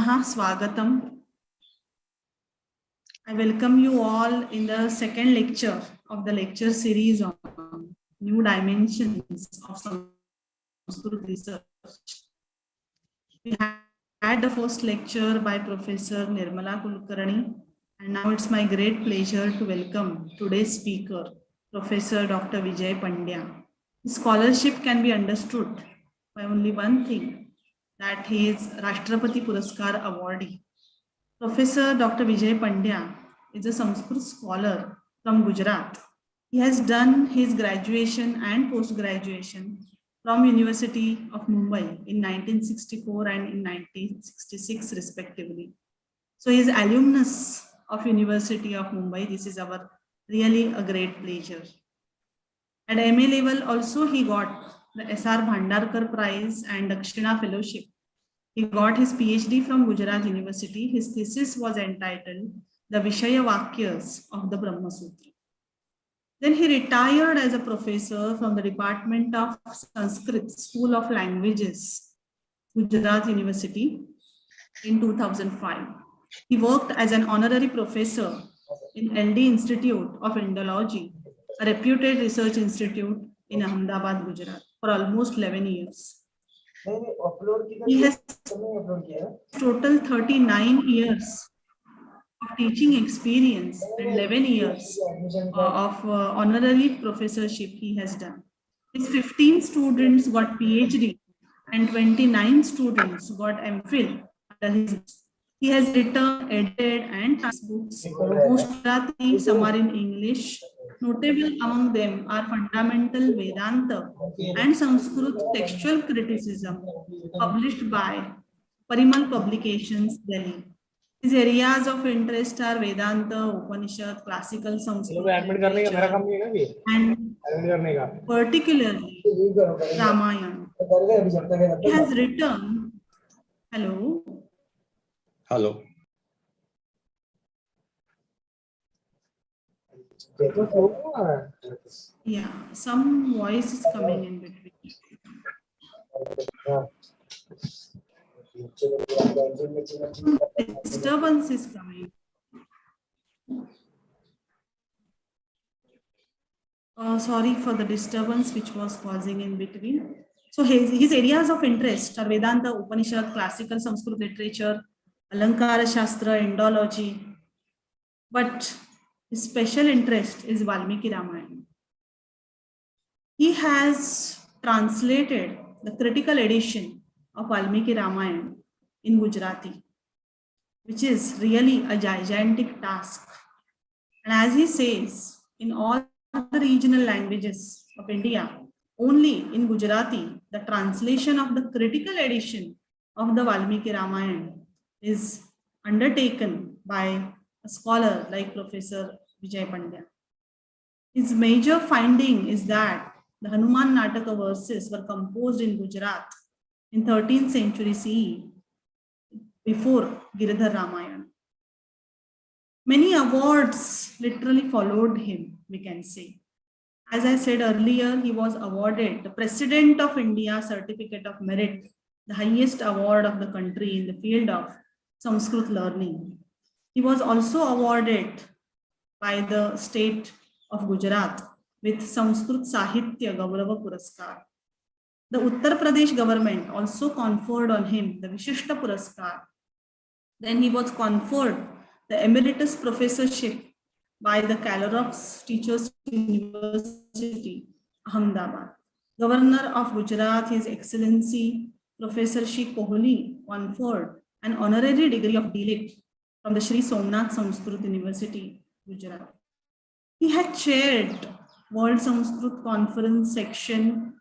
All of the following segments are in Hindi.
Namaha Swagatam. I welcome you all in the second lecture of the lecture series on new dimensions of Sanskrit research. We had the first lecture by Professor Nirmala Kulkarni, and now it's my great pleasure to welcome today's speaker, Professor Dr. Vijay Pandya. His scholarship can be understood by only one thing, that he is Rashtrapati Puraskar awardee. Professor Dr. Vijay Pandya is a Sanskrit scholar from Gujarat. He has done his graduation and post-graduation from University of Mumbai in 1964 and in 1966 respectively. So he is alumnus of University of Mumbai. This is our really a great pleasure. At MA level also he got the S.R. Bhandarkar Prize and Dakshina Fellowship. He got his PhD from Gujarat University. His thesis was entitled The Vishaya Vakyas of the Brahma Sutra. Then he retired as a professor from the Department of Sanskrit, School of Languages, Gujarat University in 2005. He worked as an honorary professor in LD Institute of Indology, a reputed research institute in Ahmedabad, Gujarat, for almost 11 years. He has total 39 years of teaching experience and 11 years of honorary professorship he has done. His 15 students got PhD and 29 students got MPhil under his. He has written, edited and books. Most Gujarati, some are in English. Notable among them are Fundamental Vedanta and Sanskrit Textual Criticism, published by Parimal Publications, Delhi. His areas of interest are Vedanta, Upanishad, classical Sanskrit literature, and particularly Ramayana. He has written, hello. Hello. Yeah, some voice is coming in between. Disturbance is coming. Sorry for the disturbance which was causing in between. So his areas of interest are Vedanta, Upanishad, classical Sanskrit literature, Alankara Shastra, Indology. But his special interest is Valmiki Ramayana. He has translated the critical edition of Valmiki Ramayana in Gujarati, which is really a gigantic task. And as he says, in all the regional languages of India, only in Gujarati, the translation of the critical edition of the Valmiki Ramayana is undertaken by a scholar like Professor Vijay Pandya. His major finding is that the Hanuman Nataka verses were composed in Gujarat in 13th century CE, before Giridhar Ramayana. Many awards literally followed him, we can say. As I said earlier, he was awarded the President of India Certificate of Merit, the highest award of the country in the field of Sanskrit learning. He was also awarded by the state of Gujarat with Sanskrit Sahitya Gaurava Puraskar. The Uttar Pradesh government also conferred on him the Vishishta Puraskar. Then he was conferred the Emeritus Professorship by the Calorox Teachers University, Ahmedabad. Governor of Gujarat, His Excellency Professor Shri Kohli, conferred an honorary degree of D.Litt from the Sri Somnath Sanskrit University, Gujarat. He had chaired World Sanskrit Conference section,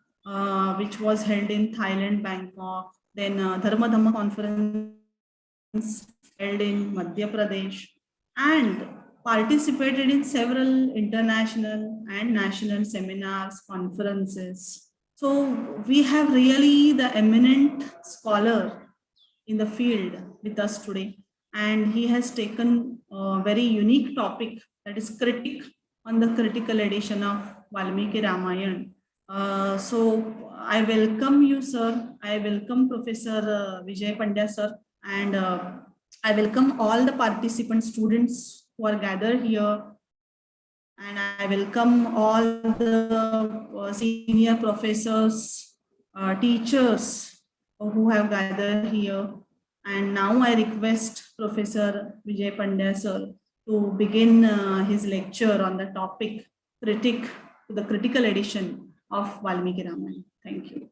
which was held in Thailand, Bangkok. Then Dharma Dhamma Conference held in Madhya Pradesh, and participated in several international and national seminars, conferences. So we have really the eminent scholar in the field with us today, and he has taken a very unique topic, that is critique on the critical edition of Valmiki Ramayana. So I welcome you, sir. I welcome Professor Vijay Pandya, sir. And I welcome all the participant students who are gathered here. And I welcome all the senior professors, teachers who have gathered here. And now I request Professor Vijay Pandya sir to begin his lecture on the topic the critical edition of Valmiki Ramayana. Thank you.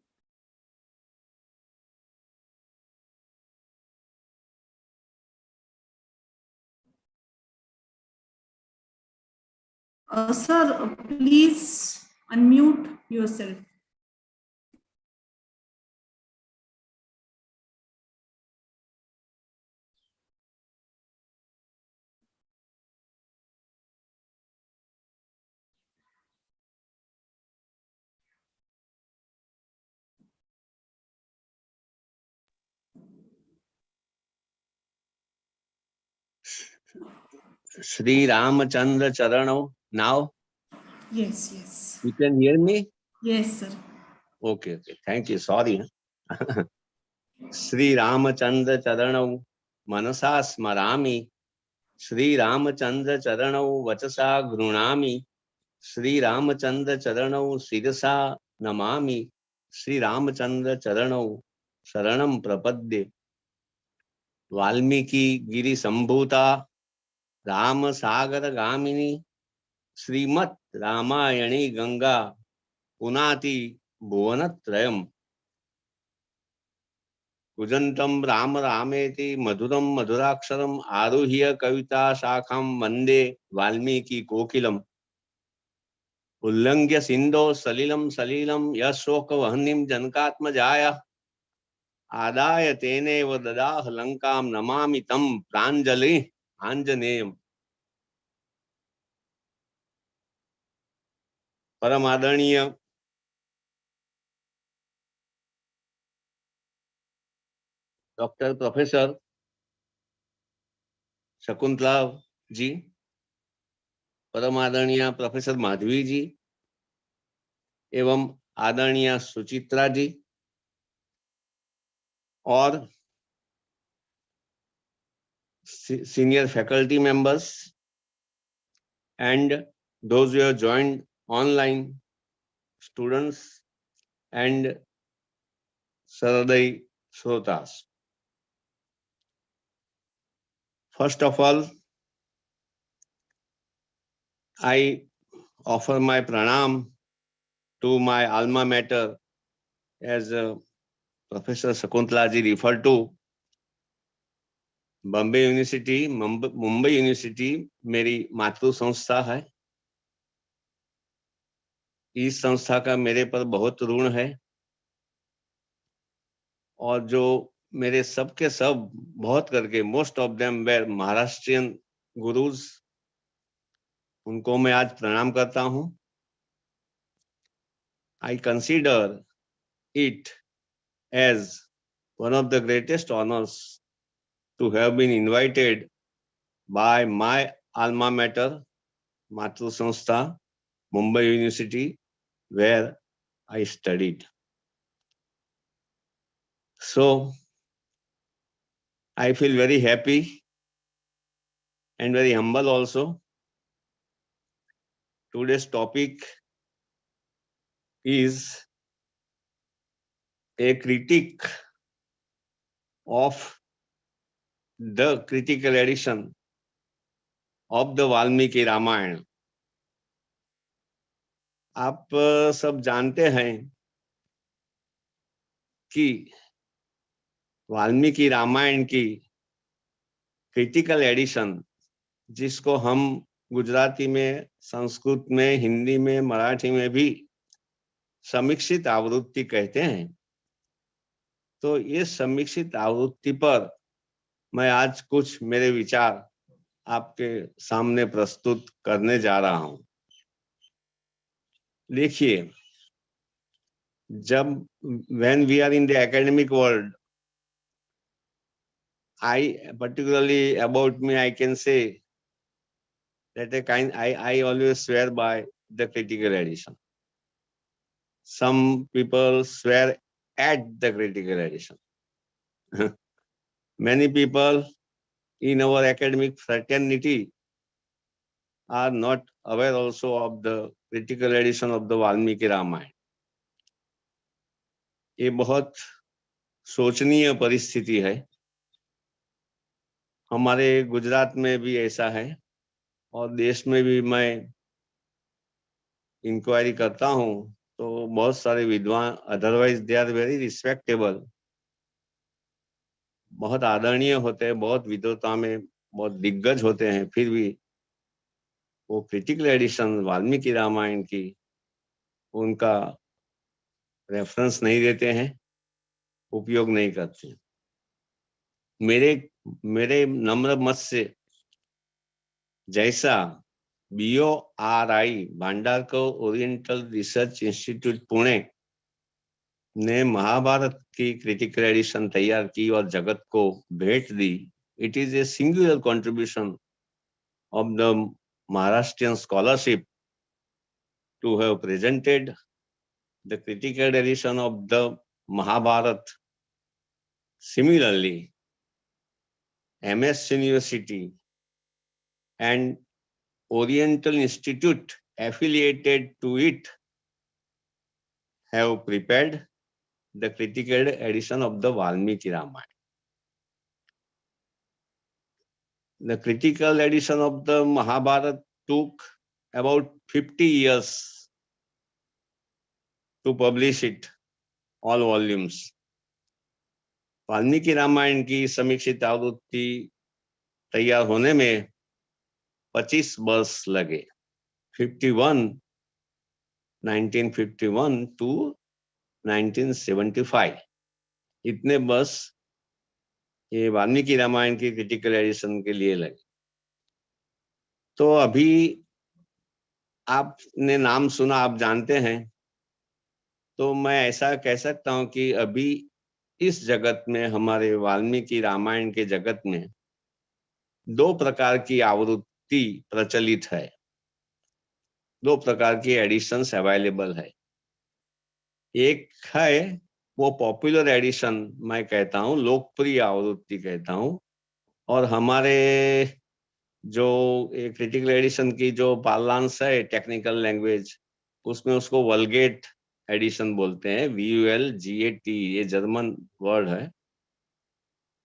Sir, please unmute yourself. Sri Ramachandra Charano. Now Yes, yes. you can hear me? Yes, sir. Okay. Thank you. Sorry. Sri Ramachandra Charano Manasa Smarami. Sri Ramachandra Charano Vachasa Grunami. Sri Ramachandra Charano Sirasa Namami. Sri Ramachandra Charano Saranam Prapadde. Valmiki Giri Sambhuta Rama Sagar Gamini. श्रीमत् रामायणी Ganga पुनाति भुवनत्रयम् कुजंतम Ram रामेति मधुरम मधुराक्षरम आरुह्य कविता शाखम वंदे वाल्मीकि कोकिलम उल्लंघ्य सिंधो सलिलम सलिलम यशोक वहनिम जनकात्मजाय आदाय तेनेव ददाह लंकाम नमामि तम प्रांजलि आंजनेयम। परम आदरणीय डॉक्टर प्रोफेसर शकुंतला जी, परम आदरणीय प्रोफेसर माधवी जी एवं आदरणीय सुचित्रा जी और senior faculty members and those who have joined online, students and Saradai Shrotas. First of all, I offer my pranam to my alma mater, as Professor Shakuntala ji referred to. Bombay university, Mumbai university मेरी मातृ संस्था है। इस संस्था का मेरे पर बहुत ऋण है और जो मेरे सब के सब बहुत करके most of them were Maharashtrian gurus, उनको मैं आज प्रणाम करता हूं। I consider it as one of the greatest honours to have been invited by my alma mater, Matru Sanstha, Mumbai University, where I studied. So I feel very happy and very humble also. Today's topic is a critique of the critical edition of the Valmiki Ramayana. आप सब जानते हैं कि वाल्मीकि रामायण की क्रिटिकल एडिशन, जिसको हम गुजराती में, संस्कृत में, हिंदी में, मराठी में भी समीक्षित आवृत्ति कहते हैं, तो ये समीक्षित आवृत्ति पर मैं आज कुछ मेरे विचार आपके सामने प्रस्तुत करने जा रहा हूं। देखिए, जब when we are in the academic world, particularly about me, I can say that I always swear by the critical edition. Some people swear at the critical edition. Many people in our academic fraternity are not aware also of the critical edition of the Valmiki Ramayan. ये बहुत सोचनीय परिस्थिति है. हमारे गुजरात में भी ऐसा है और देश में भी मैं इंक्वायरी करता हूं तो बहुत सारे विद्वान, otherwise they are very respectable, बहुत आदरणीय होते हैं, बहुत विद्वता में बहुत दिग्गज होते हैं, फिर भी वो क्रिटिकल एडिशन वाल्मीकि रामायण की उनका रेफरेंस नहीं देते हैं, उपयोग नहीं करते. मेरे नम्र मत से जैसा BORI Bhandarkar oriental research institute Pune ने महाभारत की क्रिटिकल एडिशन तैयार की और जगत को भेंट दी, it is a singular contribution of the Maharashtrian scholarship to have presented the critical edition of the Mahabharata. Similarly, MS University and Oriental Institute affiliated to it have prepared the critical edition of the Valmiki Ramayana. The critical edition of the Mahabharata took about 50 years to publish it, all volumes. Valmiki Ramayana की समीक्षित आवृत्ति तैयार होने में 25 वर्ष लगे. 1951 टू 1975 इतने वर्ष ये वाल्मीकि रामायण की क्रिटिकल एडिशन के लिए लगे. तो अभी आपने नाम सुना, आप जानते हैं, तो मैं ऐसा कह सकता हूं कि अभी इस जगत में, हमारे वाल्मीकि रामायण के जगत में 2 प्रकार की आवृत्ति प्रचलित है, 2 प्रकार की एडिशंस अवेलेबल है. एक है वो पॉपुलर एडिशन, मैं कहता हूं लोकप्रिय आवृत्ति कहता हूं, और हमारे जो क्रिटिकल एडिशन की जो पार्लांस है, टेक्निकल लैंग्वेज, उसमें उसको वल्गेट एडिशन बोलते हैं. VULGAT, ये जर्मन वर्ड है.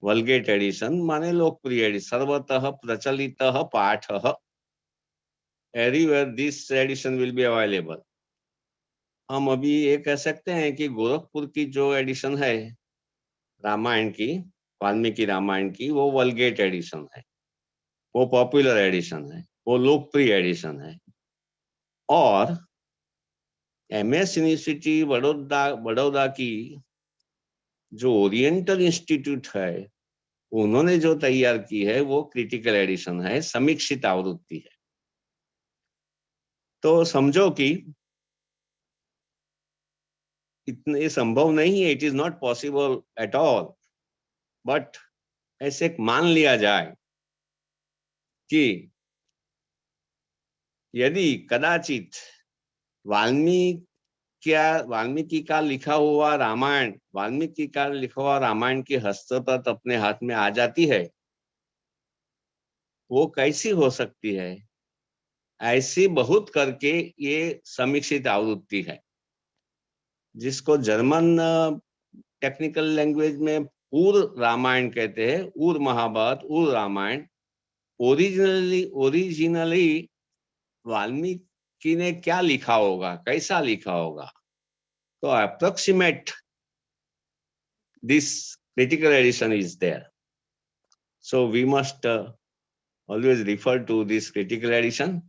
वल्गेट एडिशन माने लोकप्रिय एडिशन, सर्वतः प्रचलितः पाठः, everywhere this edition will be available. हम अभी ये कह सकते हैं कि गोरखपुर की जो एडिशन है रामायण की, वाल्मीकि रामायण की, वो वल्गेट एडिशन है, वो पॉपुलर एडिशन है, वो लोकप्रिय एडिशन है. और MS यूनिवर्सिटी बड़ौदा की जो ओरिएंटल इंस्टीट्यूट है, उन्होंने जो तैयार की है वो क्रिटिकल एडिशन है, समीक्षित आवृत्ति है. तो समझो कि इतने संभव नहीं है, it is not possible at all, but ऐसे मान लिया जाए कि यदि कदाचित वाल्मीकि का लिखा हुआ रामायण, वाल्मीकि का लिखा हुआ रामायण की हस्तप्रत अपने हाथ में आ जाती है, वो कैसी हो सकती है? ऐसी बहुत करके ये समीक्षित आवृत्ति है, जिसको जर्मन टेक्निकल लैंग्वेज में उर रामायण कहते हैं, उर महाभारत, उर रामायण. ओरिजिनली वाल्मीकि ने क्या लिखा होगा, कैसा लिखा होगा? तो approximate this critical edition is there. So we must always refer to this critical edition.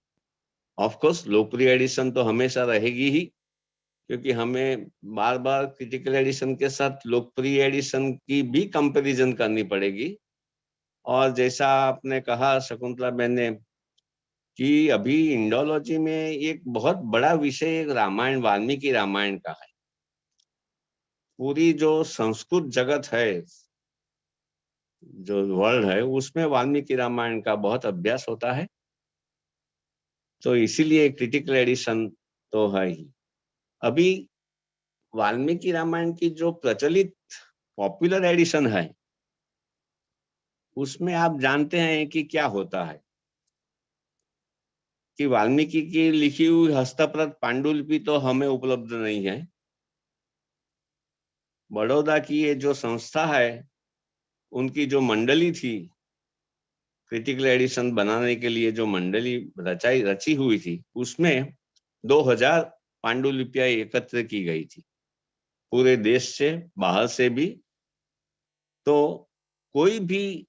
Of course, लोकप्रिय एडिशन तो हमेशा रहेगी ही, क्योंकि हमें बार बार क्रिटिकल एडिशन के साथ लोकप्रिय एडिशन की भी कंपैरिजन करनी पड़ेगी. और जैसा आपने कहा शकुंतला बहन ने कि अभी इंडोलॉजी में एक बहुत बड़ा विषय रामायण, वाल्मीकि रामायण का है. पूरी जो संस्कृत जगत है, जो वर्ल्ड है, उसमें वाल्मीकि रामायण का बहुत अभ्यास होता है. तो इसीलिए क्रिटिकल एडिशन तो है ही. अभी वाल्मीकि रामायण की जो प्रचलित पॉपुलर एडिशन है, उसमें आप जानते हैं कि क्या होता है कि वाल्मीकि की लिखी हुई हस्तप्रत पांडुलिपि तो हमें उपलब्ध नहीं है। बड़ौदा की ये जो संस्था है, उनकी जो मंडली थी, क्रिटिकल एडिशन बनाने के लिए जो मंडली रची हुई थी, उसमें 2000 पांडुलिपियां एकत्र की गई थी, पूरे देश से, बाहर से भी। तो कोई भी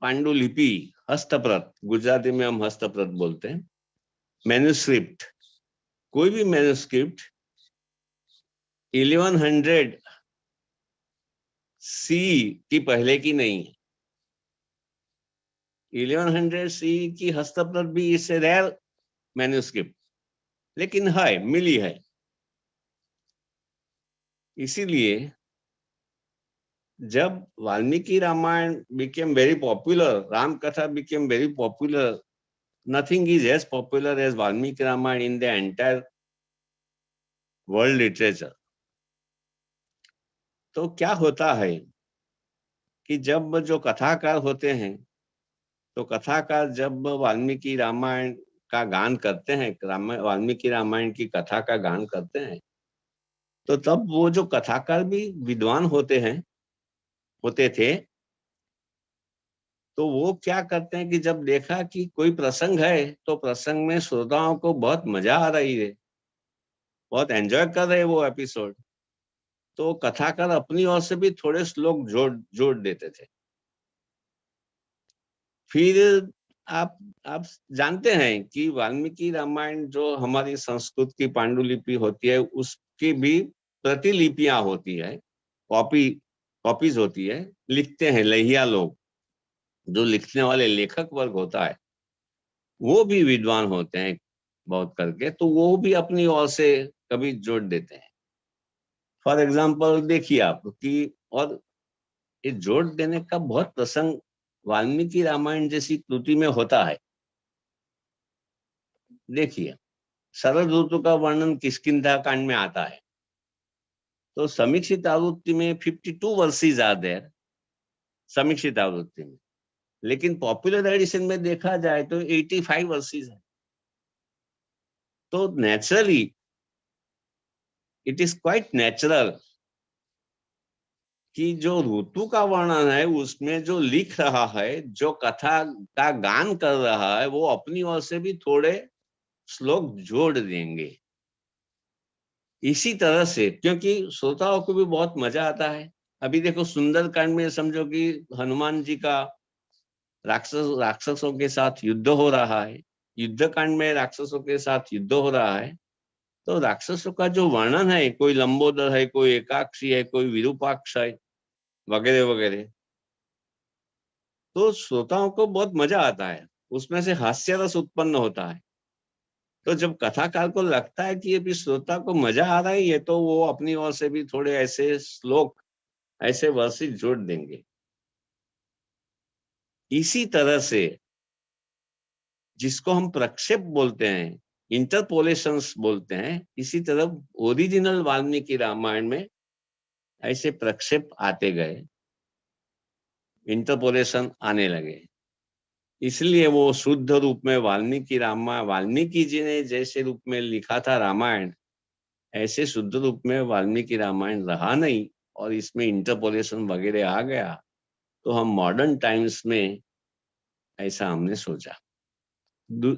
पांडुलिपि, हस्तप्रत, गुजराती में हम हस्तप्रत बोलते हैं, मैन्युस्क्रिप्ट, कोई भी मैन्युस्क्रिप्ट 1100 सी की पहले की नहीं है। 1100 सी की हस्तप्रत भी इससे रेयर मैन्युस्क्रिप्ट, लेकिन है, मिली है। इसीलिए जब Valmiki Ramayan became very popular, Ram कथा became very popular, nothing is as popular as Valmiki Ramayana in the entire world literature. तो क्या होता है कि जब जो कथाकार होते हैं, तो कथाकार जब वाल्मीकि रामायण का गान करते हैं, वाल्मीकि रामायण की कथा का गान करते हैं, तो तब वो जो कथाकार भी विद्वान होते थे, तो वो क्या करते हैं कि जब देखा कि कोई प्रसंग है, तो प्रसंग में श्रोताओं को बहुत मजा आ रही है, बहुत एंजॉय कर रहे हैं वो एपिसोड, तो कथाकार अपनी ओर से भी थोड़े श्लोक जोड़ देते थे। फिर आप जानते हैं कि वाल्मीकि रामायण जो हमारी संस्कृत की पांडुलिपि होती है, उसकी भी प्रतिलिपियां होती है, कॉपीज होती है, लिखते हैं लहिया लोग, जो लिखने वाले लेखक वर्ग होता है, वो भी विद्वान होते हैं बहुत करके, तो वो भी अपनी ओर से कभी जोड़ देते हैं। फॉर एग्जाम्पल देखिए आप कि, और ये जोड़ देने का बहुत प्रसंग वाल्मीकि रामायण जैसी कृति में होता है। देखिए, शरद ऋतु का वर्णन किष्किंधा कांड में आता है, तो समीक्षित आवृत्ति में 52 वर्सेस आर देयर, समीक्षित आवृत्ति में, लेकिन पॉपुलर एडिशन में देखा जाए तो 85 वर्सेस है। तो naturally it is quite natural कि जो ऋतु का वर्णन है, उसमें जो लिख रहा है, जो कथा का गान कर रहा है, वो अपनी ओर से भी थोड़े श्लोक जोड़ देंगे। इसी तरह से, क्योंकि श्रोताओं को भी बहुत मजा आता है। अभी देखो सुंदरकांड में समझो कि हनुमान जी का राक्षसों के साथ युद्ध हो रहा है, युद्धकांड में राक्षसों के साथ युद्ध हो रहा है, तो राक्षसों का जो वर्णन है, कोई लंबोदर है, कोई एकाक्षी है, कोई विरूपाक्ष है, वगैरह वगैरह, तो श्रोताओं को बहुत मजा आता है, उसमें से हास्य रस उत्पन्न होता है। तो जब कथाकार को लगता है कि ये भी श्रोता को मजा आ रहा है, तो वो अपनी ओर से भी थोड़े ऐसे श्लोक, ऐसे वर्सेस जोड़ देंगे। इसी तरह से जिसको हम प्रक्षेप बोलते हैं, इंटरपोलेशंस बोलते हैं, इसी तरह ओरिजिनल वाल्मीकि रामायण में ऐसे प्रक्षेप आते गए, इंटरपोलेशन आने लगे। इसलिए वो शुद्ध रूप में वाल्मीकि जी ने जैसे रूप में लिखा था रामायण, ऐसे शुद्ध रूप में वाल्मीकि रामायण रहा नहीं, और इसमें इंटरपोलेशन वगैरह आ गया, तो हम मॉडर्न टाइम्स में ऐसा हमने सोचा।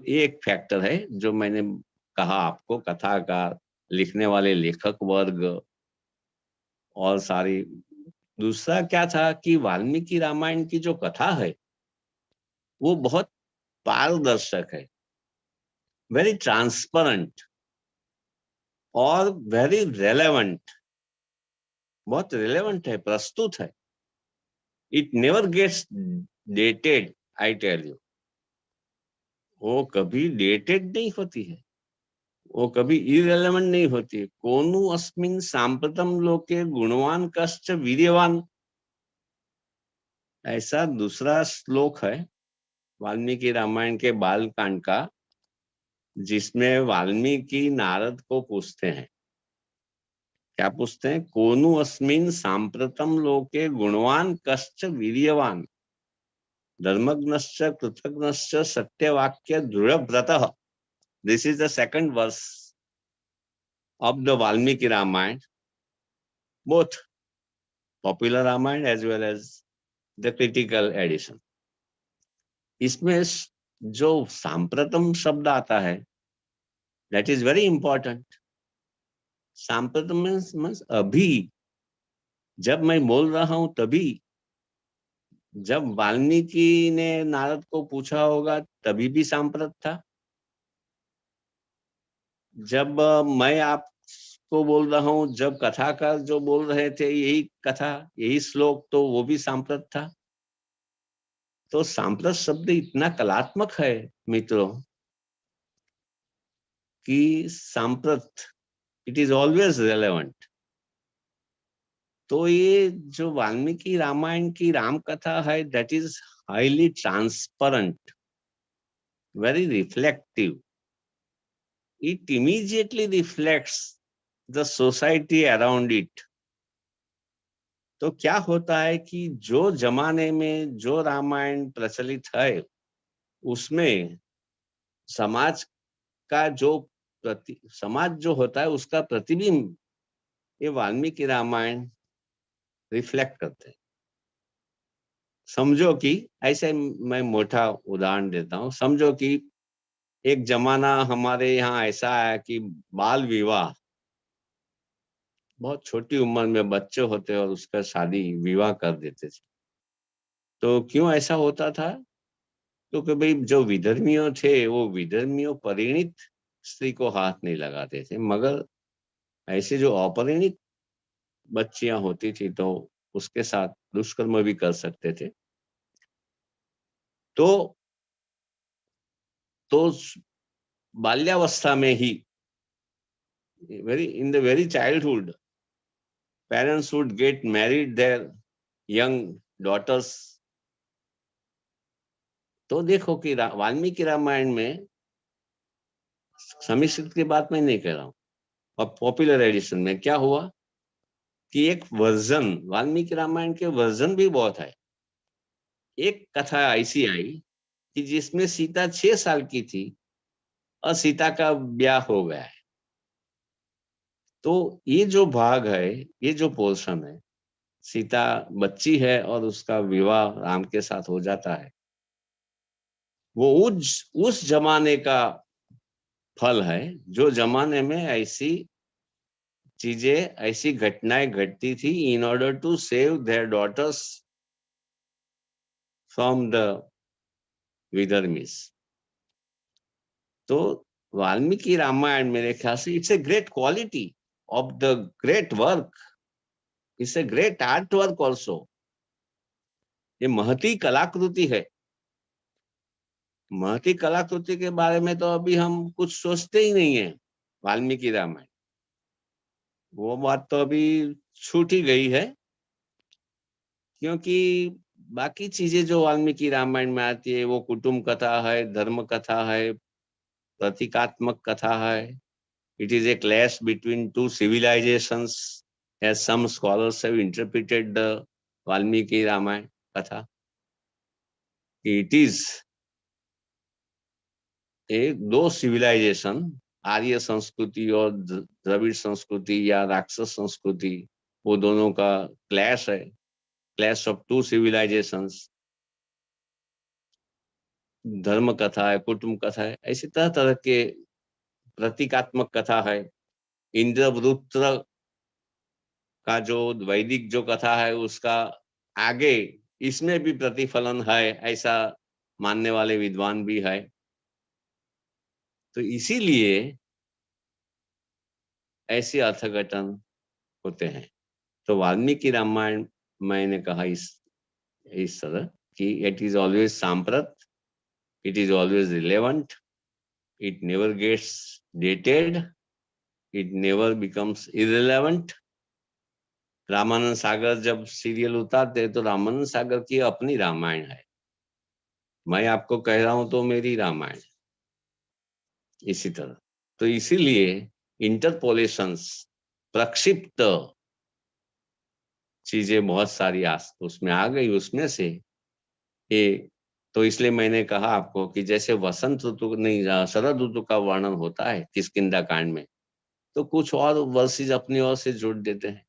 एक फैक्टर है जो मैंने कहा आपको, कथाकार, लिखने वाले लेखक वर्ग और सारी। दूसरा क्या था कि वाल्मीकि रामायण की जो कथा है, वो बहुत पारदर्शक है, वेरी ट्रांसपेरेंट और वेरी रेलेवेंट, बहुत रिलेवेंट है, प्रस्तुत है। It never gets dated, I tell you, वो कभी डेटेड नहीं होती है, वो कभी इरेलेवेंट नहीं होती। कोनु अस्मिन सांप्रतम लोके गुणवान कश्च वीर्यवान, ऐसा दूसरा श्लोक है वाल्मीकि रामायण के बाल कांड का, जिसमें वाल्मीकि नारद को पूछते हैं, क्या पूछते हैं? कोनु अस्मिन सांप्रतम लोके गुणवान कश्च वीर्यवान। धर्मज्ञश्च कृतज्ञश्च सत्यवाक्य दृढ़व्रतः. This is the second verse of the Valmiki Ramayana, both popular Ramayana as well as the critical edition. इसमें जो सांप्रतम शब्द आता है, that is very important. सांप्रतम means अभी, जब मैं बोल रहा हूं तभी, जब वाल्मीकि ने नारद को पूछा होगा तभी भी सांप्रत था, जब मैं आपको बोल रहा हूं, जब कथाकार जो बोल रहे थे यही कथा, यही श्लोक, तो वो भी सांप्रत था. तो सांप्रत शब्द इतना कलात्मक है मित्रों कि सांप्रत, इट इज ऑलवेज रेलेवेंट. तो ये जो वाल्मीकि रामायण की राम कथा है, that is highly transparent, very reflective. It immediately reflects the society around it. तो क्या होता है कि जो जमाने में जो रामायण प्रचलित है, उसमें समाज का जो समाज जो होता है उसका प्रतिबिंब ये वाल्मीकि रामायण रिफ्लेक्ट करते हैं. समझो कि ऐसे मैं मोटा उदाहरण देता हूँ. समझो कि एक जमाना हमारे यहाँ ऐसा है कि बाल विवाह, बहुत छोटी उम्र में बच्चे होते और उसका शादी विवाह कर देते थे. तो क्यों ऐसा होता था? क्योंकि भाई जो विधर्मियों थे वो विधर्मियों परिणित स्त्री को हाथ नहीं लगाते थे, मगर ऐसे जो अपरिणित बच्चियां होती थी तो उसके साथ दुष्कर्म भी कर सकते थे. तो बाल्यावस्था में ही, in the very childhood, parents would get married their young daughters. तो देखो कि वाल्मीकि रामायण में, समिश्रित की बात मैं नहीं कह रहा हूँ, और पॉपुलर एडिशन में क्या हुआ कि एक वर्जन, वाल्मीकि रामायण के वर्जन भी बहुत है. एक कथा ऐसी आई कि जिसमें सीता 6 साल की थी और सीता का ब्याह हो गया है. तो ये जो भाग है, ये जो पोर्शन है, सीता बच्ची है और उसका विवाह राम के साथ हो जाता है, वो उस जमाने का फल है जो जमाने में ऐसी चीजें, ऐसी घटनाएं घटती थी in order to save their daughters from the विधर्मीज. तो वाल्मीकि रामायण मेरे ख्याल से it's a great quality of the great work, it's a great art work also. ये महती कलाकृति है. महती कलाकृति के बारे में तो अभी हम कुछ सोचते ही नहीं है. वाल्मीकि रामायण, वो बात तो अभी छूट ही गई है, क्योंकि बाकी चीजें जो वाल्मीकि रामायण में आती है वो कुटुंब कथा है, धर्म कथा है, प्रतीकात्मक कथा है. It is a clash between two civilisations as some scholars have interpreted the Valmiki Ramayana katha. It is दो सिविलाइजेशन, आर्य संस्कृति और द्रविड़ संस्कृति या राक्षस संस्कृति, वो दोनों का क्लैश है, क्लैश ऑफ टू सिविलाइजेशंस. धर्म कथा है, कुटुंब कथा है, ऐसी तरह तरह के प्रतीकात्मक कथा है. इंद्रवृत्र का जो वैदिक जो कथा है उसका आगे इसमें भी प्रतिफलन है, ऐसा मानने वाले विद्वान भी है. तो इसीलिए ऐसे अर्थघटन होते हैं. तो वाल्मीकि रामायण मैंने कहा इस तरह कि इट इज ऑलवेज सांप्रत, it is always relevant, it never gets dated, it never becomes irrelevant. Ramanand Sagar जब सीरियल उतारते तो रामानंद सागर की अपनी रामायण है, मैं आपको कह रहा हूं तो मेरी रामायण. इसी तरह तो इसीलिए इंटरपोलेशंस, प्रक्षिप्त चीजें बहुत सारी उसमें आ गई. उसमें से ये तो इसलिए मैंने कहा आपको कि जैसे वसंत ऋतु नहीं, शरद ऋतु का वर्णन होता है किष्किंधा कांड में, तो कुछ और वर्सेस अपनी ओर से जोड़ देते हैं।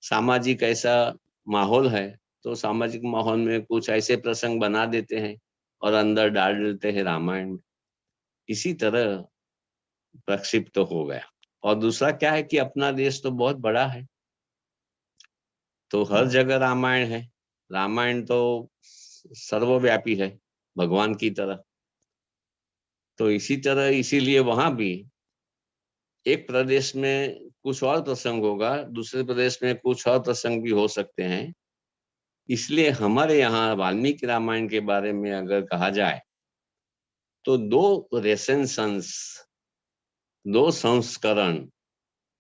सामाजिक ऐसा माहौल है तो सामाजिक माहौल में कुछ ऐसे प्रसंग बना देते हैं और अंदर डाल देते हैं रामायण में। इसी तरह प्रक्षिप्त तो हो गया। और दूसरा क्या है कि अपना देश तो बहुत बड़ा है, तो हर जगह रामायण है। रामायण तो सर्वव्यापी है भगवान की तरह। तो इसी तरह इसीलिए वहां भी एक प्रदेश में कुछ और प्रसंग होगा, दूसरे प्रदेश में कुछ और प्रसंग भी हो सकते हैं। इसलिए हमारे यहाँ वाल्मीकि रामायण के बारे में अगर कहा जाए तो दो रेसेंशंस, दो संस्करण,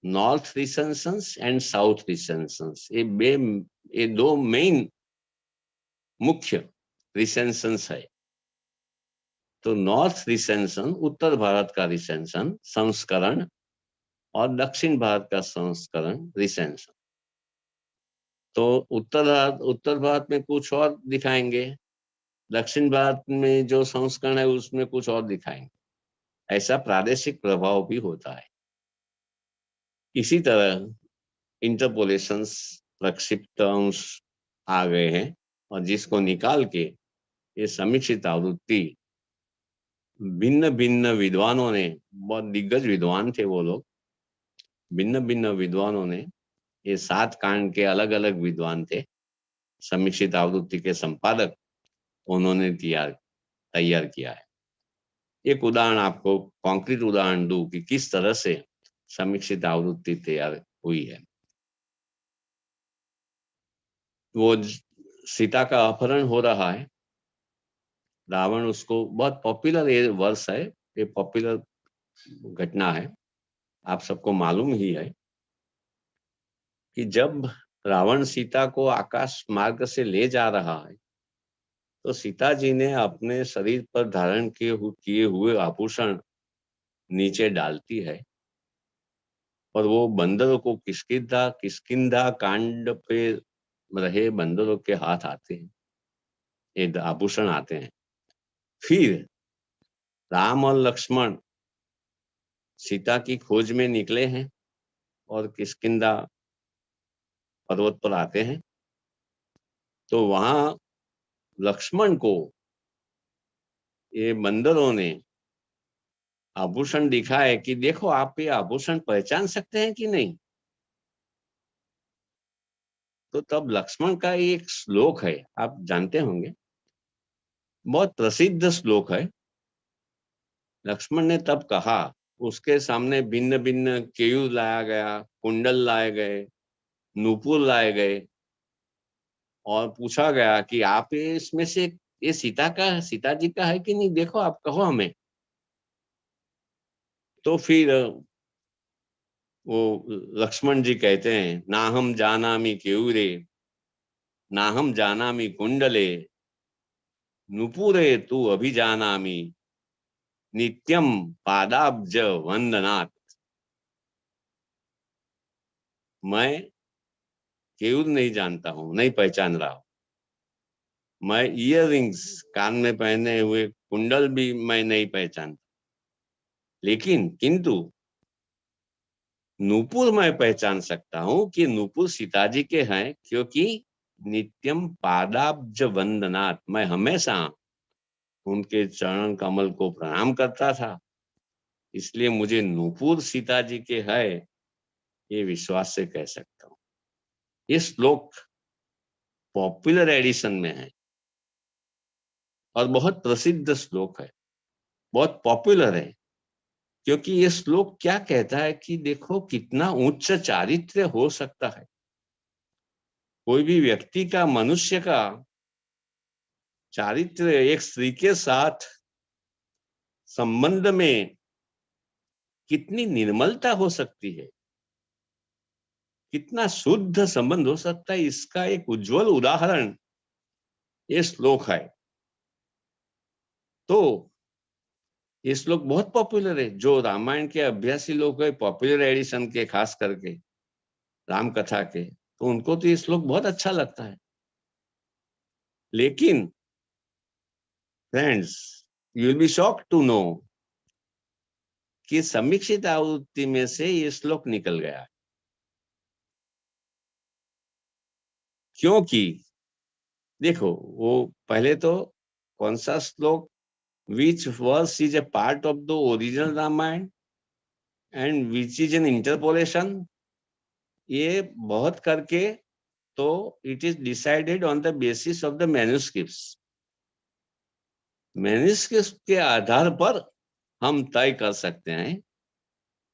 नॉर्थ रिसेंशंस एंड साउथ रिसेंशंस, ये दो मेन मुख्य रिसेंशंस है। तो नॉर्थ रिसेंशन उत्तर भारत का रिसेंशन संस्करण और दक्षिण भारत का संस्करण रिसेंशन। तो उत्तर भारत में कुछ और दिखाएंगे, दक्षिण भारत में जो संस्करण है उसमें कुछ और दिखाएंगे। ऐसा प्रादेशिक प्रभाव भी होता है। इसी तरह इंटरपोलेशंस, प्रक्षिप्त अंश आ गए हैं और जिसको निकाल के ये समीक्षित आवृत्ति भिन्न भिन्न विद्वानों ने, बहुत दिग्गज विद्वान थे वो लोग, भिन्न भिन्न विद्वानों ने, ये 7 कांड के अलग अलग विद्वान थे, समीक्षित आवृत्ति के संपादक, उन्होंने तैयार किया है। एक उदाहरण आपको, कॉन्क्रीट उदाहरण दूं कि किस तरह से समीक्षित आवृत्ति तैयार हुई है। वो सीता का अपहरण हो रहा है, रावण उसको, बहुत पॉपुलर ये वर्ष है, ये पॉपुलर घटना है, आप सबको मालूम ही है कि जब रावण सीता को आकाश मार्ग से ले जा रहा है तो सीता जी ने अपने शरीर पर धारण किए हुए आभूषण नीचे डालती है और वो बंदरों को किष्किंधा कांड पे रहे बंदरों के हाथ आते हैं, ये आभूषण आते हैं। फिर राम और लक्ष्मण सीता की खोज में निकले हैं और किष्किंधा पर्वत पर आते हैं। तो वहां लक्ष्मण को ये बंदरों ने आभूषण दिखाए कि देखो आप ये आभूषण पहचान सकते हैं कि नहीं। तो तब लक्ष्मण का एक श्लोक है, आप जानते होंगे, बहुत प्रसिद्ध श्लोक है। लक्ष्मण ने तब कहा, उसके सामने भिन्न भिन्न केयूर लाया गया, कुंडल लाए गए, नूपुर लाए गए और पूछा गया कि आप ये इसमें से ये सीता जी का है कि नहीं, देखो आप कहो हमें। तो फिर वो लक्ष्मण जी कहते हैं, ना हम जानामि केयूरे, ना हम जानामि कुंडले, नुपुरे तू अभिजानामि, नित्यम पादाब्ज वंदनात्। मैं केयूर नहीं जानता हूं, नहीं पहचान रहा हूं। मैं इयररिंग्स, कान में पहने हुए कुंडल भी मैं नहीं पहचानता, लेकिन किंतु नूपुर मैं पहचान सकता हूं कि नूपुर सीता जी के हैं, क्योंकि नित्यम पादाब्ज वंदनात्, मैं हमेशा उनके चरण कमल को प्रणाम करता था, इसलिए मुझे नूपुर सीता जी के है ये विश्वास से कह सकता हूं। ये श्लोक पॉपुलर एडिशन में है और बहुत प्रसिद्ध श्लोक है, बहुत पॉपुलर है, क्योंकि ये श्लोक क्या कहता है कि देखो कितना उच्च चारित्र्य हो सकता है। कोई भी व्यक्ति का, मनुष्य का चारित्र्य एक स्त्री के साथ संबंध में कितनी निर्मलता हो सकती है, कितना शुद्ध संबंध हो सकता है, इसका एक उज्जवल उदाहरण ये श्लोक है। तो ये श्लोक बहुत पॉपुलर है, जो रामायण के अभ्यासी लोग हैं, पॉपुलर एडिशन के खास करके राम कथा के, तो उनको तो ये श्लोक बहुत अच्छा लगता है। लेकिन friends, you will be shocked to know कि समीक्षित आवृत्ति में से ये श्लोक निकल गया, क्योंकि देखो वो पहले तो कौन सा श्लोक, which verse is a part of the original Ramayana and which is an interpolation, ये बहुत करके तो it is decided on the basis of the manuscripts. Manuscript के आधार पर हम तय कर सकते हैं।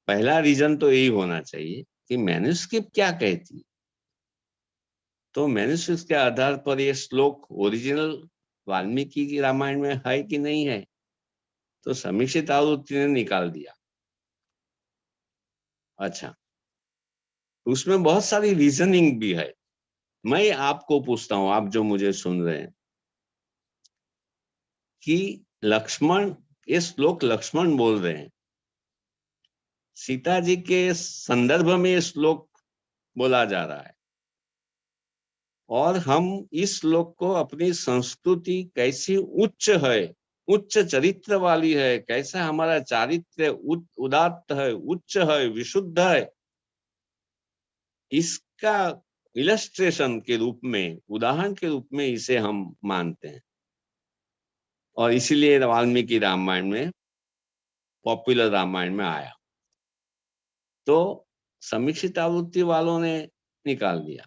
पहला रीजन तो यही होना चाहिए कि मैन्युस्क्रिप्ट क्या कहती है, तो मैन्युस्क्रिप्ट के आधार पर ये श्लोक ओरिजिनल वाल्मीकि की रामायण में है कि नहीं है, तो समीक्षित आवृत्ति ने निकाल दिया। अच्छा, उसमें बहुत सारी रीजनिंग भी है। मैं आपको पूछता हूं, आप जो मुझे सुन रहे हैं, कि लक्ष्मण, ये श्लोक लक्ष्मण बोल रहे हैं, सीता जी के संदर्भ में ये श्लोक बोला जा रहा है, और हम इस श्लोक को अपनी संस्कृति कैसी उच्च है, उच्च चरित्र वाली है, कैसा हमारा चारित्र्य उदात्त है, उच्च है, विशुद्ध है, इसका इलस्ट्रेशन के रूप में, उदाहरण के रूप में इसे हम मानते हैं। और इसीलिए वाल्मीकि रामायण में, पॉपुलर रामायण में आया। तो समीक्षित आवृत्ति वालों ने निकाल दिया।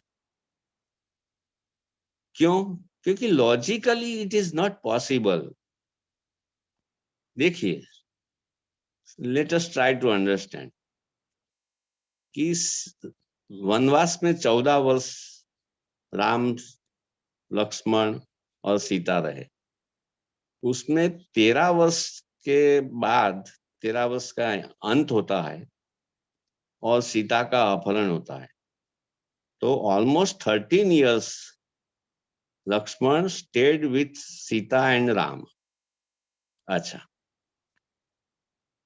क्यों? क्योंकि logically it is not possible. देखिए, let us try to understand कि वनवास में 14 वर्ष राम, लक्ष्मण और सीता रहे। उसमें 13 वर्ष के बाद 13 वर्ष का अंत होता है और सीता का अपहरण होता है। तो almost 13 years Lakshman stayed with Sita and Ram. अच्छा,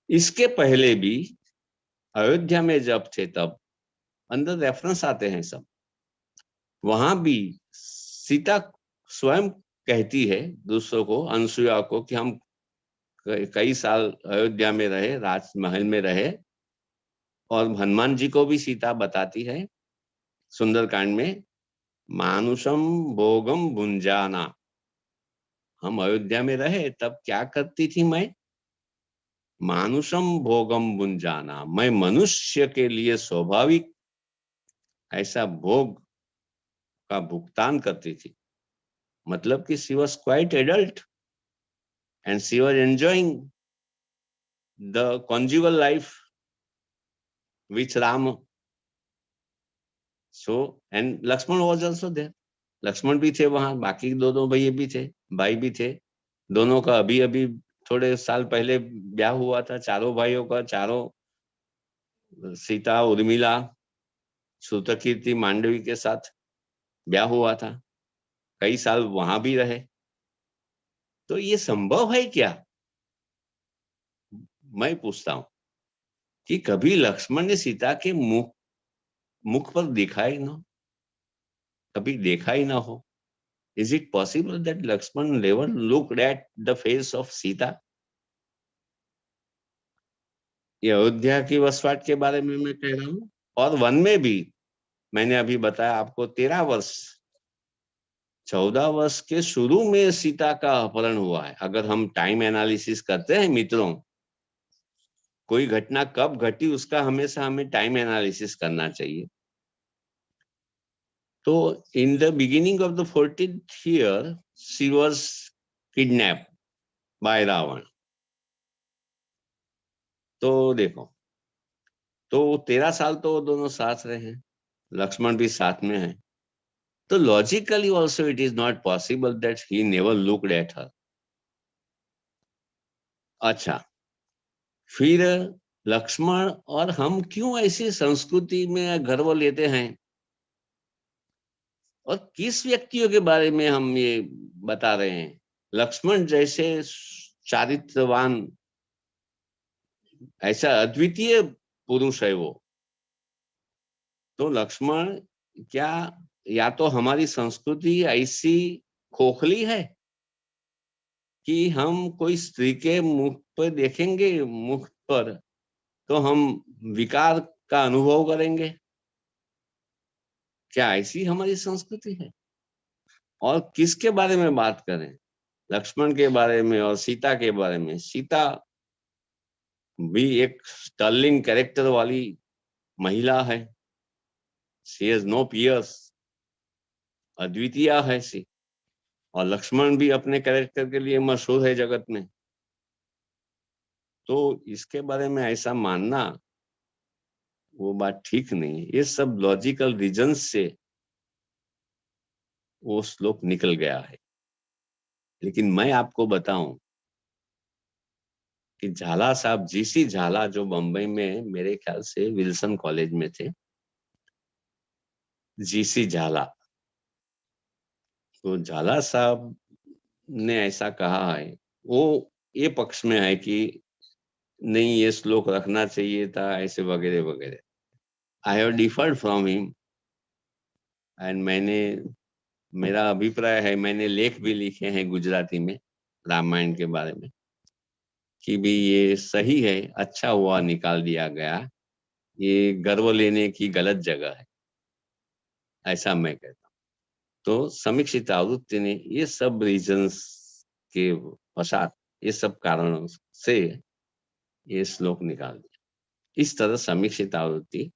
इसके पहले भी अयोध्या में जब थे तब अंदर रेफरेंस आते हैं सब, वहां भी सीता स्वयं कहती है दूसरों को, अनसुया को, कि हम कई साल अयोध्या में रहे, राजमहल में रहे। और हनुमान जी को भी सीता बताती है सुंदरकांड में, मानुषम भोगम भुंजाना, हम अयोध्या में रहे तब क्या करती थी मैं, मानुषम भोगम भुंजाना, मैं मनुष्य के लिए स्वाभाविक ऐसा भोग का भुगतान करती थी। मतलब कि she was quite adult and she was enjoying the conjugal life with Ram. So and Lakshman was also there, Lakshman भी थे वहां, बाकी दोनों भैया भी थे, भाई भी थे। दोनों का अभी अभी थोड़े साल पहले ब्याह हुआ था, चारों भाइयों का, चारों, सीता, उर्मिला, श्रुतकीर्ति, मांडवी के साथ ब्याह हुआ था। कई साल वहां भी रहे। तो ये संभव है क्या? मैं पूछता हूं कि कभी लक्ष्मण ने सीता के मुख पर देखा ही ना, कभी देखा ही ना हो। Is it possible that Lakshman never looked at the face of Sita? ये अयोध्या की वसवाट के बारे में मैं कह रहा हूं। और वन में भी मैंने अभी बताया आपको 13 वर्ष, 14 वर्ष के शुरू में सीता का अपहरण हुआ है। अगर हम टाइम एनालिसिस करते हैं मित्रों, कोई घटना कब घटी उसका हमेशा हमें टाइम एनालिसिस करना चाहिए। तो in the beginning of the 14th year she was kidnap by Ravana. तो देखो, तो 13 साल तो दोनों साथ रहे हैं, लक्ष्मण भी साथ में है। तो logically also it is not possible that he never looked at her. अच्छा, फिर लक्ष्मण और हम क्यों ऐसी संस्कृति में गर्व लेते हैं, और किस व्यक्तियों के बारे में हम ये बता रहे हैं? लक्ष्मण जैसे चारित्रवान, ऐसा अद्वितीय पुरुष है वो। तो लक्ष्मण क्या, या तो हमारी संस्कृति ऐसी खोखली है कि हम कोई स्त्री के मुख पर देखेंगे, मुख पर, तो हम विकार का अनुभव करेंगे? क्या ऐसी हमारी संस्कृति है? और किसके बारे में बात करें? लक्ष्मण के बारे में और सीता के बारे में। सीता भी एक स्टर्लिंग कैरेक्टर वाली महिला है। शी हैज नो पियर्स, अद्वितीय है सी। और लक्ष्मण भी अपने कैरेक्टर के लिए मशहूर है जगत में। तो इसके बारे में ऐसा मानना, वो बात ठीक नहीं है। ये सब लॉजिकल रीजन से वो श्लोक निकल गया है। लेकिन मैं आपको बताऊं कि झाला साहब, जीसी झाला, जो बंबई में मेरे ख्याल से विल्सन कॉलेज में थे, जीसी झाला, तो झाला साहब ने ऐसा कहा है, वो ये पक्ष में है कि नहीं ये श्लोक रखना चाहिए था, ऐसे वगैरह वगैरह। I have deferred from him and मेरा अभिप्राय है, मैंने लेख भी लिखे हैं गुजराती में रामायण के बारे में, कि भी ये सही है, अच्छा हुआ निकाल दिया गया, ये गर्व लेने की गलत जगह है, ऐसा मैं कहता हूँ। तो समीक्षित आवृत्ति ने ये सब रीजंस के पश्चात, ये सब कारणों से ये श्लोक निकाल दिया। इस तरह समीक्षित आवृत्ति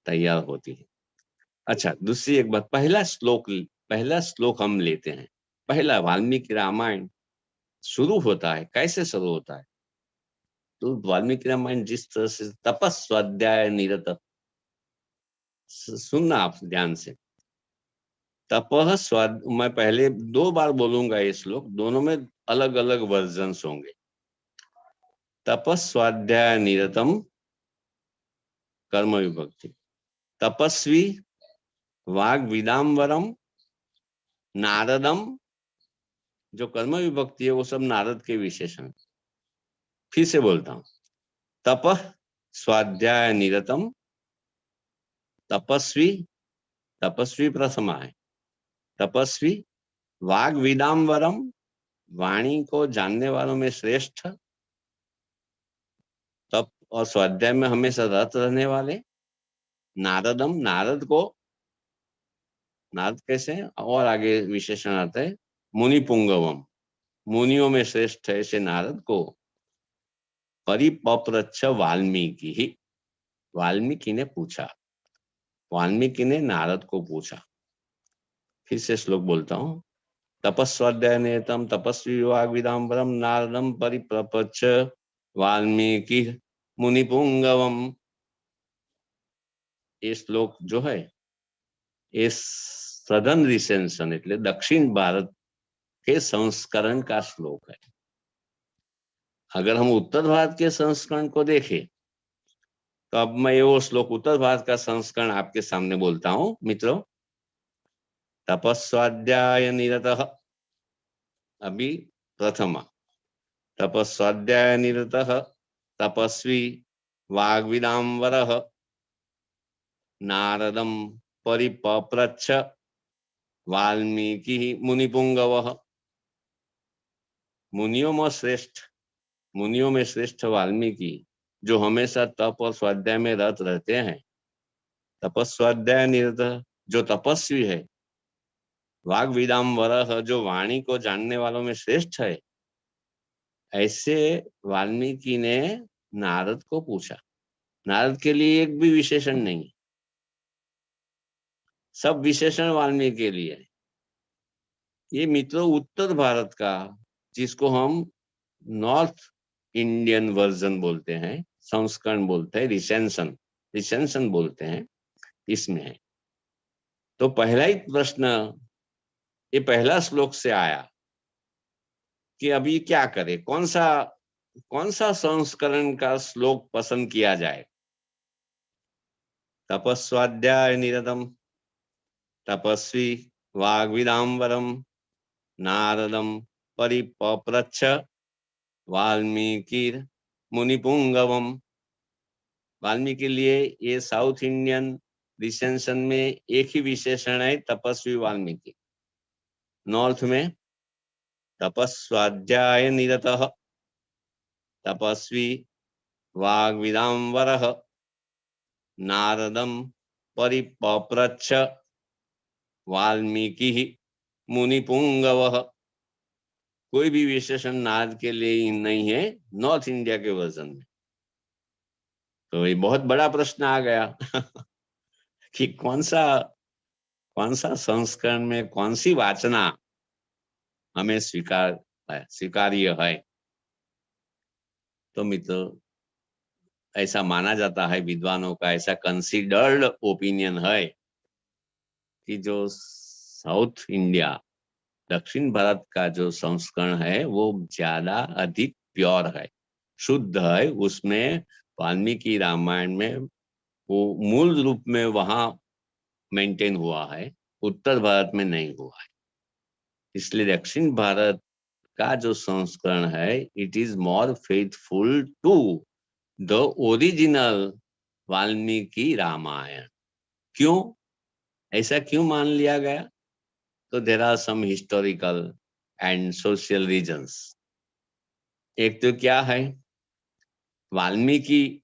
तैयार होती है। अच्छा, दूसरी एक बात, पहला श्लोक हम लेते हैं। पहला वाल्मीकि रामायण शुरू होता है, कैसे शुरू होता है? तो वाल्मीकि रामायण जिस तरह से तपस्वाध्याय निरत, सुनना आप ध्यान से, तपह स्वाद, मैं पहले 2 बार बोलूंगा ये श्लोक, दोनों में अलग अलग वर्जन्स होंगे। तपस्वाध्याय निरतम कर्म विभक्ति, तपस्वी वाग विदाम्बरम नारदम, जो कर्म विभक्ति है वो सब नारद के विशेषण। फिर से बोलता हूं, तपः स्वाध्याय निरतम, तपस्वी, तपस्वी प्रथमा है, तपस्वी वाग विदाम्बरम, वाणी को जानने वालों में श्रेष्ठ, तप और स्वाध्याय में हमेशा रत रहने वाले, नारदम, नारद को, नारद कैसे हैं? और आगे विशेषण आता है, मुनि पुंगवम, मुनियों में श्रेष्ठ ऐसे नारद को, परिपप्रच्छ वाल्मीकि ही, वाल्मीकि ने पूछा, वाल्मीकि ने नारद को पूछा। फिर से श्लोक बोलता हूं, तपस्वाध्याय नियतम तपस्वी वाग विदाम्बरम नारदम परिप्रपच्छ वाल्मीकि मुनिपुंगवम। ये श्लोक जो है, ये सदर्न रिसेंशन એટલે दक्षिण भारत के संस्करण का श्लोक है। अगर हम उत्तर भारत के संस्करण को देखें, तो अब मैं वो श्लोक उत्तर भारत का संस्करण आपके सामने बोलता हूं मित्रों। तपस्वाध्याय निरतः, अभी प्रथमा, तपस्वाध्याय निरतः तपस्वी वाग्विदाम्बरः नारदम परिपप्रच्छ वाल्मीकि मुनिपुंगवः। मुनियों में श्रेष्ठ वाल्मीकि, जो हमेशा तप और स्वाध्याय में रत रहते हैं, तपस्वाध्याय निरत, जो तपस्वी है, वाग विदाम्बरः, जो वाणी को जानने वालों में श्रेष्ठ है, ऐसे वाल्मीकि ने नारद को पूछा। नारद के लिए एक भी विशेषण नहीं, सब विशेषण वाल्मीकि के लिए है। ये मित्रों उत्तर भारत का, जिसको हम नॉर्थ इंडियन वर्जन बोलते हैं, संस्करण बोलते हैं, रिसेंशन बोलते हैं, इसमें है। तो पहला ही प्रश्न, ये पहला श्लोक से आया कि अभी क्या करें, कौन सा संस्करण का श्लोक पसंद किया जाए। तपस्वाध्याय निरतम तपस्वी वाग्विदाम्बरम नारदम परिपप्रच्छ वाल्मीकि मुनिपुंगवम। वाल्मीकि के लिए ये साउथ इंडियन रिसेंशन में एक ही विशेषण है, तपस्वी वाल्मीकि। नॉर्थ में तपस्वाध्याय निरतः तपस्वी वाग्विदाम्बरः नारदं परिपप्रच्छ वाल्मीकि मुनिपुंगवः। कोई भी विशेषण नारद के लिए नहीं है नॉर्थ इंडिया के वर्जन में। तो ये बहुत बड़ा प्रश्न आ गया कि कौन सा संस्करण में कौन सी वाचना हमें स्वीकार्य है। तो मित्रों, ऐसा माना जाता है, विद्वानों का ऐसा कंसीडर्ड ओपिनियन है कि जो साउथ इंडिया, दक्षिण भारत का जो संस्करण है वो ज्यादा अधिक प्योर है, शुद्ध है। उसमें वाल्मीकि रामायण में वो मूल रूप में वहां मेंटेन हुआ है, उत्तर भारत में नहीं हुआ है। इसलिए दक्षिण भारत का जो संस्करण है, it is more faithful to the original Valmiki Ramayana. क्यों ऐसा क्यों मान लिया गया? तो there are some historical and social reasons. एक तो क्या है, वाल्मीकि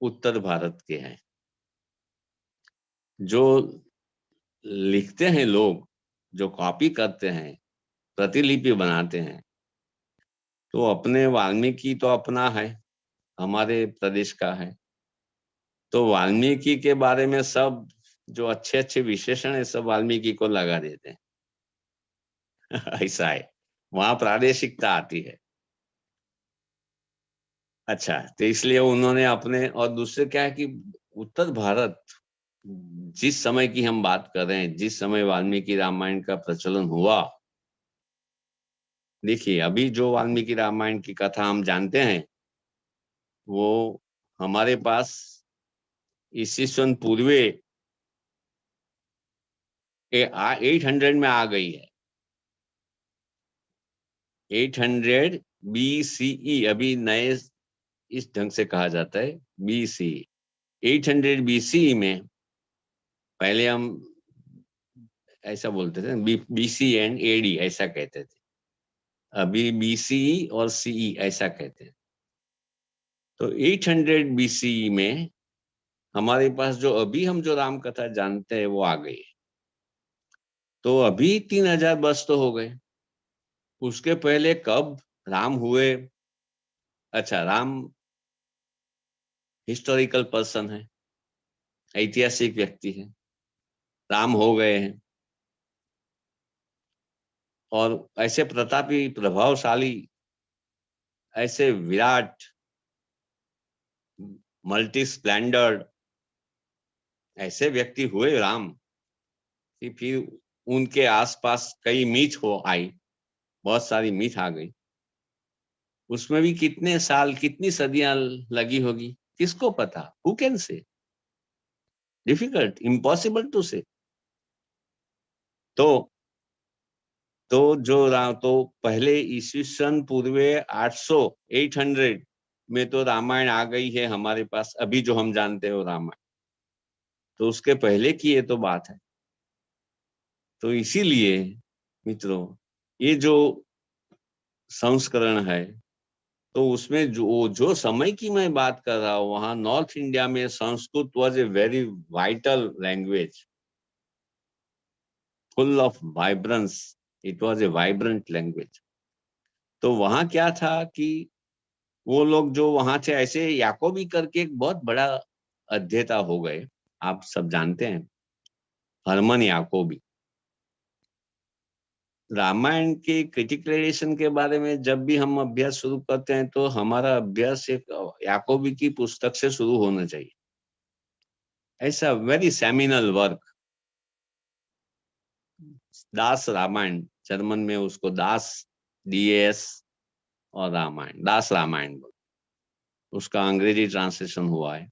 उत्तर भारत के हैं। जो लिखते हैं लोग, जो कॉपी करते हैं, प्रतिलिपि बनाते हैं, तो अपने वाल्मीकि तो अपना है, हमारे प्रदेश का है। तो वाल्मीकि के बारे में सब जो अच्छे अच्छे विशेषण है सब वाल्मीकि को लगा देते हैं ऐसा है, वहां प्रादेशिकता आती है। अच्छा, तो इसलिए उन्होंने अपने, और दूसरे क्या है कि उत्तर भारत, जिस समय की हम बात कर रहे हैं, जिस समय वाल्मीकि रामायण का प्रचलन हुआ, देखिए अभी जो वाल्मीकि रामायण की कथा हम जानते हैं वो हमारे पास ईस्वी सन पूर्वे 800 में आ गई है। 800 BCE, अभी नए इस ढंग से कहा जाता है BC। 800 BCE में, पहले हम ऐसा बोलते थे, BC एंड AD ऐसा कहते थे, अभी BCE और CE ऐसा कहते हैं। तो 800 BCE में हमारे पास जो अभी हम जो राम कथा जानते हैं वो आ गई है। तो अभी 3000 वर्ष तो हो गए। उसके पहले कब राम हुए? अच्छा, राम हिस्टोरिकल पर्सन है, ऐतिहासिक व्यक्ति है, राम हो गए हैं, और ऐसे प्रतापी, प्रभावशाली, ऐसे विराट, मल्टी स्प्लेंडर्ड ऐसे व्यक्ति हुए राम कि फिर उनके आसपास कई मीथ हो आई, बहुत सारी मीथ आ गई। उसमें भी कितने साल, कितनी सदियां लगी होगी, किसको पता? Who can say? Difficult, impossible to say. तो पहले ईस्वी सन पूर्वे 800 में तो रामायण आ गई है हमारे पास, अभी जो हम जानते हो रामायण। तो उसके पहले की ये तो बात है। तो इसीलिए मित्रों, ये जो संस्करण है, तो उसमें जो समय की मैं बात कर रहा हूँ, वहां नॉर्थ इंडिया में Sanskrit was a very vital language, full of vibrance. It was a vibrant language. तो वहां क्या था कि वो लोग जो वहां थे, ऐसे याकोबी करके एक बहुत बड़ा अध्येता हो गए, आप सब जानते हैं, हरमन याकोबी। रामायण के क्रिटिकलाइजेशन के बारे में जब भी हम अभ्यास शुरू करते हैं तो हमारा अभ्यास एक याकोबी की पुस्तक से शुरू होना चाहिए। ऐसा वेरी सेमिनल वर्क, दास रामायण, जर्मन में उसको दास, DAS, और रामायण, दास रामायण बोल, उसका अंग्रेजी ट्रांसलेशन हुआ है,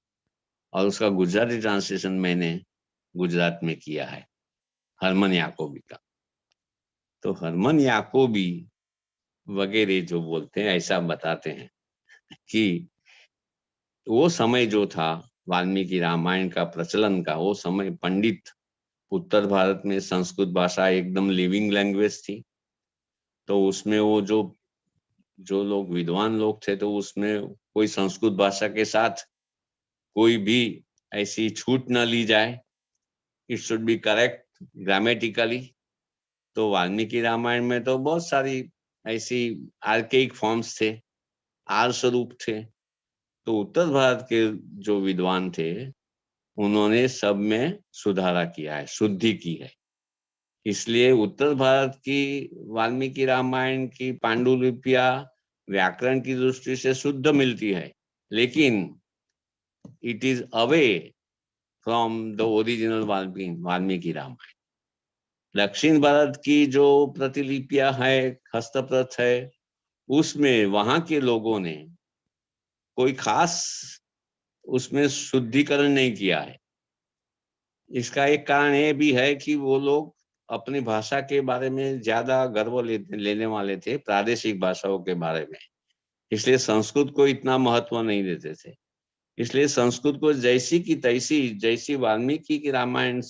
और उसका गुजराती ट्रांसलेशन मैंने गुजरात में किया है, हरमन याकोबी का। तो हरमन याकोबी वगैरह जो बोलते हैं, ऐसा बताते हैं कि वो समय जो था वाल्मीकि रामायण का प्रचलन का, वो समय पंडित, उत्तर भारत में संस्कृत भाषा एकदम लिविंग लैंग्वेज थी। तो उसमें वो जो लोग विद्वान लोग थे, तो उसमें कोई संस्कृत भाषा के साथ कोई भी ऐसी छूट न ली जाए, it should be correct grammatically. तो वाल्मीकि रामायण में तो बहुत सारी ऐसी आर्केइक फॉर्म्स थे, आर स्वरूप थे। तो उत्तर भारत के जो विद्वान थे, उन्होंने सब में सुधारा किया है, शुद्धि की है। इसलिए उत्तर भारत की वाल्मीकि रामायण की पांडुलिपियां व्याकरण की दृष्टि से शुद्ध मिलती है, लेकिन it is away from the original Valmiki Ramayana. दक्षिण भारत की जो प्रतिलिपियां है, हस्तप्रत है, उसमें वहां के लोगों ने कोई खास उसमें शुद्धिकरण नहीं किया है। इसका एक कारण ये भी है कि वो लोग अपनी भाषा के बारे में ज्यादा गर्व लेने वाले थे, प्रादेशिक भाषाओं के बारे में। इसलिए संस्कृत को इतना महत्व नहीं देते थे। इसलिए संस्कृत को जैसी की तैसी, जैसी वाल्मीकि की रामायण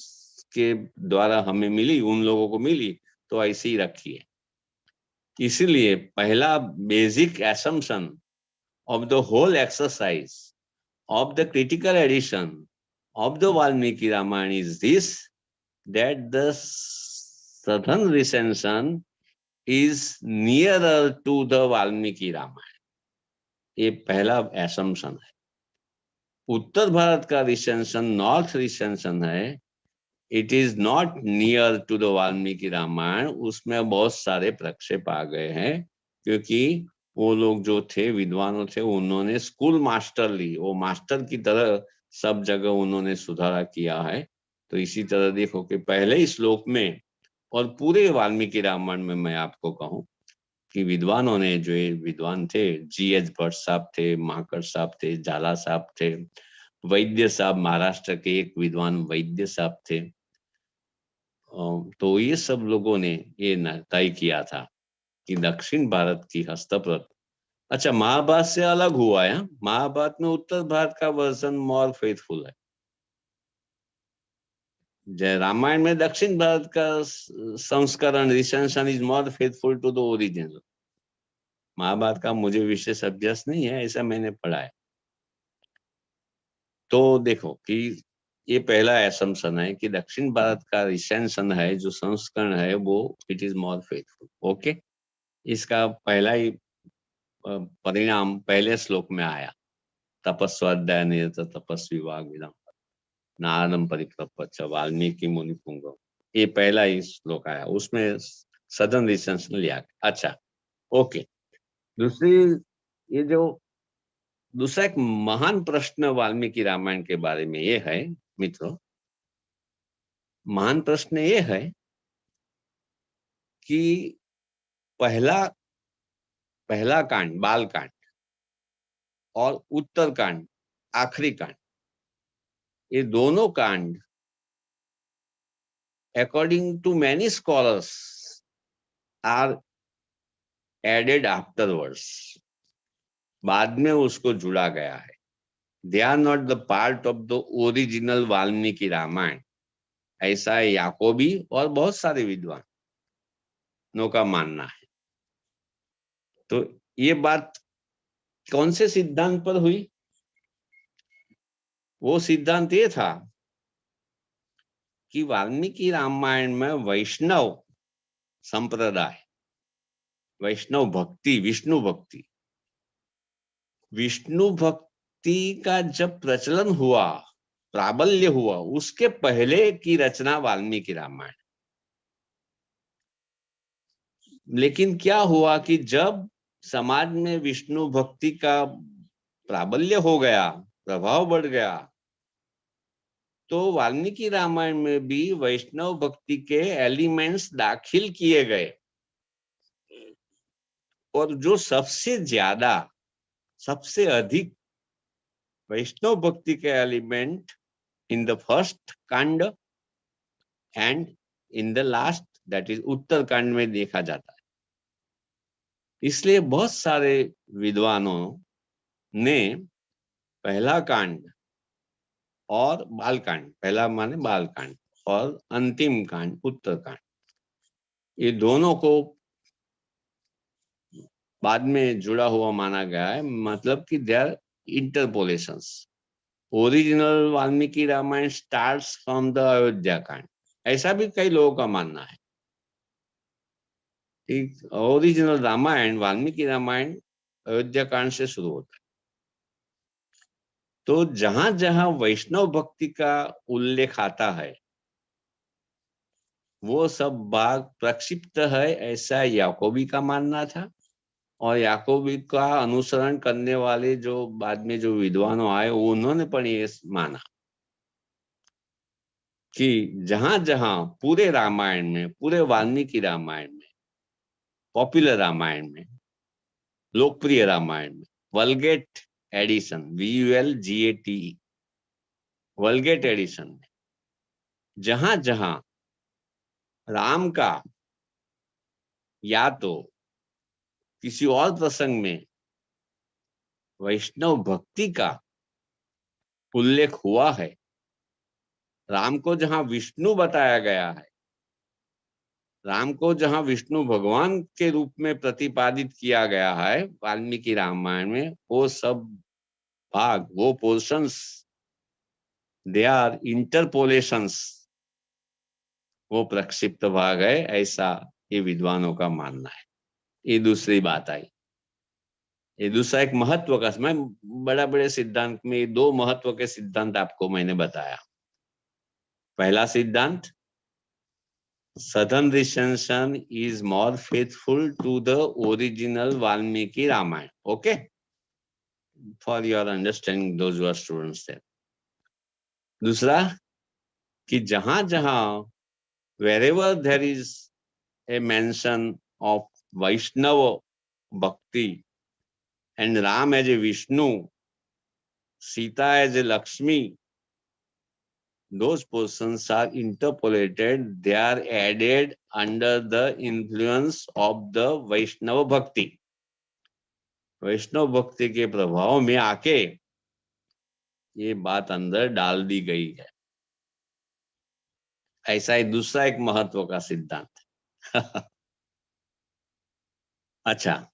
के द्वारा हमें मिली, उन लोगों को मिली, तो ऐसी ही रखी है। इसीलिए पहला basic assumption of the whole exercise of the critical edition of the Valmiki Ramayana is this, that the southern recension is nearer to the Valmiki Ramayana. ये पहला assumption है। उत्तर भारत का रिसेंशन, नॉर्थ रिसेंशन है, it is not near to the Valmiki Ramayana. उसमें बहुत सारे प्रक्षेप आ गए हैं, क्योंकि वो लोग जो थे, विद्वानों थे, उन्होंने स्कूल मास्टर ली, वो मास्टर की तरह सब जगह उन्होंने सुधारा किया है। तो इसी तरह देखो कि पहले श्लोक में और पूरे वाल्मीकि रामायण में मैं आपको कहूं कि विद्वानों ने, जो विद्वान थे, G.H. भट्ट साहब थे, महाकर साहब थे, झाला साहब थे, वैद्य साहब, महाराष्ट्र के एक विद्वान वैद्य साहब थे। तो ये सब लोगों ने ये तय किया था कि दक्षिण भारत की हस्तप्रत, अच्छा, महाभारत से अलग हुआ है। महाभारत में उत्तर भारत का वर्जन मोर फेथफुल है। जय रामायण में दक्षिण भारत का संस्करण, recension is more faithful to the original. Mahabharata का मुझे विशेष अभ्यास नहीं है, ऐसा मैंने पढ़ा है। तो देखो कि ये पहला असम्पशन है कि दक्षिण भारत का रिसेंशन है, जो संस्करण है, वो it is more faithful. Okay, इसका पहला ही परिणाम पहले श्लोक में आया। तपस्वाध्याय निरत तपस्वी वाग्विदम नारदम परिप्रपच्च वाल्मीकि मुनि पुंगव, ये पहला ही श्लोक आया, उसमें सदन रिसेंशन लिया। अच्छा, ओके। दूसरी, ये जो दूसरा एक महान प्रश्न वाल्मीकि रामायण के बारे में ये है मित्रों, महान प्रश्न ये है कि पहला कांड बाल कांड और उत्तर कांड आखिरी कांड, ये दोनों कांड according to many scholars are added afterwards, बाद में उसको जुड़ा गया है। They are not the part of the original Valmiki Ramayana, ऐसा है याकोबी और बहुत सारे विद्वानों का मानना है। तो ये बात कौन से सिद्धांत पर हुई? वो सिद्धांत ये था कि वाल्मीकि रामायण में वैष्णव संप्रदाय, वैष्णव भक्ति, विष्णु भक्ति का जब प्रचलन हुआ, प्राबल्य हुआ, उसके पहले की रचना वाल्मीकि रामायण। लेकिन क्या हुआ कि जब समाज में विष्णु भक्ति का प्राबल्य हो गया, प्रभाव बढ़ गया, तो वाल्मीकि रामायण में भी वैष्णव भक्ति के एलिमेंट्स दाखिल किए गए। और जो सबसे अधिक वैष्णव भक्ति के element in the first Kanda and in the last, that is Uttara Kanda में देखा जाता है। इसलिए बहुत सारे विद्वानों ने पहला कांड और बाल कांड, पहला माने बाल कांड और अंतिम कांड उत्तर कांड, ये दोनों को बाद में जुड़ा हुआ माना गया है, मतलब कि they are interpolations. Original Valmiki Ramayana starts from the Ayodhya Kanda, ऐसा भी कई लोगों का मानना है। ओरिजिनल रामायण, वाल्मीकि रामायण अयोध्या कांड से शुरू होता है। तो जहां जहां वैष्णव भक्ति का उल्लेख आता है वो सब भाग प्रक्षिप्त है, ऐसा याकोबी का मानना था। और याकोबी का अनुसरण करने वाले जो बाद में जो विद्वानों आए उन्होंने पण ये माना कि जहां जहां पूरे रामायण में, पूरे वाल्मीकि रामायण में, पॉपुलर रामायण में, लोकप्रिय रामायण में, वल्गेट एडिशन, VULGATE, वल्गेट एडिशन में जहां जहां राम का या तो किसी और प्रसंग में वैष्णव भक्ति का उल्लेख हुआ है, राम को जहां विष्णु बताया गया है, राम को जहां विष्णु भगवान के रूप में प्रतिपादित किया गया है वाल्मीकि रामायण में, वो सब भाग, वो पोर्शंस, दे आर इंटरपोलेशंस, वो प्रक्षिप्त भाग है, ऐसा ये विद्वानों का मानना है। ये दूसरी बात आई। ये दूसरा एक महत्व का, मैं बड़ा बड़े सिद्धांत में दो महत्व के सिद्धांत आपको मैंने बताया। पहला सिद्धांत, Southern recension is more faithful to the original Valmiki Ramayana. Okay, for your understanding, those who are students there. दूसरा कि जहां जहां wherever there is a mention of Vaishnava bhakti and Ram as a Vishnu, Sita as a Lakshmi, those portions are interpolated, they are added under the influence of the Vaishnava bhakti. वैष्णव भक्ति के प्रभाव में आके ये बात अंदर डाल दी गई है, ऐसा ही दूसरा एक महत्व का सिद्धांत। अच्छा,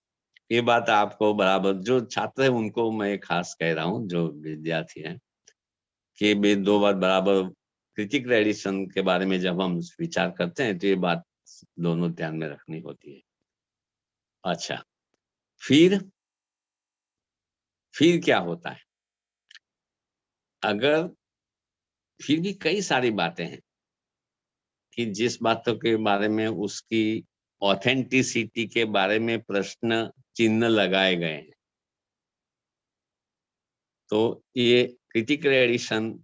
ये बात आपको बराबर, जो छात्र है उनको मैं खास कह रहा हूँ, जो विद्यार्थी हैं, कि भी दो बात बराबर क्रिटिकल एडिशन के बारे में जब हम विचार करते हैं तो ये बात दोनों ध्यान में रखनी होती है। अच्छा, फिर क्या होता है? अगर फिर भी कई सारी बातें हैं कि जिस बातों के बारे में उसकी ऑथेंटिसिटी के बारे में प्रश्न चिन्ह लगाए गए हैं, तो ये क्रिटिकल एडिशन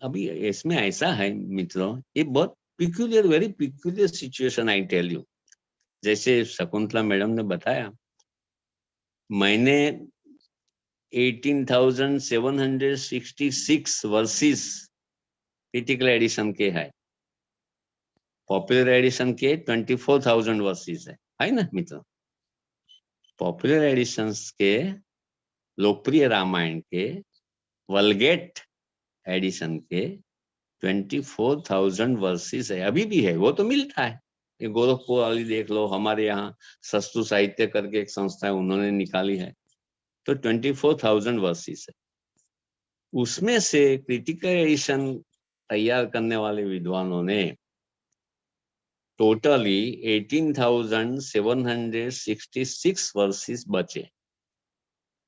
अभी इसमें ऐसा है मित्रों, ये बहुत peculiar, very peculiar situation, I tell you. जैसे शकुंतला मैडम ने बताया, मैंने 18,766 वर्सेस क्रिटिकल एडिशन के है, पॉपुलर एडिशन के 24,000 वर्सेस है ना मित्रों? पॉपुलर एडिशंस के, लोकप्रिय रामायण के, वल्गेट एडिशन के 24,000 वर्सेस है, अभी भी है, वो तो मिलता है। ये गोरखपुर वाली देख लो, हमारे यहाँ सस्तु साहित्य करके एक संस्था है, उन्होंने निकाली है, तो 24,000 वर्सेस है। उसमें से क्रिटिकल एडिशन तैयार करने वाले विद्वानों ने टोटली 18,766 वर्सेस बचे,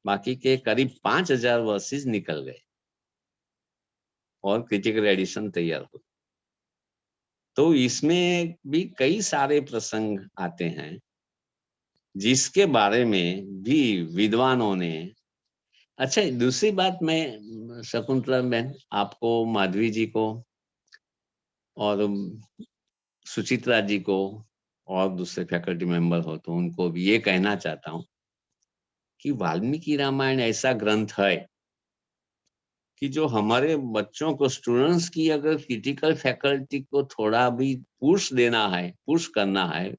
बाकी के करीब 5,000 वर्सेस निकल गए और क्रिटिकल एडिशन तैयार हुई। तो इसमें भी कई सारे प्रसंग आते हैं जिसके बारे में भी विद्वानों ने। अच्छा, दूसरी बात मैं शकुंतला बहन, आपको, माधवी जी को और सुचित्रा जी को और दूसरे फैकल्टी मेंबर हो तो उनको भी ये कहना चाहता हूँ कि वाल्मीकि रामायण ऐसा ग्रंथ है कि जो हमारे बच्चों को, स्टूडेंट्स की अगर क्रिटिकल फैकल्टी को थोड़ा भी पुश देना है, पुश करना है,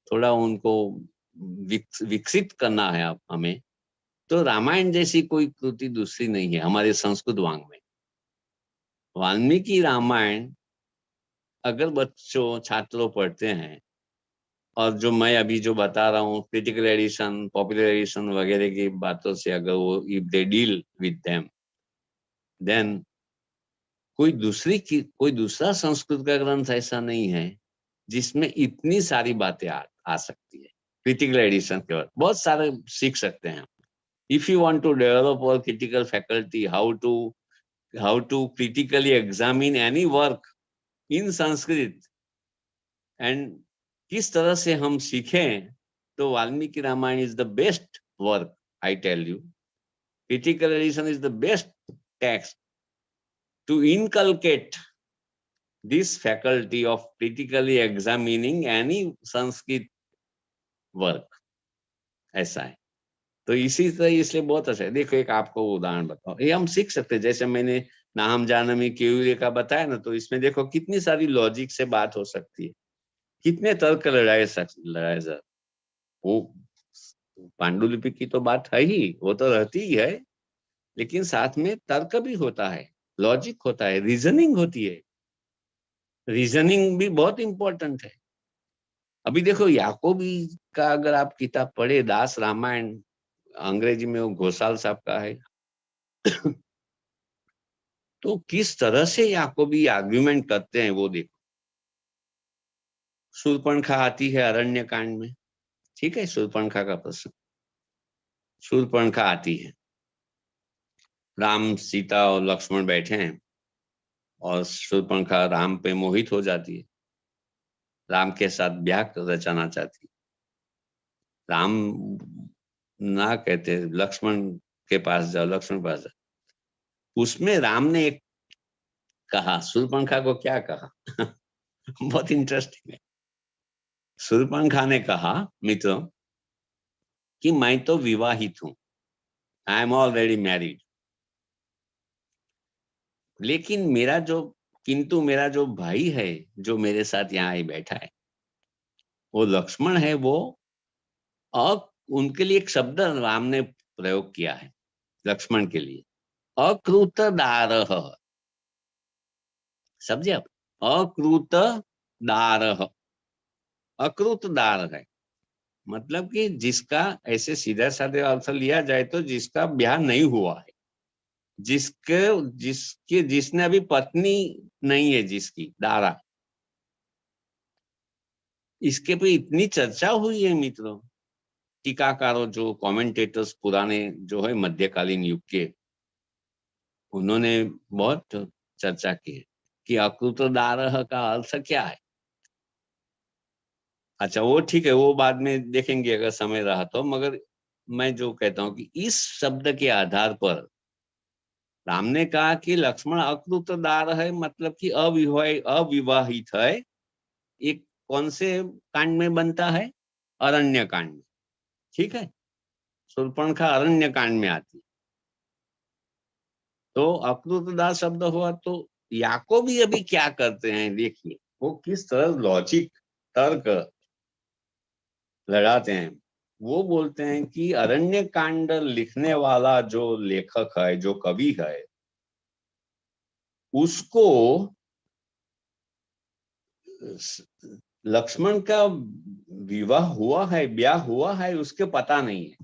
थोड़ा उनको विकसित करना है हमें, तो रामायण जैसी कोई कृति दूसरी नहीं है हमारे संस्कृत वांग में। वाल्मीकि रामायण अगर बच्चों, छात्रों पढ़ते हैं और जो मैं अभी जो बता रहा हूँ क्रिटिकल एडिशन, पॉपुलर एडिशन वगैरह की बातों से अगर वो if they deal with them, then कोई दूसरा संस्कृत का ग्रंथ ऐसा नहीं है जिसमें इतनी सारी बातें आ सकती है। क्रिटिकल एडिशन के बाद बहुत सारे सीख सकते हैं। If you want to develop और critical faculty, how to critically examine any work in Sanskrit and किस तरह से हम सीखें, तो Valmiki Ramayana is the best work. I tell you, critical edition is the best text to inculcate this faculty of critically examining any Sanskrit work. ऐसा है। तो इसी तरह इसलिए बहुत अच्छा है। देखो एक आपको उदाहरण बताओ, ये हम सीख सकते हैं। जैसे मैंने नाहम जानमी केयूरे का बताया ना, तो इसमें देखो कितनी सारी लॉजिक से बात हो सकती है, कितने तर्क लड़ाए जा। वो पांडुलिपि की तो बात है ही, वो तो रहती ही है, लेकिन साथ में तर्क भी होता है, लॉजिक होता है, रीजनिंग होती है। रीजनिंग भी बहुत इंपॉर्टेंट है। अभी देखो याकोबी का अगर आप किताब पढ़े, दास रामायण, अंग्रेजी में वो घोषाल साहब का है, तो किस तरह से याकोबी आर्ग्यूमेंट करते हैं वो देखो। शूर्पणखा आती है अरण्य कांड में, ठीक है, शूर्पणखा का प्रश्न, शूर्पणखा आती है, राम सीता और लक्ष्मण बैठे हैं और शूर्पणखा राम पे मोहित हो जाती है, राम के साथ ब्याह रचाना चाहती। राम ना कहते, लक्ष्मण के पास जाओ, लक्ष्मण पास जाओ। उसमें राम ने एक कहा, शूर्पणखा को क्या कहा बहुत इंटरेस्टिंग है। शूर्पणखा ने कहा मित्रों कि मैं तो विवाहित हूं, आई एम ऑलरेडी मैरिड, लेकिन मेरा जो भाई है जो मेरे साथ यहाँ ही बैठा है, वो लक्ष्मण है, वो उनके लिए एक शब्द राम ने प्रयोग किया है लक्ष्मण के लिए, अकृतदारः। समझे आप? अकृतदारः, अकृतदार है मतलब कि जिसका, ऐसे सीधा साधे अर्थ लिया जाए तो जिसका ब्याह नहीं हुआ है, जिसने अभी पत्नी नहीं है, जिसकी दारा। इसके पे इतनी चर्चा हुई है मित्रों, टीकाकारों, जो कमेंटेटर्स पुराने जो है मध्यकालीन युग के, उन्होंने बहुत चर्चा की है कि अकृतदारः का अर्थ क्या है। अच्छा वो ठीक है, वो बाद में देखेंगे अगर समय रहा तो, मगर मैं जो कहता हूं कि इस शब्द के आधार पर राम ने कहा कि लक्ष्मण अकृतदार है, मतलब कि अविवाहित है। एक कौन से कांड में बनता है? अरण्य कांड में, ठीक है, शूर्पणखा अरण्य कांड में आती है। तो अकृतदार शब्द हुआ, तो याकोबी अभी क्या करते हैं देखिए, वो किस तरह लॉजिक तर्क लगाते हैं। वो बोलते हैं कि अरण्य कांड लिखने वाला जो लेखक है, जो कवि है, उसको लक्ष्मण का विवाह हुआ है, ब्याह हुआ है, उसके पता नहीं है।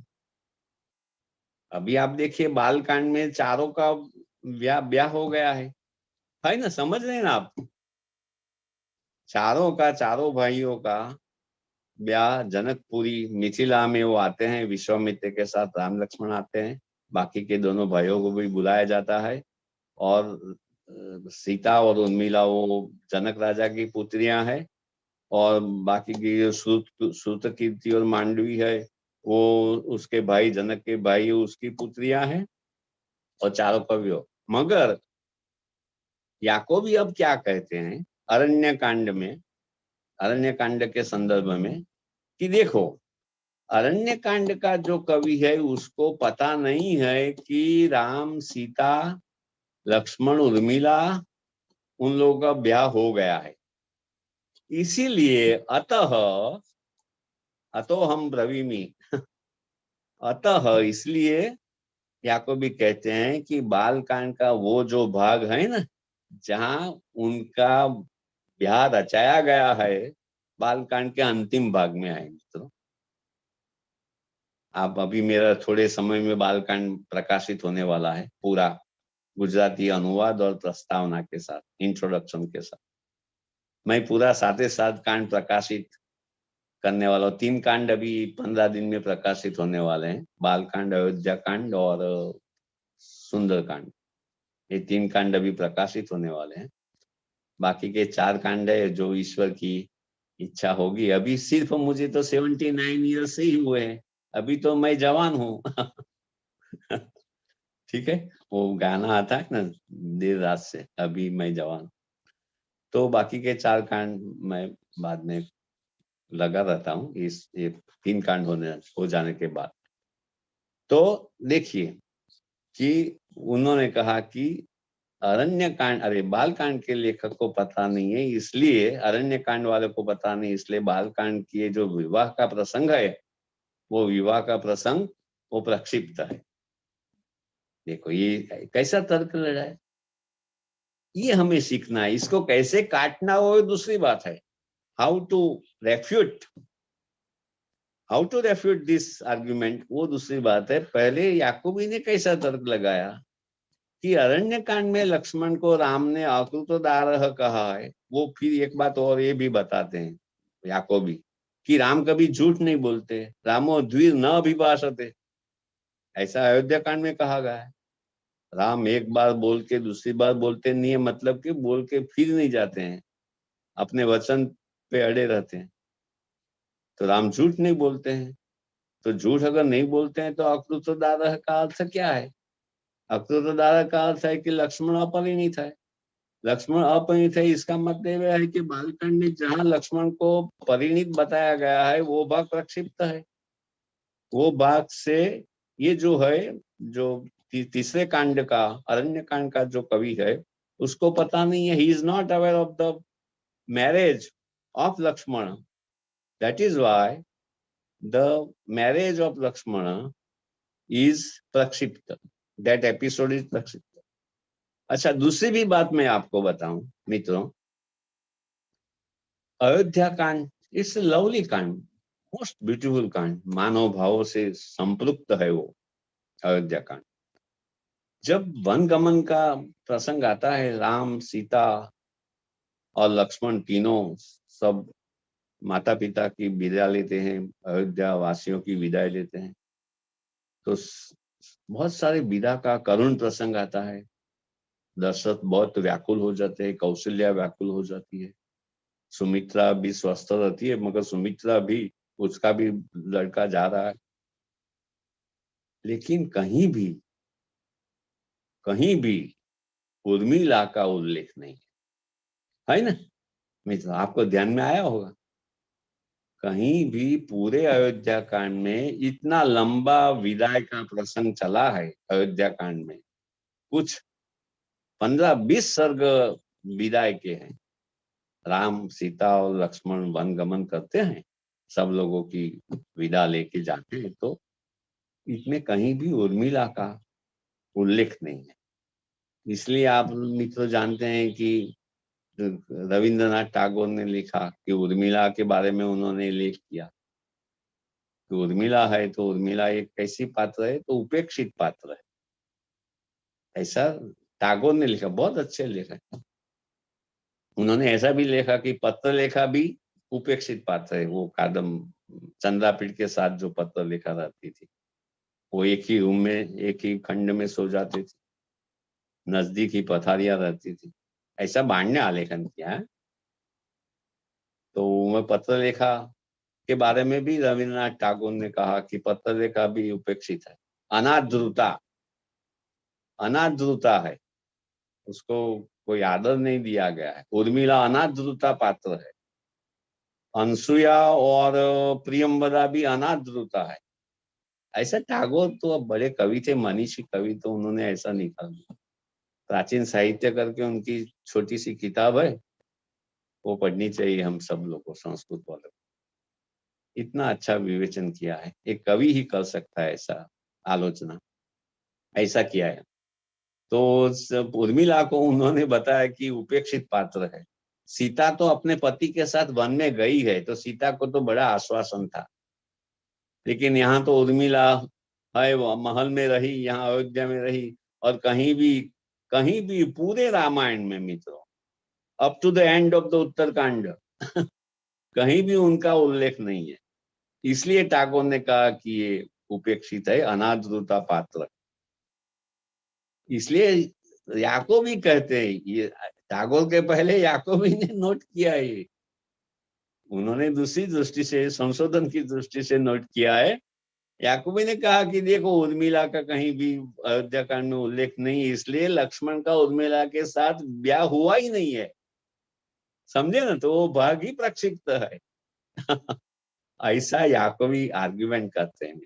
अभी आप देखिए बाल कांड में चारों का ब्याह हो गया है ना, समझ रहे हैं ना आप? चारों भाइयों का ब्याह जनकपुरी मिथिला में वो आते हैं, विश्वामित्र के साथ राम लक्ष्मण आते हैं, बाकी के दोनों भाइयों को भी बुलाया जाता है। और सीता और उर्मिला वो जनक राजा की पुत्रियां हैं, और बाकी की जो श्रुतकीर्ति और मांडवी है, वो उसके भाई जनक के भाई उसकी पुत्रियां हैं, और चारों का विवाह। मगर याकोबी अब क्या कहते हैं अरण्य कांड के संदर्भ में, कि देखो अरण्य कांड का जो कवि है उसको पता नहीं है कि राम सीता लक्ष्मण उर्मिला उन लोगों का ब्याह हो गया है। इसीलिए अतो हम ब्रवीमि अतः इसलिए याकोबी कहते हैं कि बाल कांड का वो जो भाग है ना, जहां उनका ब्याह रचाया गया है, बालकांड के अंतिम भाग में आए मित्रों। आप अभी मेरा थोड़े समय में बालकांड प्रकाशित होने वाला है, पूरा गुजराती अनुवाद और प्रस्तावना के साथ, इंट्रोडक्शन के साथ। मैं पूरा साथे साथ कांड प्रकाशित करने वाला हूँ। 3 कांड अभी 15 दिन में प्रकाशित होने वाले हैं, बालकांड, अयोध्या कांड और सुंदर कांड। ये 3 कांड अभी प्रकाशित होने वाले हैं। बाकी के 4 कांड है जो ईश्वर की इच्छा होगी। अभी सिर्फ मुझे तो 79 ईयर्स से ही हुए हैं, अभी तो मैं जवान हूँ। ठीक है, वो गाना आता है ना, देर रात से अभी मैं जवान। तो बाकी के 4 कांड मैं बाद में लगा रहता हूँ, ये 3 कांड हो जाने के बाद। तो देखिए कि उन्होंने कहा कि अरण्य कांड, अरे बाल कांड के लेखक को पता नहीं है, इसलिए अरण्य कांड वाले को पता नहीं, इसलिए बाल कांड की जो विवाह का प्रसंग है, वो विवाह का प्रसंग वो प्रक्षिप्त है। देखो ये कैसा तर्क लड़ा है, ये हमें सीखना है। इसको कैसे काटना हो दूसरी बात है, how to refute this argument वो दूसरी बात है। पहले याकूबी ने कैसा तर्क लगाया कि अरण्य कांड में लक्ष्मण को राम ने अकृतदारः कहा है, वो फिर एक बात और ये भी बताते हैं याकूबी कि राम कभी झूठ नहीं बोलते, रामो द्विर न अभिभाषते, ऐसा अयोध्या कांड में कहा गया है। राम एक बार बोल के दूसरी बार बोलते नहीं है, मतलब कि बोल के फिर नहीं जाते हैं, अपने वचन पे अड़े रहते हैं। तो राम झूठ नहीं बोलते हैं, तो झूठ अगर नहीं बोलते हैं तो अकृतदारः का अर्थ क्या है? अकृतदारः का अर्थ है कि लक्ष्मण अपरिणीत है। लक्ष्मण अपरिणीत है, इसका मतलब है कि बालकांड में जहां लक्ष्मण को परिणीत बताया गया है वो भाग प्रक्षिप्त है। वो भाग से ये जो है, जो तीसरे कांड का, अरण्य कांड का जो कवि है उसको पता नहीं है, he is not aware of the marriage of Lakshman, that is why the marriage of Lakshman is प्रक्षिप्त, दैट एपिसोड इज प्रक्षिप्त। अच्छा, दूसरी भी बात मैं आपको बताऊं मित्रों, अयोध्या कांड इस लवली कांड, मोस्ट ब्यूटीफुल कांड, मानव भावों से संपृक्त है वो अयोध्या कांड। जब वन गमन का प्रसंग आता है, राम, सीता और लक्ष्मण तीनों सब माता पिता की विदाई लेते हैं, अयोध्या वासियों की विदाई लेते हैं, तो बहुत सारे विदा का करुण प्रसंग आता है। दशरथ बहुत व्याकुल हो जाते हैं, कौशल्या व्याकुल हो जाती है, सुमित्रा भी स्वस्थ रहती है, मगर सुमित्रा भी, उसका भी लड़का जा रहा है, लेकिन कहीं भी उर्मिला का उल्लेख नहीं है ना मित्र, आपको ध्यान में आया होगा। कहीं भी पूरे अयोध्या कांड में इतना लंबा विदाई का प्रसंग चला है, अयोध्या कांड में कुछ 15-20 सर्ग विदाई के हैं। राम, सीता और लक्ष्मण वनगमन करते हैं, सब लोगों की विदा लेके जाते हैं, तो इसमें कहीं भी उर्मिला का उल्लेख नहीं है। इसलिए आप मित्र जानते हैं कि रविंद्रनाथ टैगोर ने लिखा कि उर्मिला के बारे में उन्होंने लेख किया कि उर्मिला है तो उर्मिला एक कैसी पात्र है, तो उपेक्षित पात्र है, ऐसा टैगोर ने लिखा। बहुत अच्छे लेखक है। उन्होंने ऐसा भी लिखा कि पत्र लेखा भी उपेक्षित पात्र है। वो कादम चंद्रापीठ के साथ जो पत्र लेखा रहती थी, वो एक ही रूम में, एक ही खंड में सो जाते थे, नजदीक ही पथारियां रहती थी, ऐसा बाण ने आलेखन किया है। तो मैं पत्र लेखा के बारे में भी रविन्द्रनाथ टैगोर ने कहा कि पत्र लेखा भी उपेक्षित है, अनादृता है, उसको कोई आदर नहीं दिया गया है। उर्मिला अनादृता पात्र है, अनसुया और प्रियंवदा भी अनादृता है। ऐसा टैगोर तो अब बड़े कवि थे, मनीषी कवि, तो उन्होंने ऐसा निकाला। प्राचीन साहित्य करके उनकी छोटी सी किताब है, वो पढ़नी चाहिए हम सब लोगों को, संस्कृत वालों को। इतना अच्छा विवेचन किया है, एक कवि ही कर सकता है ऐसा आलोचना, ऐसा किया है। तो उर्मिला को उन्होंने बताया कि उपेक्षित पात्र है, सीता तो अपने पति के साथ वन में गई है, तो सीता को तो बड़ा आश्वासन था, लेकिन यहाँ तो उर्मिला है, वो महल में रही, यहाँ अयोध्या में रही, और कहीं भी पूरे रामायण में मित्रों, up to the end of the Uttarakanda कहीं भी उनका उल्लेख नहीं है। इसलिए टैगोर ने कहा कि ये उपेक्षित है, अनादृता पात्र। इसलिए याकोबी कहते हैं, ये टैगोर के पहले याकोबी ने नोट किया है, ये उन्होंने दूसरी दृष्टि से, संशोधन की दृष्टि से नोट किया है। याकूबी ने कहा कि देखो, उर्मिला का कहीं भी अयोध्या कांड में उल्लेख नहीं, इसलिए लक्ष्मण का उर्मिला के साथ ब्याह हुआ ही नहीं है, समझे ना, तो वो भाग ही प्रक्षिप्त है ऐसा याकूबी आर्ग्यूमेंट करते हैं।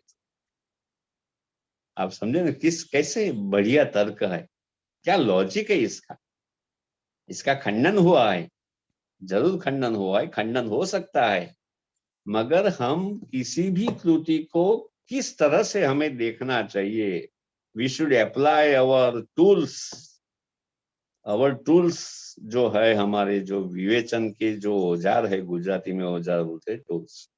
आप समझे ना, कैसे बढ़िया तर्क है, क्या लॉजिक है इसका। इसका खंडन हुआ है, जरूर खंडन हुआ है, खंडन हो सकता है, मगर हम किसी भी कृति को किस तरह से हमें देखना चाहिए, we should apply our tools जो है हमारे, जो विवेचन के जो औजार है, गुजराती में औजार बोलते हैं टूल्स,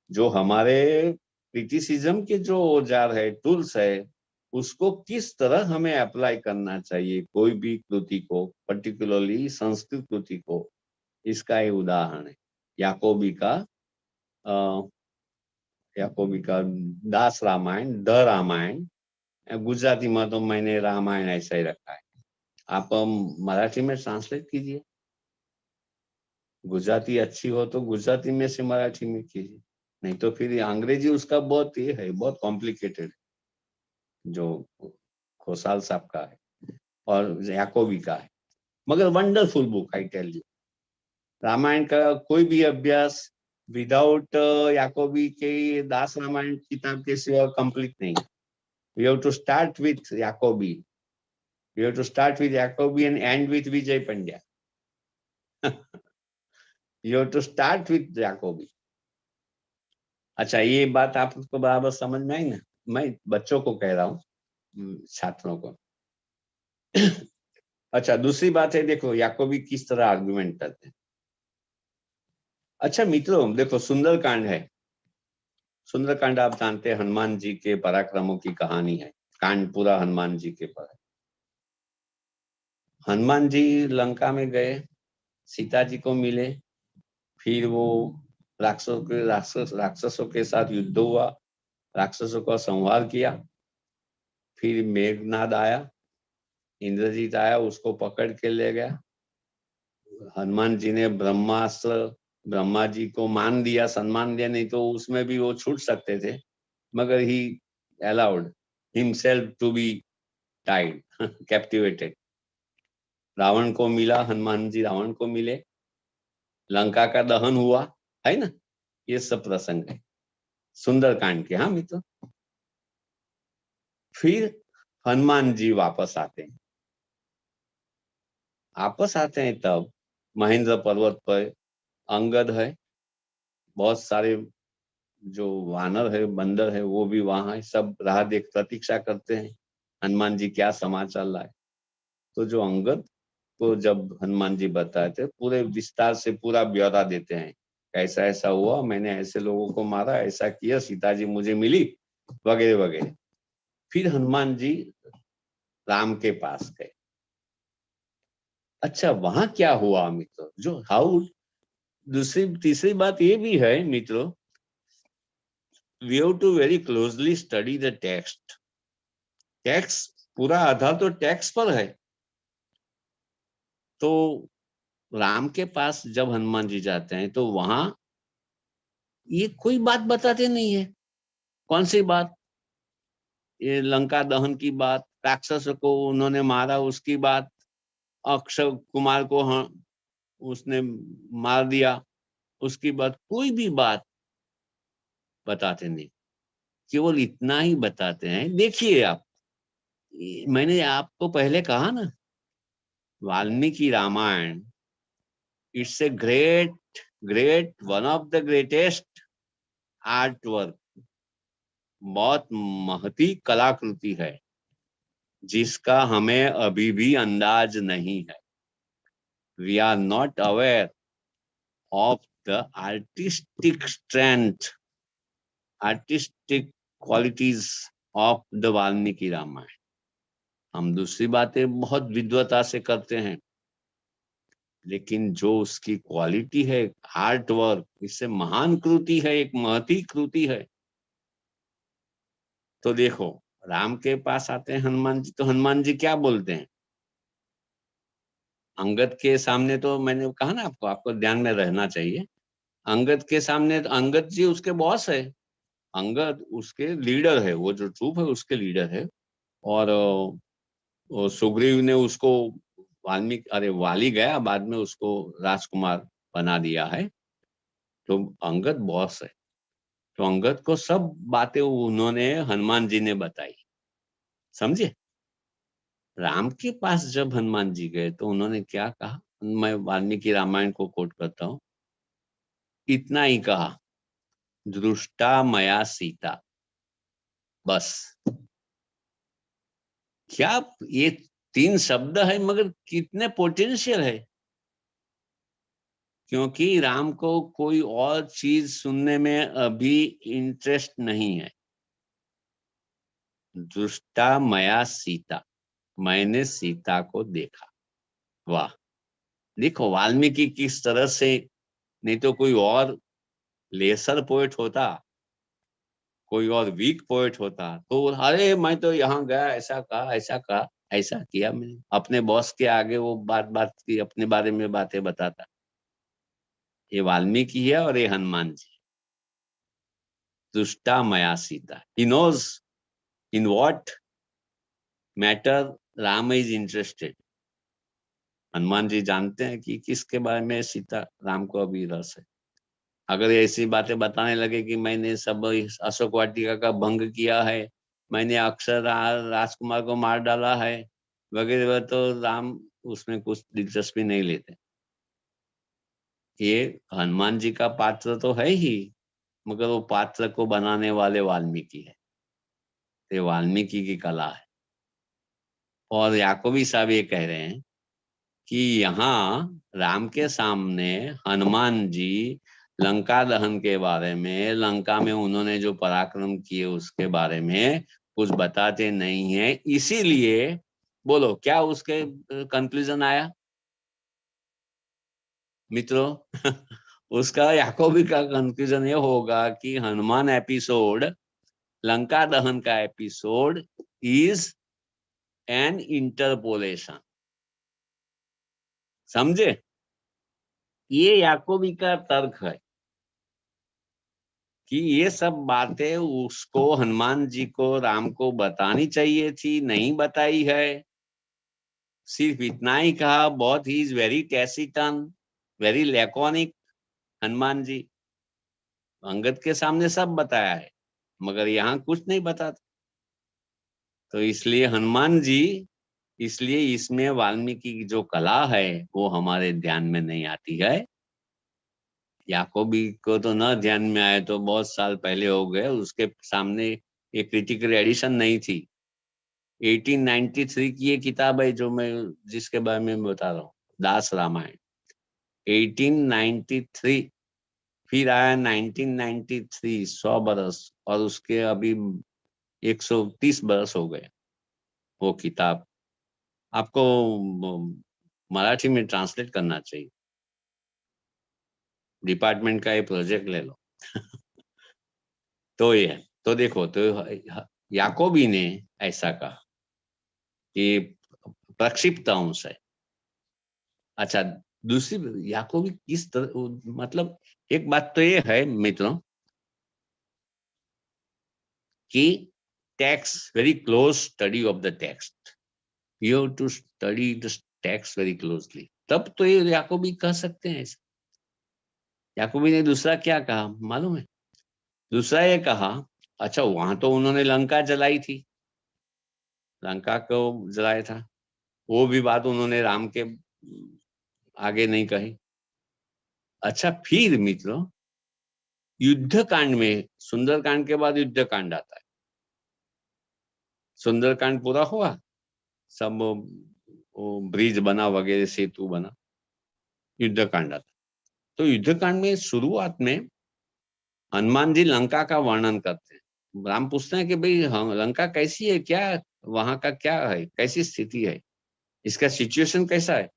जो हमारे क्रिटिसिज्म के जो औजार है, टूल्स है, उसको किस तरह हमें अप्लाई करना चाहिए कोई भी कृति को, पर्टिकुलरली संस्कृत कृति को। इसका एक उदाहरण है याकोबी का दास रामायण, द रामायण। गुजराती में तो मैंने रामायण ऐसा ही रखा है, आप मराठी में ट्रांसलेट कीजिए, गुजराती अच्छी हो तो गुजराती में से मराठी में कीजिए, नहीं तो फिर अंग्रेजी उसका बहुत ये है, बहुत कॉम्प्लिकेटेड, जो खोसाल साहब का है और याकोबी का है, मगर wonderful book, I tell you. Ramayana का कोई भी अभ्यास विदाउट याकोबी के दास रामायण किताब के सिवा कंप्लीट नहीं। We have to start with Jacobi. We have to start with Jacobi and end with Vijay Pandya. You have to start with Jacobi. अच्छा, ये बात आपको बराबर समझ में आई ना? मैं बच्चों को कह रहा हूँ, छात्रों को। अच्छा, दूसरी बात है, देखो याकोबी किस तरह आर्गुमेंट करते हैं। अच्छा मित्रों, देखो सुंदरकांड है, सुंदरकांड आप जानते हैं, हनुमान जी के पराक्रमों की कहानी है, कांड पूरा हनुमान जी के पर। हनुमान जी लंका में गए, सीता जी को मिले, फिर वो राक्षसों के साथ युद्ध हुआ, राक्षसों का संहार किया, फिर मेघनाद आया, इंद्रजीत आया, उसको पकड़ के ले गया। हनुमान जी ने ब्रह्मास्त्र, ब्रह्मा जी को मान दिया, सम्मान दिया, नहीं तो उसमें भी वो छूट सकते थे, मगर he allowed himself to be tied, captivated. Ravana को मिला, हनुमान जी रावण को मिले, लंका का दहन हुआ, है ना, ये सब प्रसंग है सुंदरकांड के। हाँ मित्र, फिर हनुमान जी वापस आते हैं तब महेंद्र पर्वत पर अंगद है, बहुत सारे जो वानर है, बंदर है, वो भी वहां है, सब राह देख प्रतीक्षा करते हैं हनुमान जी क्या समाचार लाए। तो जो अंगद को जब हनुमान जी बताते, पूरे विस्तार से पूरा ब्यौरा देते हैं, ऐसा ऐसा हुआ, मैंने ऐसे लोगों को मारा, ऐसा किया, सीता जी मुझे मिली, वगैरह वगैरह। फिर हनुमान जी राम के पास गए। अच्छा, वहां क्या हुआ मित्रों, जो हाउ तीसरी बात ये भी है मित्रों, we have to very closely study the text. Text, पूरा आधार तो टेक्स्ट पर है। तो राम के पास जब हनुमान जी जाते हैं तो वहां ये कोई बात बताते नहीं है। कौन सी बात? ये लंका दहन की बात, राक्षस को उन्होंने मारा उसकी बात, अक्षय कुमार को उसने मार दिया उसकी बात, कोई भी बात बताते नहीं, केवल इतना ही बताते हैं। देखिए आप, मैंने आपको पहले कहा ना, Valmiki Ramayana, it's a great one of the greatest art work, बहुत महती कलाकृति है जिसका हमें अभी भी अंदाज नहीं है। we are not aware of the artistic strength, artistic qualities of the Valmiki Ramayan. हम दूसरी बातें बहुत विद्वता से करते हैं, लेकिन जो उसकी क्वालिटी है, आर्ट वर्क, इससे महान कृति है, एक महती कृति है। तो देखो, राम के पास आते हैं हनुमान जी, तो हनुमान जी क्या बोलते हैं? अंगद के सामने, तो मैंने कहा ना आपको, आपको ध्यान में रहना चाहिए, अंगद के सामने अंगद जी उसके बॉस है, अंगद उसके लीडर है, वो जो ट्रूप है उसके लीडर है। और सुग्रीव ने उसको वाल्मीकि, अरे वाली गया, बाद में उसको राजकुमार बना दिया है, तो अंगद बॉस है। तो अंगद को सब बातें उन्होंने हनुमान जी ने बताई, समझे? राम के पास जब हनुमान जी गए तो उन्होंने क्या कहा? मैं वाल्मीकि रामायण को कोट करता हूँ, इतना ही कहा, दृष्टा मया सीता, बस। क्या ये 3 शब्द है, मगर कितने पोटेंशियल है, क्योंकि राम को कोई और चीज सुनने में अभी इंटरेस्ट नहीं है। दृष्टा मया सीता, मैंने सीता को देखा। वाह! देखो वाल्मीकि किस तरह से, नहीं तो कोई और लेसर पोएट होता, कोई और वीक पोएट होता, तो अरे मैं तो यहाँ गया, ऐसा कहा, ऐसा कहा, ऐसा किया मैंने, अपने बॉस के आगे वो बात बात की अपने बारे में बातें बताता। ये वाल्मीकि है और ये हनुमान जी। दुष्टा मया Sita, he knows in what matter Ram is interested. Hanuman ji जानते हैं कि किसके बारे में सीता राम को अभी रस है। अगर ऐसी बातें बताने लगे कि मैंने सब अशोक वाटिका का भंग किया है, मैंने अक्षर राजकुमार को मार डाला है वगैरह, तो राम उसमें कुछ दिलचस्पी नहीं लेते। ये हनुमान जी का पात्र तो है ही, मगर वो पात्र को बनाने वाले वाल्मीकि है, ये वाल्मीकि की कला है। और याकूबी साहब ये कह रहे हैं कि यहाँ राम के सामने हनुमान जी लंका दहन के बारे में, लंका में उन्होंने जो पराक्रम किए उसके बारे में कुछ बताते नहीं है, इसीलिए बोलो क्या उसके कंक्लूजन आया मित्रों? उसका याकूबी का कंक्लूजन ये होगा कि हनुमान एपिसोड, लंका दहन का एपिसोड इज एन इंटरपोलेशन। समझे? ये याकूबी का तर्क है कि ये सब बातें उसको, हनुमान जी को, राम को बतानी चाहिए थी, नहीं बताई है। सिर्फ इतना ही कहा, बहुत he is very taciturn, very laconic Hanuman ji. Angad के सामने सब बताया है, मगर यहाँ कुछ नहीं बताता। तो इसलिए हनुमान जी, इसलिए इसमें वाल्मीकि की जो कला है वो हमारे ध्यान में नहीं आती है। याकूबी को तो न ध्यान में आए तो बहुत साल पहले हो गए, उसके सामने ये क्रिटिकल एडिशन नहीं थी। 1893 की ये किताब है जो मैं, जिसके बारे में बता रहा हूँ, दास रामायण 1893। फिर आया 1993, 100 बरस, और उसके अभी 130 बरस हो गए। वो किताब आपको मराठी में ट्रांसलेट करना चाहिए, डिपार्टमेंट का ये प्रोजेक्ट ले लो। तो ये, तो देखो, तो याकूबी ने ऐसा कहा कि प्रक्षिप्त अंश है। अच्छा, दूसरी याकूबी किस तरह, मतलब एक बात तो ये है मित्रों कि text, very close study of the text, you have to study the text very closely, तब तो ये याकूबी कह सकते हैं ऐसा। याकूबी ने दूसरा क्या कहा मालूम है? दूसरा ये कहा, अच्छा वहां तो उन्होंने लंका जलाई थी, लंका को जलाया था, वो भी बात उन्होंने राम के आगे नहीं कही। अच्छा, फिर मित्रों युद्ध कांड में, सुंदरकांड के बाद युद्ध कांड आता है। सुंदरकांड पूरा हुआ, सब वो ब्रिज बना वगैरह, सेतु बना, युद्धकांड आता। तो युद्धकांड में शुरुआत में हनुमान जी लंका का वर्णन करते हैं। राम पूछते हैं कि भाई लंका कैसी है, क्या वहां का क्या है, कैसी स्थिति है, इसका सिचुएशन कैसा है।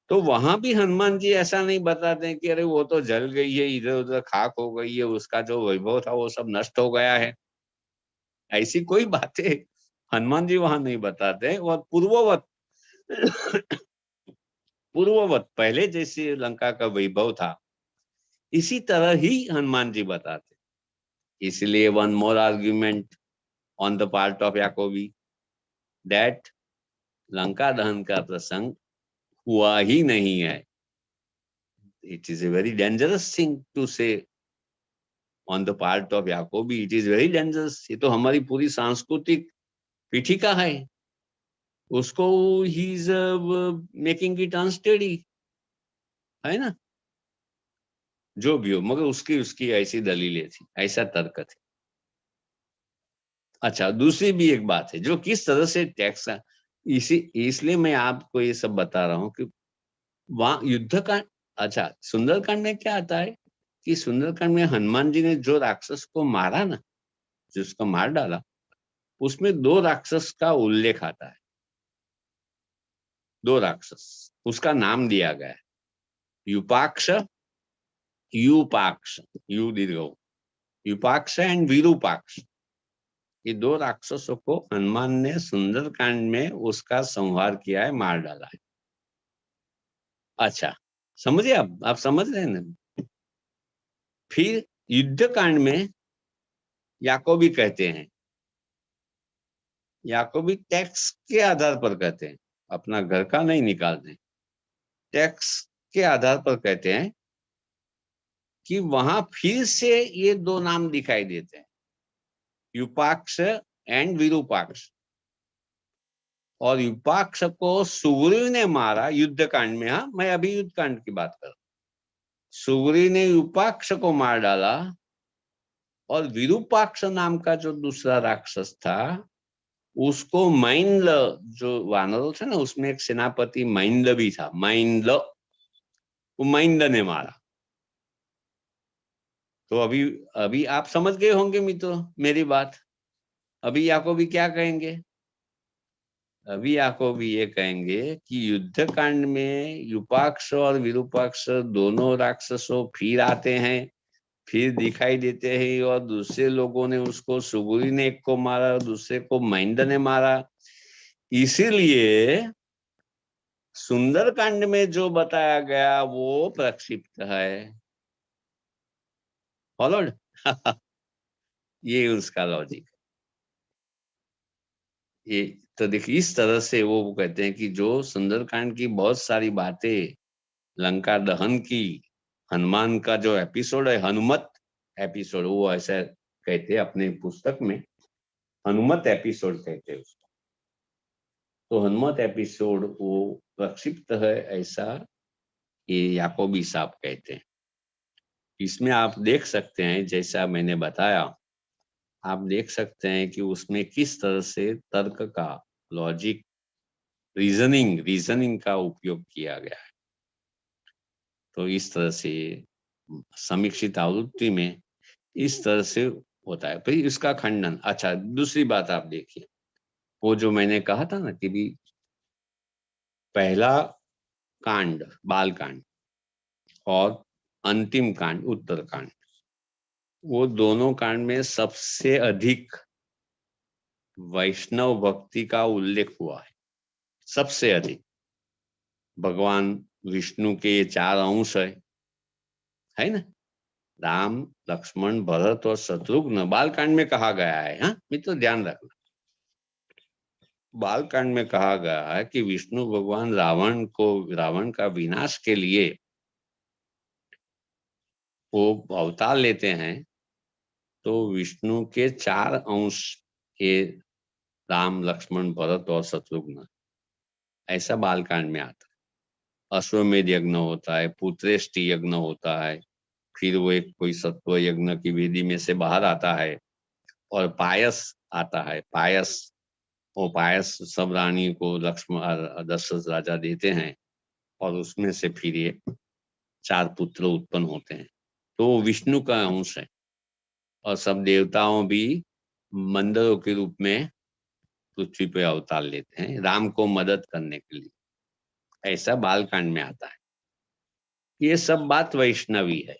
तो वहां भी हनुमान जी ऐसा नहीं बताते हैं कि अरे वो तो जल गई है, इधर उधर खाक हो गई है, उसका जो वैभव था वो सब नष्ट हो गया है। ऐसी कोई बातें हनुमान जी वहां नहीं बताते। और पूर्ववत पूर्ववत पहले जैसे लंका का वैभव था इसी तरह ही हनुमान जी बताते। इसलिए one more argument on the part of Jacobi that Lanka दहन का प्रसंग हुआ ही नहीं है। It is a very dangerous thing to say on the part of Jacobi. It is very dangerous. ये तो हमारी पूरी सांस्कृतिक पीठिका है, उसको he is making it unsteady, है ना। जो भी हो, मगर उसकी उसकी ऐसी दलीलें थी, ऐसा तर्क थे। अच्छा, दूसरी भी एक बात है जो किस तरह से टैक्स, इसी इसलिए मैं आपको ये सब बता रहा हूँ कि वहां युद्ध कांड, अच्छा सुंदरकांड में क्या आता है कि सुंदरकांड में हनुमान जी ने जो राक्षस को मारा ना, जिसको मार डाला, उसमें दो राक्षस का उल्लेख आता है। दो राक्षस, उसका नाम दिया गया है, युपाक्ष, युपाक्ष, यू दीर्घ, युपाक्ष एंड विरूपाक्ष। ये दो राक्षसों को हनुमान ने सुंदरकांड में उसका संहार किया है, मार डाला है। अच्छा, समझे आप समझ रहे हैं ना। फिर युद्ध कांड में याकोबी कहते हैं, याकोबी टैक्स के आधार पर कहते हैं, अपना घर का नहीं निकालते, टैक्स के आधार पर कहते हैं कि वहां फिर से ये दो नाम दिखाई देते हैं, युपाक्ष एंड विरूपाक्ष। और युपाक्ष को सुग्रीव ने मारा युद्ध कांड में। हाँ, मैं अभी युद्ध कांड की बात कर रहा हूं। सुग्रीव ने युपाक्ष को मार डाला और विरूपाक्ष नाम का जो दूसरा राक्षस था उसको मैंदल, जो वानरों थे ना उसमें एक सेनापति मैंदल भी था, मैंदल, वो मैंदल ने मारा। तो अभी अभी आप समझ गए होंगे मित्रों मेरी बात। अभी याकोबी क्या कहेंगे, अभी याकोबी ये कहेंगे कि युद्ध कांड में युपाक्ष और विरूपाक्ष दोनों राक्षसों फिर आते हैं, फिर दिखाई देते हैं, और दूसरे लोगों ने उसको, सुग्रीव ने एक को मारा, दूसरे को मैंदल ने मारा। इसीलिए सुंदरकांड में जो बताया गया वो प्रक्षिप्त है। फॉलोड ये उसका लॉजिक। ये तो देखिए इस तरह से वो कहते हैं कि जो सुंदरकांड की बहुत सारी बातें, लंका दहन की, हनुमान का जो एपिसोड है, हनुमत एपिसोड, वो ऐसा कहते हैं अपने पुस्तक में, हनुमत एपिसोड कहते हैं उसको। तो हनुमत एपिसोड वो प्रक्षिप्त है, ऐसा ये याकोबी साहब कहते हैं। इसमें आप देख सकते हैं, जैसा मैंने बताया, आप देख सकते हैं कि उसमें किस तरह से तर्क का, लॉजिक, रीजनिंग का उपयोग किया गया है। तो इस तरह से समीक्षित आवृत्ति में इस तरह से होता है। फिर इसका खंडन। अच्छा, दूसरी बात आप देखिए, वो जो मैंने कहा था ना कि भी पहला कांड बाल कांड और अंतिम कांड उत्तर कांड, वो दोनों कांड में सबसे अधिक वैष्णव भक्ति का उल्लेख हुआ है, सबसे अधिक। भगवान विष्णु के ये चार अंश है ना, राम, लक्ष्मण, भरत और शत्रुघ्न बालकांड में कहा गया है। हाँ मित्र, ध्यान रखना, बालकांड में कहा गया है कि विष्णु भगवान रावण का विनाश के लिए वो अवतार लेते हैं। तो विष्णु के चार अंश, ये राम, लक्ष्मण, भरत और शत्रुघ्न, ऐसा बालकांड में आता है। अश्वमेध यज्ञ होता है, पुत्रेष्टि यज्ञ होता है, फिर वो एक कोई सत्व यज्ञ की विधि में से बाहर आता है, और पायस आता है। पायस, वो पायस सब रानी को लक्ष्मण, दशरथ राजा देते हैं, और उसमें से फिर ये 4 पुत्र उत्पन्न होते हैं। तो वो विष्णु का अंश है और सब देवताओं भी मंदरों के रूप में पृथ्वी पे अवतार लेते हैं राम को मदद करने के लिए, ऐसा बालकांड में आता है। ये सब बात वैष्णवी है,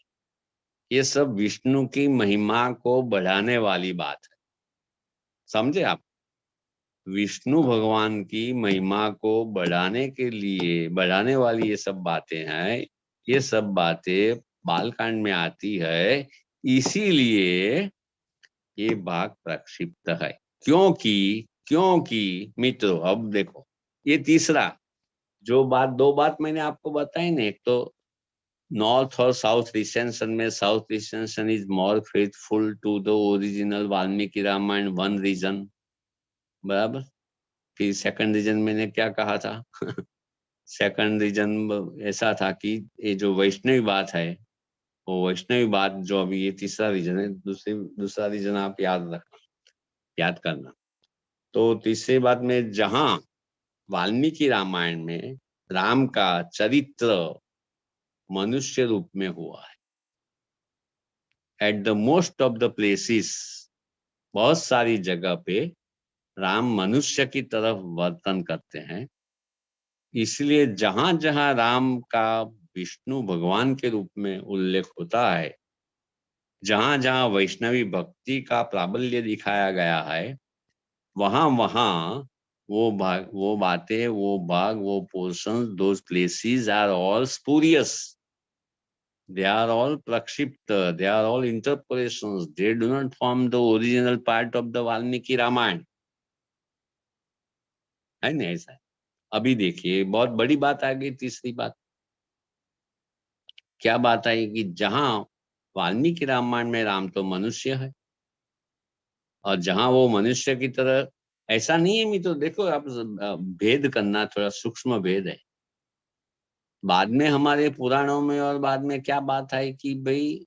ये सब विष्णु की महिमा को बढ़ाने वाली बात है, समझे आप। विष्णु भगवान की महिमा को बढ़ाने के लिए बढ़ाने वाली ये सब बातें हैं, ये सब बातें बालकांड में आती है, इसीलिए ये भाग प्रक्षिप्त है। क्योंकि मित्रों अब देखो, ये तीसरा जो बात, 2 बात मैंने आपको बताई ना, एक तो नॉर्थ और साउथ रिसेंशन में south recension is more faithful to the original Valmiki Ramayana, one reason, बराबर। फिर सेकंड रीजन मैंने क्या कहा था सेकंड रीजन ऐसा था कि ये जो वैष्णवी बात है, वो वैष्णवी बात जो अभी ये तीसरा रीजन है, दूसरा रीजन आप याद करना। तो तीसरी बात में जहां वाल्मीकि रामायण में राम का चरित्र मनुष्य रूप में हुआ है, at the most of the places, बहुत सारी जगह पे राम मनुष्य की तरफ वर्तन करते हैं। इसलिए जहां जहां राम का विष्णु भगवान के रूप में उल्लेख होता है, जहां जहां वैष्णवी भक्ति का प्राबल्य दिखाया गया है, वहां वहां वो बातें, वो भाग, वो portions, those places are all spurious, they are all prakshipta, they are all interpolations, they do not form the original part of the Valmiki Ramayana, है ना ऐसा। अभी देखिए बहुत बड़ी बात आ गई, तीसरी बात क्या बात आई कि जहां वाल्मीकि रामायण में राम तो मनुष्य है, और जहां वो मनुष्य की तरह, ऐसा नहीं है मित्रों, देखो आप भेद करना, थोड़ा सूक्ष्म भेद है। बाद में हमारे पुराणों में और बाद में क्या बात है कि भाई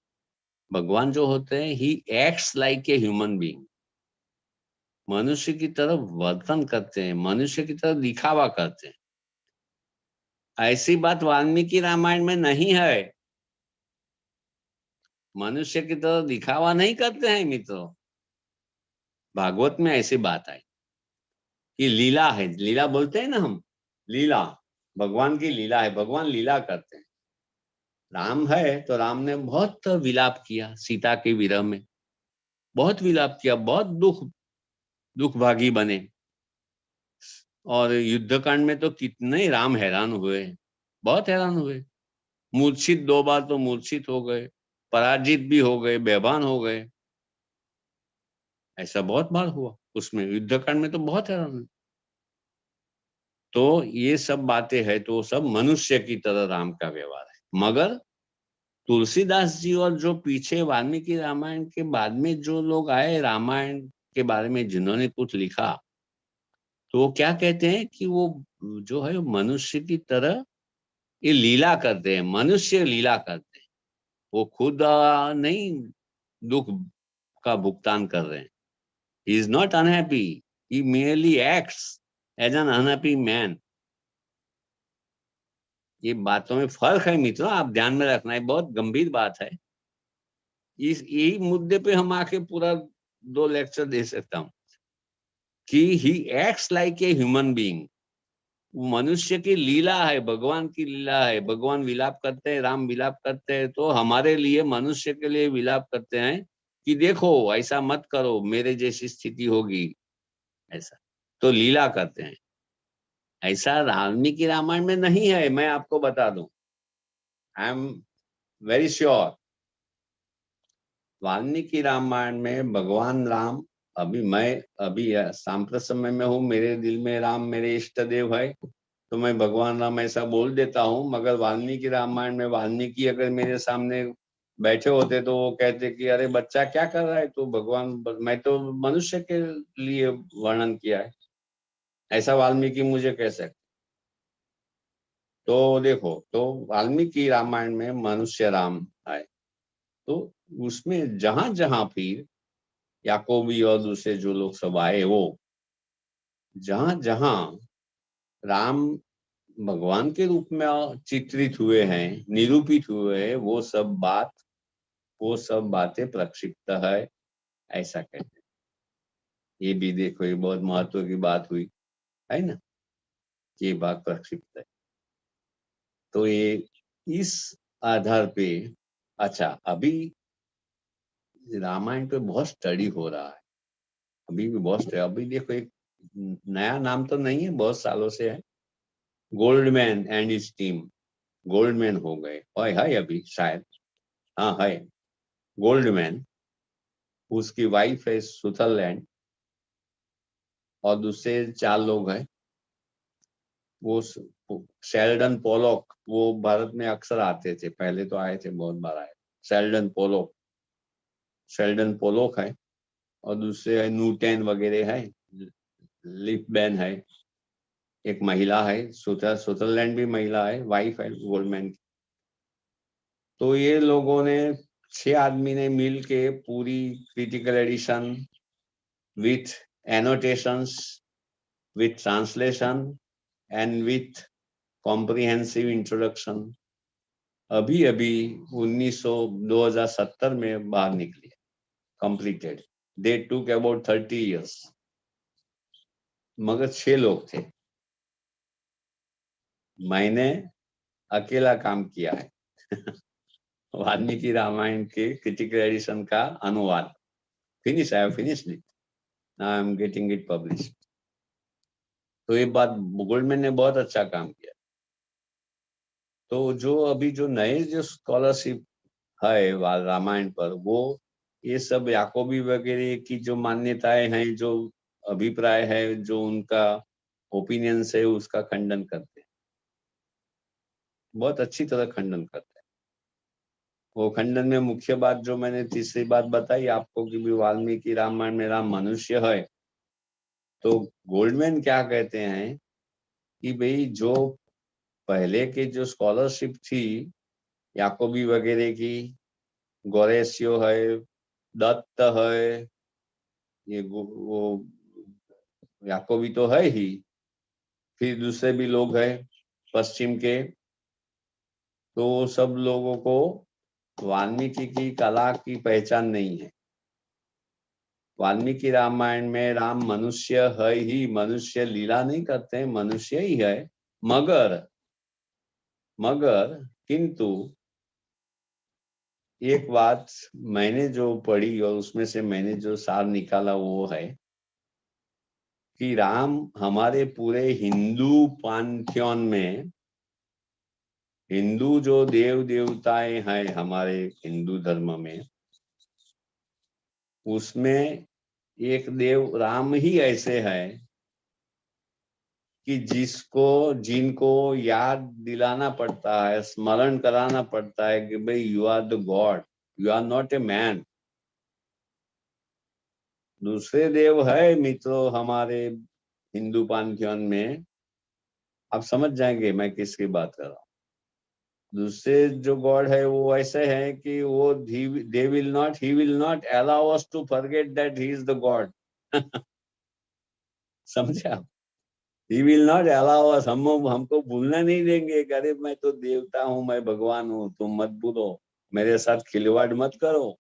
भगवान जो होते हैं, he acts like a human being, मनुष्य की तरह वर्तन करते हैं, मनुष्य की तरह दिखावा करते हैं। ऐसी बात वाल्मीकि रामायण में नहीं है, मनुष्य की तरह दिखावा नहीं करते हैं मित्रों। भागवत में ऐसी बात है कि लीला है, लीला बोलते हैं ना हम, लीला भगवान की लीला है, भगवान लीला करते हैं। राम है तो राम ने बहुत विलाप किया सीता के विरह में, बहुत विलाप किया, बहुत दुख भागी बने, और युद्धकांड में तो कितने राम हैरान हुए, बहुत हैरान हुए, मूर्छित 2 बार तो मूर्छित हो गए, पराजित भी हो गए, बेभान हो गए, ऐसा बहुत बार हुआ उसमें, युद्धकांड में तो बहुत हैरान हुए। तो ये सब बातें है, तो सब मनुष्य की तरह राम का व्यवहार है। मगर तुलसीदास जी और जो पीछे वाल्मीकि रामायण के बाद में जो लोग आए रामायण के बारे में, जिन्होंने कुछ लिखा, तो वो क्या कहते हैं कि वो जो है मनुष्य की तरह ये लीला करते हैं, मनुष्य लीला करते हैं, वो खुद नहीं दुख का भुगतान कर रहे हैं। He is not unhappy, he merely acts as an unhappy man. ये बातों में फर्क है मित्रों, आप ध्यान में रखना है, बहुत गंभीर बात है। इस यही मुद्दे पे हम आके पूरा 2 लेक्चर दे सकता हूँ कि he acts like a human being, मनुष्य की लीला है, भगवान की लीला है। भगवान विलाप करते हैं, राम विलाप करते हैं, तो हमारे लिए, मनुष्य के लिए विलाप करते हैं कि देखो ऐसा मत करो, मेरे जैसी स्थिति होगी, ऐसा तो लीला करते हैं। ऐसा वाल्मीकि रामायण में नहीं है, मैं आपको बता दूं, I am very sure. Valmiki Ramayana में भगवान राम, अभी सांप्रत समय में हूँ, मेरे दिल में राम मेरे इष्ट देव है, तो मैं भगवान राम ऐसा बोल देता हूँ। मगर वाल्मीकि रामायण में वाल्मीकि अगर मेरे सामने बैठे होते तो वो कहते कि अरे बच्चा क्या कर रहा है, तो भगवान, मैं तो मनुष्य के लिए वर्णन किया है, ऐसा वाल्मीकि मुझे कह सकते। तो देखो, तो वाल्मीकि रामायण में मनुष्य राम है, तो उसमें जहां जहां फिर याकोबी और दूसरे जो लोग सब आए, वो जहां जहां राम भगवान के रूप में चित्रित हुए हैं, निरूपित हुए हैं, वो सब बातें प्रक्षिप्त है, ऐसा कहते हैं। ये भी देखो, ये बहुत महत्व की बात हुई है ना, ये बात प्रक्षिप्त है। तो ये इस आधार पे, अच्छा, अभी रामायण पे बहुत स्टडी हो रहा है, अभी भी बहुत। अभी देखो, एक नया नाम तो नहीं है, बहुत सालों से है, Goldman and his team. Goldman हो गए, और है अभी शायद, हाँ है गोल्डमैन। उसकी वाइफ है सुथरलैंड, और दूसरे 4 लोग हैं। वो शेल्डन पोलॉक, वो भारत में अक्सर आते थे, पहले तो आए थे, बहुत बार आए। शेल्डन पोलॉक है, और दूसरे है न्यूटन वगैरह है, लिपबैन है, एक महिला है, सुथरलैंड भी महिला है, वाइफ है गोल्डमैन की। तो ये लोगों ने 6 आदमी ने मिल के पूरी critical edition with annotations, with translation and with comprehensive introduction अभी अभी 2070 में बाहर निकली, कंप्लीटेड। दे टूक अबाउट 30 years, मगर 6 लोग थे, मैंने अकेला काम किया है। वाल्मीकि रामायण के क्रिटिकल एडिशन का अनुवाद finish, I have finished it, now I am getting it published. तो ये बात गोल्डमैन ने बहुत अच्छा काम किया। तो जो अभी जो नए जो स्कॉलरशिप है रामायण पर, वो ये सब याकोबी वगैरह की जो मान्यताएं हैं, जो अभिप्राय है, जो उनका ओपिनियंस है, उसका खंडन करते हैं, बहुत अच्छी तरह खंडन करते हैं। वो खंडन में मुख्य बात जो मैंने तीसरी बात बताई आपको कि भी वाल्मीकि रामायण में राम मनुष्य है। तो गोल्डमैन क्या कहते हैं कि भाई जो पहले के जो स्कॉलरशिप थी याकोबी वगैरह की, गोरेसियो है, दत्त है, ये वो याकोबी तो है ही, फिर दूसरे भी लोग हैं पश्चिम के, तो सब लोगों को वाल्मीकि की कला की पहचान नहीं है। वाल्मीकि रामायण में राम मनुष्य है ही, मनुष्य लीला नहीं करते हैं, मनुष्य ही है। मगर मगर किंतु एक बात मैंने जो पढ़ी और उसमें से मैंने जो सार निकाला वो है कि राम हमारे पूरे हिंदू पांथियन में, हिंदू जो देव देवताएं हैं हमारे हिंदू धर्म में, उसमें एक देव राम ही ऐसे है कि जिनको याद दिलाना पड़ता है, स्मरण कराना पड़ता है कि भाई you are the god, you are not a man. दूसरे देव है मित्रों हमारे हिंदू पांथियन में, आप समझ जाएंगे मैं किसकी बात कर रहा हूँ। दूसरे जो गॉड है वो ऐसे है कि वो they will not, he will not allow us to forget that he is the god. समझे आप? He will not allow us, हमको भूलना नहीं देंगे कि अरे मैं तो देवता हूँ, मैं भगवान हूँ, तुम मत भूलो, मेरे साथ खिलवाड़ मत करो।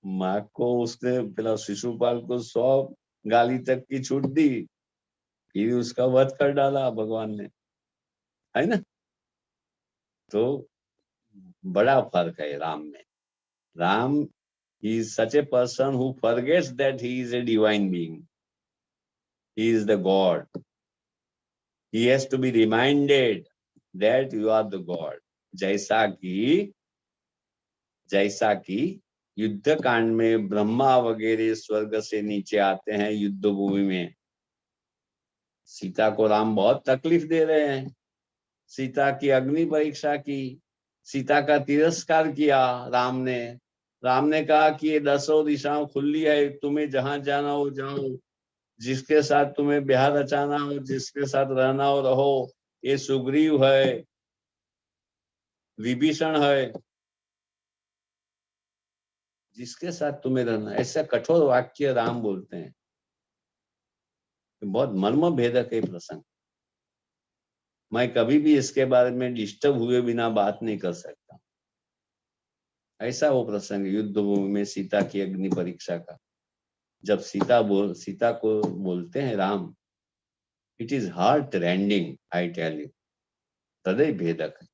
माँ को उसने पहला शिशुपाल को 100 गाली तक की छूट दी, फिर उसका वध कर डाला भगवान ने, है ना। तो बड़ा फर्क है राम में। Ram is such a person who forgets that he is a divine being, he is the god, he has to be reminded that you are the god। जैसा कि जैसा कि युद्ध कांड में ब्रह्मा वगैरह स्वर्ग से नीचे आते हैं युद्ध भूमि में, सीता को राम बहुत तकलीफ दे रहे हैं, सीता की अग्नि परीक्षा की, सीता का तिरस्कार किया राम ने कहा कि ये 10 दिशाओं खुली है, तुम्हें जहां जाना हो जाओ, जिसके साथ तुम्हें ब्याह रचाना हो, जिसके साथ रहना हो रहो, ये सुग्रीव है, विभीषण है, जिसके साथ तुम्हें रहना। ऐसा कठोर वाक्य राम बोलते हैं, बहुत मर्म भेदक है प्रसंग। मैं कभी भी इसके बारे में डिस्टर्ब हुए बिना बात नहीं कर सकता। ऐसा वो प्रसंग युद्ध भूमि में सीता की अग्नि परीक्षा का, जब सीता को बोलते हैं Ram, it is heart rending, I tell you, हृदय भेदक है।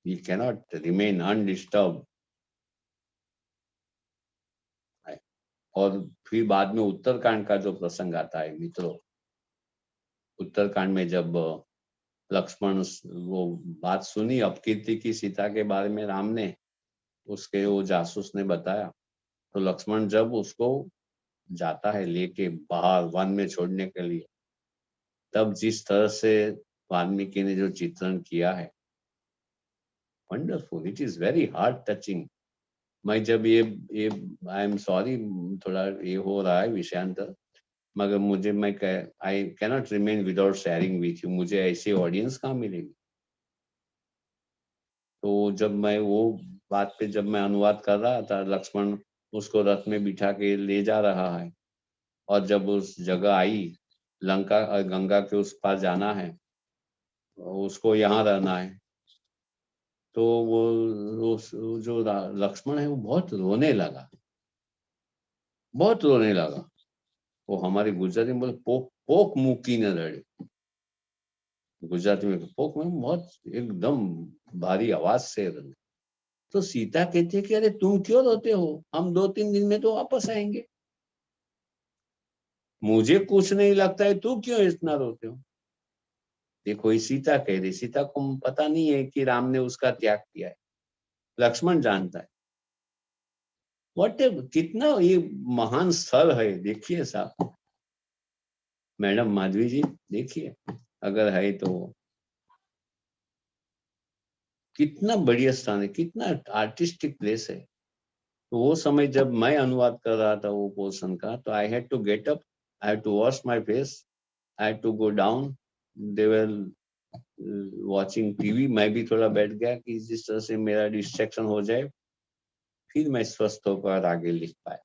You cannot remain undisturbed. और फिर बाद में उत्तरकांड का जो प्रसंग आता है मित्रों, उत्तरकांड में जब लक्ष्मण वो बात सुनी अपकीर्ति की सीता के बारे में, राम ने, उसके वो जासूस ने बताया, तो लक्ष्मण जब उसको जाता है लेके बाहर वन में छोड़ने के लिए, तब जिस तरह से वाल्मीकि ने जो चित्रण किया है, wonderful, it is very heart touching. मैं जब ये आई एम सॉरी, थोड़ा ये हो रहा है विषयांतर, मगर मुझे I cannot remain without sharing with you. मुझे ऐसी ऑडियंस कहाँ मिलेगी? तो जब मैं वो बात पे जब मैं अनुवाद कर रहा था, लक्ष्मण उसको रथ में बिठा के ले जा रहा है, और जब उस जगह आई, लंका गंगा के उस पार जाना है, उसको यहाँ रहना है, तो वो जो लक्ष्मण है वो बहुत रोने लगा, बहुत रोने लगा। वो हमारी गुजराती में बोले पोक पोक मुकी न लड़े, गुजराती में पोक में बहुत एकदम भारी आवाज से रोने। तो सीता कहती है कि अरे तुम क्यों रोते हो, हम 2-3 दिन में तो वापस आएंगे, मुझे कुछ नहीं लगता है, तू क्यों इतना रोते हो? देखो ये सीता कह रही, सीता को पता नहीं है कि राम ने उसका त्याग किया है, लक्ष्मण जानता है। कितना ये महान स्थल है, देखिए साहब, मैडम माधवी जी देखिए, अगर है तो कितना बढ़िया स्थान है, कितना आर्टिस्टिक प्लेस है। तो वो समय जब मैं अनुवाद कर रहा था वो पोर्शन का, तो I had to get up, I had to wash my face, I had to go down, they were watching TV, मैं भी थोड़ा बैठ गया कि जिस तरह से मेरा डिस्ट्रैक्शन हो जाए, फिर मैं स्वस्थ होकर आगे लिख पाया।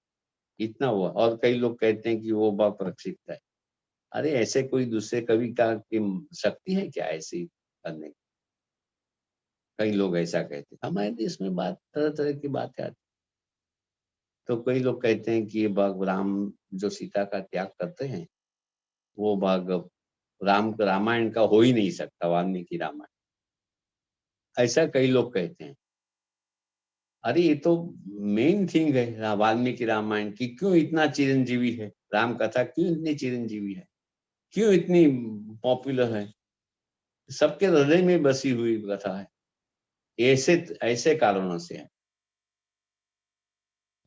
इतना हुआ। और कई लोग कहते हैं कि वो बाप प्रक्षिप्त है। अरे ऐसे कोई दूसरे कवि का की शक्ति है क्या ऐसी करने की? कई लोग ऐसा कहते हैं। हमारे देश में बात तरह तरह की बातें आती। तो कई लोग कहते हैं कि ये भाग राम जो सीता का त्याग करते हैं, वो भाग रामायण का हो ही नहीं सकता, वाल्मीकि रामायण, ऐसा कई लोग कहते हैं। अरे ये तो मेन थिंग है वाल्मीकि रामायण की, क्यों इतना चिरंजीवी है, राम कथा क्यों इतनी चिरंजीवी है, क्यों इतनी पॉपुलर है, सबके हृदय में बसी हुई कथा है। ऐसे ऐसे कारणों से है।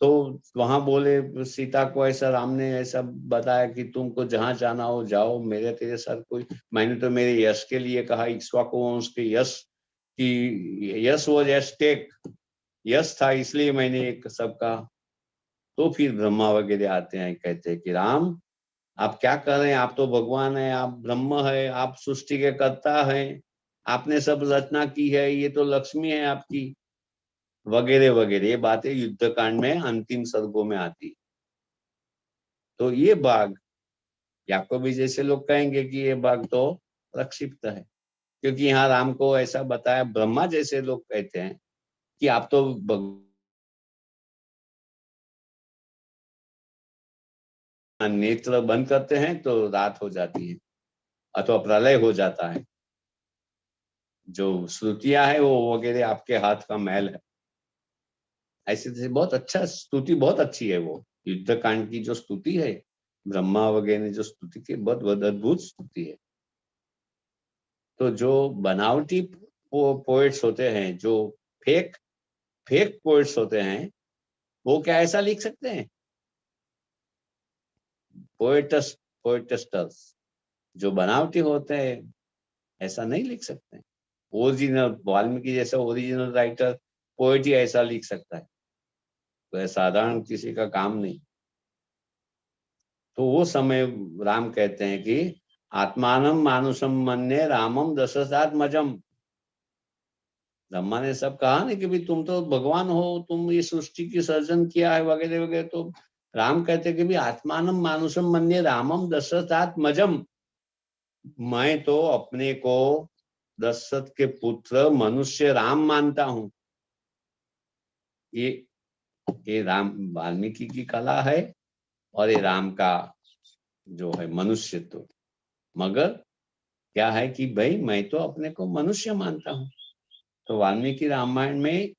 तो वहां बोले सीता को, ऐसा राम ने ऐसा बताया कि तुमको जहां जाना हो जाओ, मेरे तेरे साथ कोई, मैंने तो मेरे यश के लिए कहा, इक्ष्वाकु वंश के यश की, यश वॉज एट स्टेक, यश था इसलिए मैंने एक सब कहा। तो फिर ब्रह्मा वगैरह आते हैं, कहते हैं कि राम आप क्या कर रहे हैं, आप तो भगवान है, आप ब्रह्म है, आप सृष्टि के कर्ता हैं, आपने सब रचना की है, ये तो लक्ष्मी है आपकी, वगैरह वगैरह। ये बातें युद्ध कांड में अंतिम सर्गों में आती। तो ये भाग, याको भी जैसे लोग कहेंगे कि ये भाग तो प्रक्षिप्त है, क्योंकि यहाँ राम को ऐसा बताया। ब्रह्मा जैसे लोग कहते हैं कि आप तो नेत्र बंद करते हैं तो रात हो जाती है अथवा प्रलय हो जाता है, जो श्रुतियां है वो वगैरह आपके हाथ का मैल है, ऐसे जैसे बहुत अच्छा स्तुति, बहुत अच्छी है वो युद्ध कांड की जो स्तुति है, ब्रह्मा वगैरह ने जो स्तुति की, बहुत बहुत अद्भुत स्तुति है। तो जो बनावटी पोएट्स होते हैं, जो फेक फेक पोएट्स होते हैं, वो क्या ऐसा लिख सकते हैं? पोएटस्टर्स जो बनावटी होते हैं ऐसा नहीं लिख सकते। ओरिजिनल वाल्मीकि जैसा ओरिजिनल राइटर पोएट ही ऐसा लिख सकता है, तो साधारण किसी का काम नहीं। तो वो समय राम कहते हैं कि आत्मानम मानुषम मन्ये रामम दशरथात्मजम। ब्रह्मा ने सब कहा ना कि भाई तुम तो भगवान हो, तुम ये सृष्टि की सर्जन किया है वगैरह वगैरह। तो राम कहते हैं कि भाई आत्मानम मानुषम मन्ये रामम दशरथात्मजम, मैं तो अपने को दशरथ के पुत्र मनुष्य राम मानता हूं। ये राम वाल्मीकि की कला है और ये राम का जो है मनुष्यत्व। मगर क्या है कि भाई मैं तो अपने को मनुष्य मानता हूं। तो वाल्मीकि रामायण में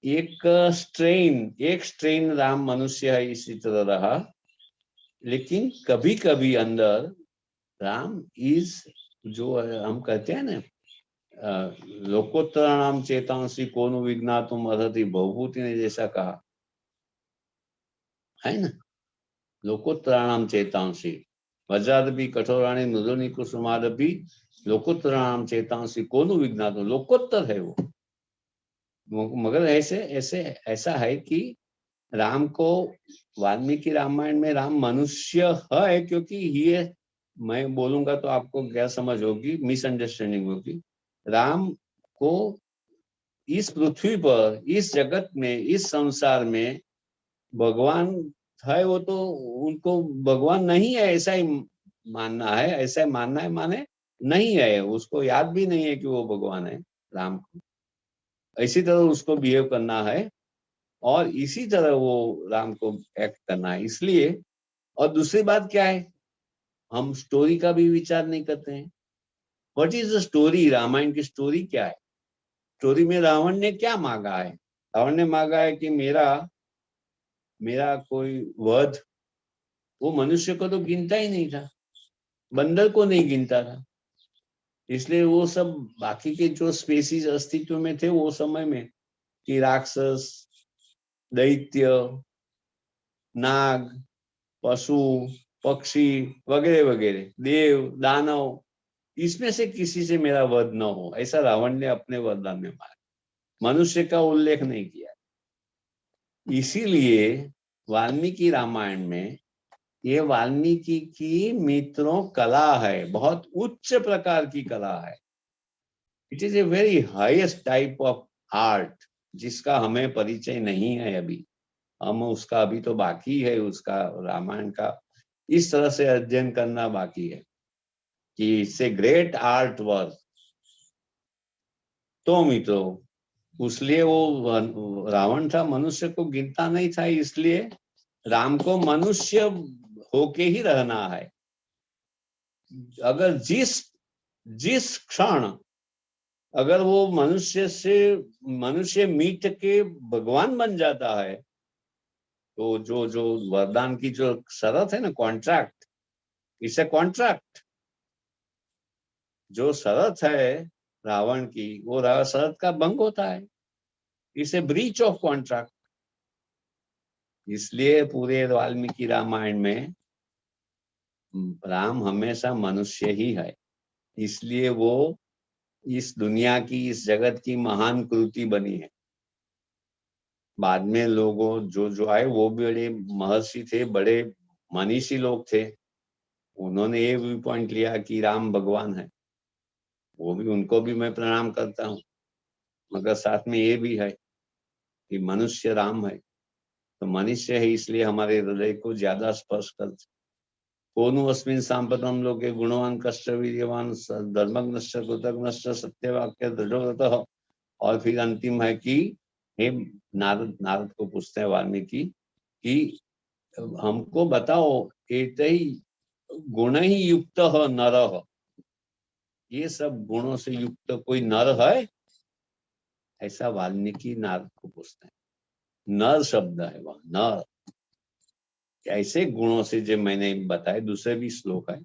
एक स्ट्रेन राम मनुष्य है इसी तरह रहा, लेकिन कभी कभी अंदर राम इज, जो हम कहते हैं ना, लोकोत्तराणाम चेतांसी कोनो विघ्नातुम अर्हति, बहुभूति ने जैसा कहा है ना, लोकोत्तराणाम चेतांसी वज्रादपि कठोराणि मृदुनि कुसुमादपि लोकोत्तराणाम चेतांसी कोनो विघ्नातुम, लोकोत्तर है वो। मगर ऐसे ऐसे ऐसा है कि राम को वाल्मीकि रामायण में राम मनुष्य है, क्योंकि ये मैं बोलूंगा तो आपको गैर समझ होगी, मिसअंडरस्टैंडिंग होगी। राम को इस पृथ्वी पर, इस जगत में, इस संसार में भगवान है, वो तो उनको भगवान नहीं है ऐसा ही मानना है, ऐसा ही मानना है माने नहीं है, उसको याद भी नहीं है कि वो भगवान है। राम को इसी तरह उसको बिहेव करना है और इसी तरह वो राम को एक्ट करना है। इसलिए, और दूसरी बात क्या है, हम स्टोरी का भी विचार नहीं करते हैं। What is the story? Ramayana की स्टोरी क्या है? स्टोरी में रावण ने क्या मांगा है? रावण ने मांगा है कि मेरा कोई वध। वो मनुष्य को तो गिनता ही नहीं था, बंदर को नहीं गिनता था। इसलिए वो सब बाकी के जो स्पेसीज अस्तित्व में थे वो समय में, कि राक्षस, दैत्य, नाग, पशु, पक्षी वगैरह वगैरह, देव, दानव, इसमें से किसी से मेरा वध न हो, ऐसा रावण ने अपने वरदान में मांगा। मनुष्य का उल्लेख नहीं किया। इसीलिए वाल्मीकि रामायण में ये वाल्मीकि की मित्रों कला है, बहुत उच्च प्रकार की कला है। It is a very highest type of art, जिसका हमें परिचय नहीं है अभी। हम उसका अभी तो बाकी है, उसका रामायण का इस तरह से अध्ययन करना बाकी है कि इससे ग्रेट आर्ट वर्क। तो मित्रों, उसलिए वो रावण था, मनुष्य को गिनता नहीं था, इसलिए राम को मनुष्य होके ही रहना है। अगर जिस क्षण अगर वो मनुष्य मीट के भगवान बन जाता है, तो जो वरदान की जो शर्त है ना, कॉन्ट्रैक्ट, इसे कॉन्ट्रैक्ट, जो शर्त है रावण की, वो शर्त का भंग होता है, इसे ब्रीच ऑफ कॉन्ट्रैक्ट। इसलिए पूरे वाल्मीकि रामायण में राम हमेशा मनुष्य ही है। इसलिए वो इस दुनिया की, इस जगत की महान कृति बनी है। बाद में लोगों जो आए वो भी बड़े महर्षि थे, बड़े मनीषी लोग थे, उन्होंने ये व्यू पॉइंट लिया कि राम भगवान है। वो भी, उनको भी मैं प्रणाम करता हूँ। मगर साथ में ये भी है कि मनुष्य राम है, तो मनुष्य है इसलिए हमारे हृदय को ज्यादा स्पर्श करते। कोनो अस्मिन् सांप्रतम लोके गुणवान कष्ट वीर्यवान धर्मग्नश्च कृतघ्नश्च सत्यवाक्य दृढ़व्रतः। और फिर अंतिम है कि हे नारद को पूछते हैं वाल्मीकि कि हमको बताओ, एतै गुण ही युक्त नर, ये सब गुणों से युक्त कोई नर है? ऐसा वाल्मीकि नारद को पूछते हैं। नर शब्द है वह, नर। ऐसे गुणों से, जो मैंने बताए, दूसरे भी श्लोक है,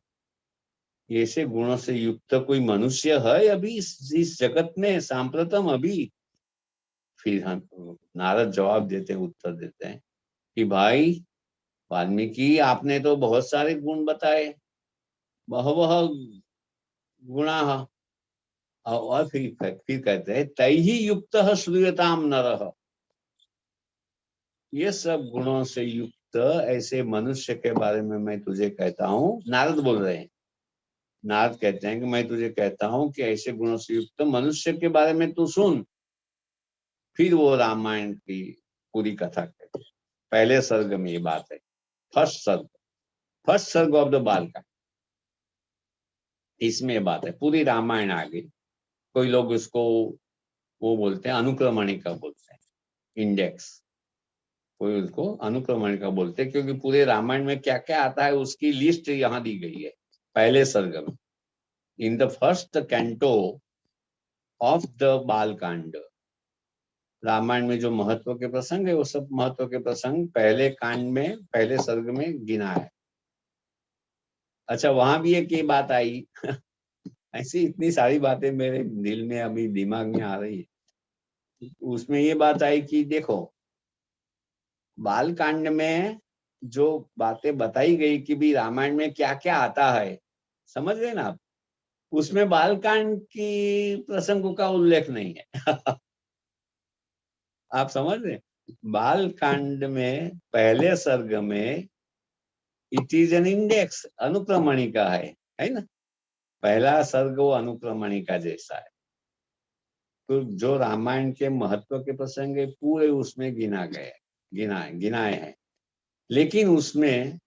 ऐसे गुणों से युक्त कोई मनुष्य है अभी इस जगत में, सांप्रतम अभी? फिर हम नारद जवाब देते हैं, उत्तर देते हैं कि भाई वाल्मीकि, आपने तो बहुत सारे गुण बताए, बहवः गुणा। और फिर कहते हैं तैहि युक्त श्रूयताम नरः। ये सब गुणों से युक्त ऐसे मनुष्य के बारे में मैं तुझे कहता हूँ। नारद बोल रहे हैं, नारद कहते हैं कि मैं तुझे कहता हूँ कि ऐसे गुणों से युक्त मनुष्य के बारे में तू सुन। फिर वो रामायण की पूरी कथा कहते हैं। पहले सर्ग में ये बात है, फर्स्ट सर्ग ऑफ द बाल का। इसमें बात है, पूरी रामायण आ गई। कोई लोग उसको वो बोलते हैं अनुक्रमणिका बोलते हैं, इंडेक्स, कोई उसको अनुक्रमणिका बोलते हैं, क्योंकि पूरे रामायण में क्या क्या आता है उसकी लिस्ट यहाँ दी गई है पहले सर्ग में, in the first canto of the Balakanda. Ramayana में जो महत्व के प्रसंग है वो सब महत्व के प्रसंग पहले कांड में, पहले सर्ग में गिना है। अच्छा, वहां भी एक ये बात आई ऐसी इतनी सारी बातें मेरे दिल में अभी दिमाग में आ रही है। उसमें ये बात आई कि देखो, बालकांड में जो बातें बताई गई कि भी रामायण में क्या क्या आता है, समझ गए ना आप, उसमें बालकांड की प्रसंगों का उल्लेख नहीं है आप समझ रहे, बालकांड में पहले सर्ग में इट इज एन इंडेक्स, अनुक्रमणिका है ना, पहला सर्ग वो अनुक्रमणिका जैसा है। तो जो रामायण के महत्व के प्रसंग है पूरे उसमें गिनाए हैं। लेकिन उसमें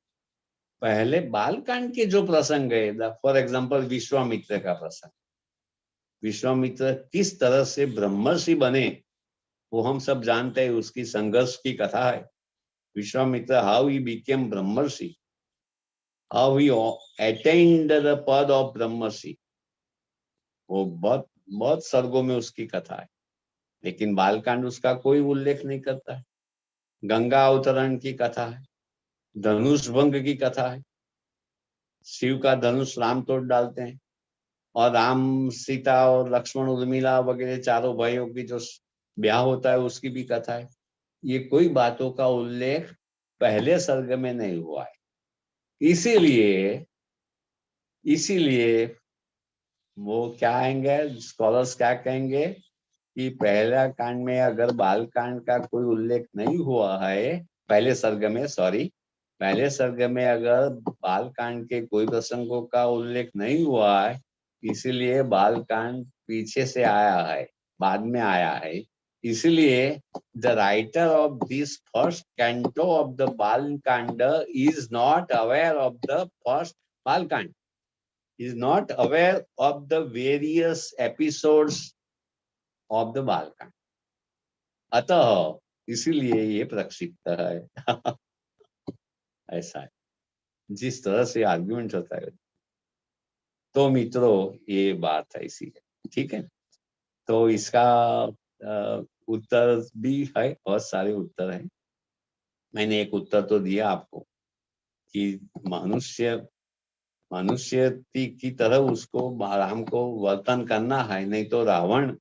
पहले बालकांड के जो प्रसंग है, फॉर एग्जाम्पल विश्वामित्र का प्रसंग, विश्वामित्र किस तरह से ब्रह्मर्षि बने वो हम सब जानते हैं, उसकी संघर्ष की कथा है। Vishwamitra, how he became Brahmarshi, how he attend the पद ऑफ ब्रह्मर्षि, वो बहुत बहुत सर्गों में उसकी कथा है। लेकिन बालकांड उसका कोई उल्लेख नहीं करता है। गंगा अवतरण की कथा है, धनुष भंग की कथा है, शिव का धनुष राम तोड़ डालते हैं, और राम, सीता और लक्ष्मण, उर्मिला वगैरह चारों भाइयों की जो ब्याह होता है उसकी भी कथा है। ये कोई बातों का उल्लेख पहले सर्ग में नहीं हुआ है। इसीलिए वो क्या आएंगे, स्कॉलर्स क्या कहेंगे कि पहला कांड में अगर बाल कांड का कोई उल्लेख नहीं हुआ है, पहले सर्ग में अगर बाल कांड के कोई प्रसंगों का उल्लेख नहीं हुआ है, इसीलिए बाल कांड पीछे से आया है, बाद में आया है। इसलिए the writer of this first canto of the बाल कांड is not aware of the first बाल कांड, is not aware of the various episodes of the Balkand. अतः इसीलिए ये प्रक्षिप्त है ऐसा है, जिस तरह से आर्ग्यूमेंट होता है। तो मित्रों ये बात है, इसी है, ठीक है। तो इसका उत्तर भी है, बहुत सारे उत्तर हैं। मैंने एक उत्तर तो दिया आपको कि मनुष्य की तरह उसको, राम को वर्तन करना है, नहीं तो रावण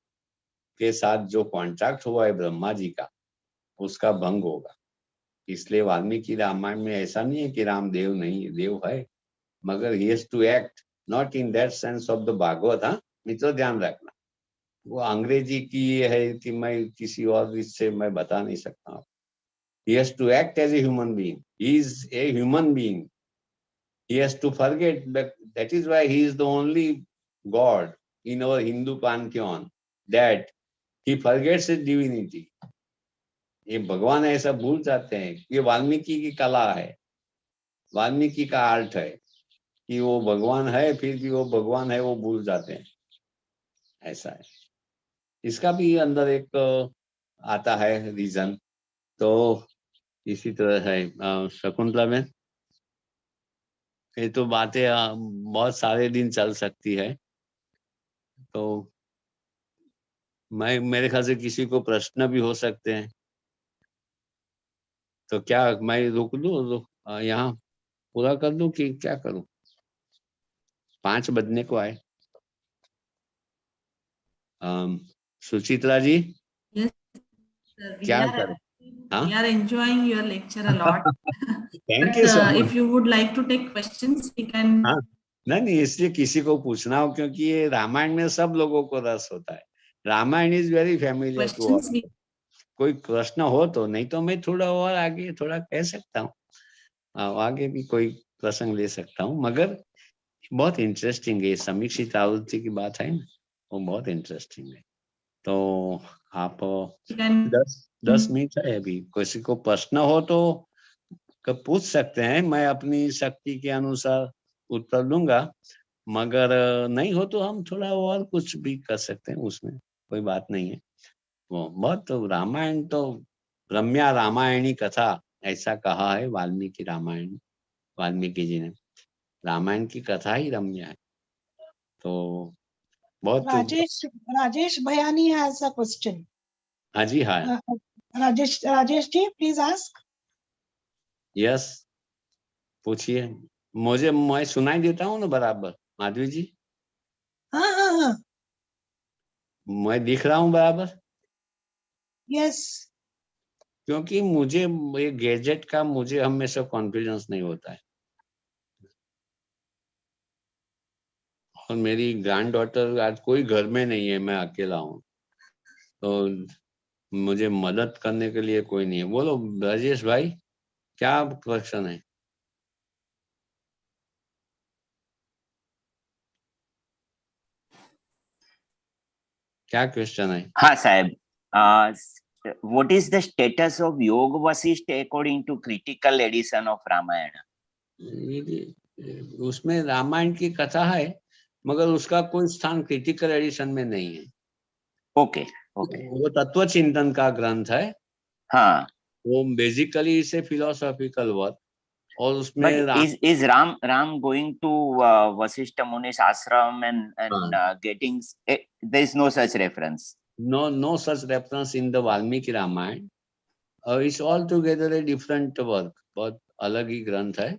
के साथ जो कॉन्ट्रैक्ट हुआ है ब्रह्मा जी का, उसका भंग होगा। इसलिए वाल्मीकि रामायण में ऐसा नहीं है कि राम देव नहीं, देव है, मगर he has to act not in that sense of the Bhagavat. हाँ मित्रों, ध्यान रखना, वो अंग्रेजी की ये है कि मैं किसी और इससे मैं बता नहीं सकता। he has to act as a human being, he is a human being, he has to forget that is why he is the only god in our Hindu pantheon, that he forgets his divinity। ये भगवान ऐसा भूल जाते हैं, ये वाल्मीकि की कला है, वाल्मीकि का आर्ट है कि वो भगवान है, फिर भी वो भगवान है वो भूल जाते हैं, ऐसा है। इसका भी अंदर एक आता है रीजन। तो इसी तरह है शकुंतला में, ये तो बातें बहुत सारे दिन चल सकती है। तो मैं, मेरे ख्याल से किसी को प्रश्न भी हो सकते हैं, तो क्या मैं रोक दूं, यहाँ पूरा कर दूं कि क्या करूं? 5 बजने को आए। सुचित्रा जी, Yes, sir. क्या करें? हाँ, We are enjoying your lecture a lot. Thank But you so much. if you would like to take questions, we can. हाँ, नहीं, इसलिए किसी को पूछना हो, क्योंकि ये रामायण में सब लोगों को रस होता है। Ramayana is very familiar to Questions. All. कोई प्रश्न हो तो, नहीं तो मैं थोड़ा और आगे थोड़ा कह सकता हूँ, आगे भी कोई प्रसंग ले सकता हूँ, मगर बहुत इंटरेस्टिंग है। समीक्षित आवृत्ति की बात है ना, वो बहुत इंटरेस्टिंग है। तो आप 10 मिनट है अभी, किसी को प्रश्न हो तो पूछ सकते हैं, मैं अपनी शक्ति के अनुसार उत्तर दूंगा। मगर नहीं हो तो हम थोड़ा और कुछ भी कर सकते हैं, उसमें कोई बात नहीं है। वो बहुत रामायण तो रम्या रामायणी कथा ऐसा कहा है वाल्मीकि रामायण, वाल्मीकि जी ने। रामायण की कथा ही रम्या है, तो बहुत। Rajesh Bhayani has a question. हाँ जी, हाँ। Rajesh ji, please ask. Yes, पूछिए। मुझे मैं सुनाई देता हूँ ना बराबर माधवी जी? हाँ. मैं दिख रहा हूँ बराबर? Yes. क्योंकि मुझे ये गैजेट का मुझे हमेशा कॉन्फिडेंस नहीं होता है, और मेरी ग्रैंड डॉटर आज कोई घर में नहीं है, मैं अकेला हूँ, तो मुझे मदद करने के लिए कोई नहीं है। बोलो राजेश भाई, क्या क्वेश्चन है? क्या क्वेश्चन है? हाँ साहब, what is the status of Yoga Vasishtha according to critical edition of Ramayana? उसमें रामायण की कथा है, मगर उसका कोई स्थान क्रिटिकल एडिशन में नहीं है। ओके। वो तत्व चिंतन का ग्रंथ है। हाँ। वो बेसिकली इसे फिलोसॉफिकल वर्क, और उसमें But is Ram going to Vasishtha Muni's ashram and getting there is no such reference. No such reference in the Valmiki Ramayana. It's altogether a different work, बहुत अलग ही ग्रंथ है।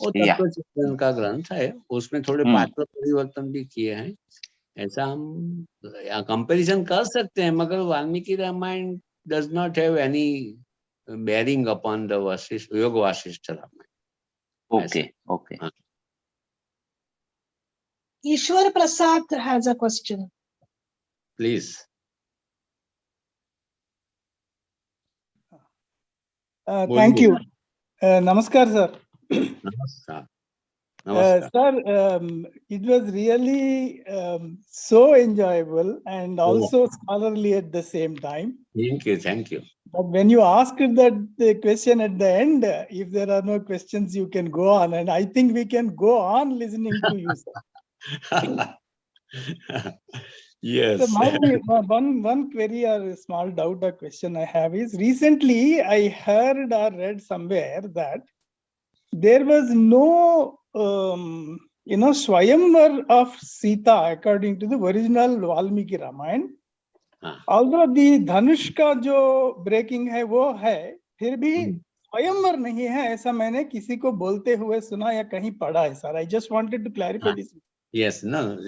वो तत्व चिंतन का ग्रंथ है, उसमें थोड़े पात्र परिवर्तन भी किए हैं। ऐसा हम कंपैरिजन कर सकते हैं, मगर Valmiki Ramayan does not have any bearing upon the Yoga Vasishtha Ramayana. Okay. Ishwar Prasad has a question. Please. Thank you. Namaskar, sir. Namaskar. Sir, it was really so enjoyable and also scholarly at the same time. Thank you. But when you asked the question at the end, if there are no questions, you can go on. And I think we can go on listening to you, sir. Yes. So one query or small doubt or question I have is, recently I heard or read somewhere that there was no Swayamvar of Sita according to the original Valmiki Ramayana. Although the धनुष का जो breaking है वो है, फिर भी स्वयंवर नहीं है, ऐसा मैंने किसी को बोलते हुए सुना या कहीं पढ़ा है sir. I just wanted to clarify this. Yes, no,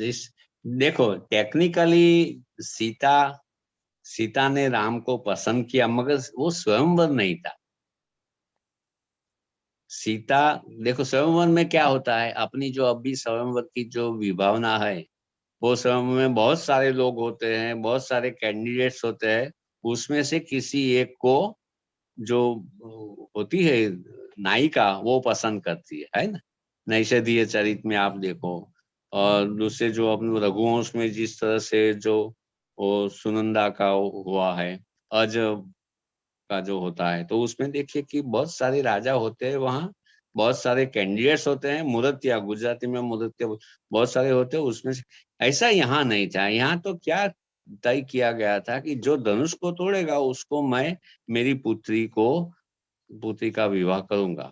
देखो टेक्निकली सीता ने राम को पसंद किया, मगर वो स्वयंवर नहीं था। सीता, देखो स्वयंवर में क्या होता है, अपनी जो अभी स्वयंवर की जो विभावना है, वो स्वयंवर में बहुत सारे लोग होते हैं, बहुत सारे कैंडिडेट्स होते हैं, उसमें से किसी एक को जो होती है नायिका वो पसंद करती है ना। नैषधीय चरित में आप देखो, और दूसरे जो अपने रघुवंश में जिस तरह से जो वो सुनंदा का हुआ है, अज का जो होता है, तो उसमें देखिए कि बहुत सारे राजा होते हैं, वहाँ बहुत सारे कैंडिडेट्स होते हैं, मुरतिया, गुजराती में मुरतिया बहुत सारे होते हैं, उसमें से ऐसा यहाँ नहीं था। यहाँ तो क्या तय किया गया था कि जो धनुष को तोड़ेगा उसको मैं मेरी पुत्री का विवाह करूंगा,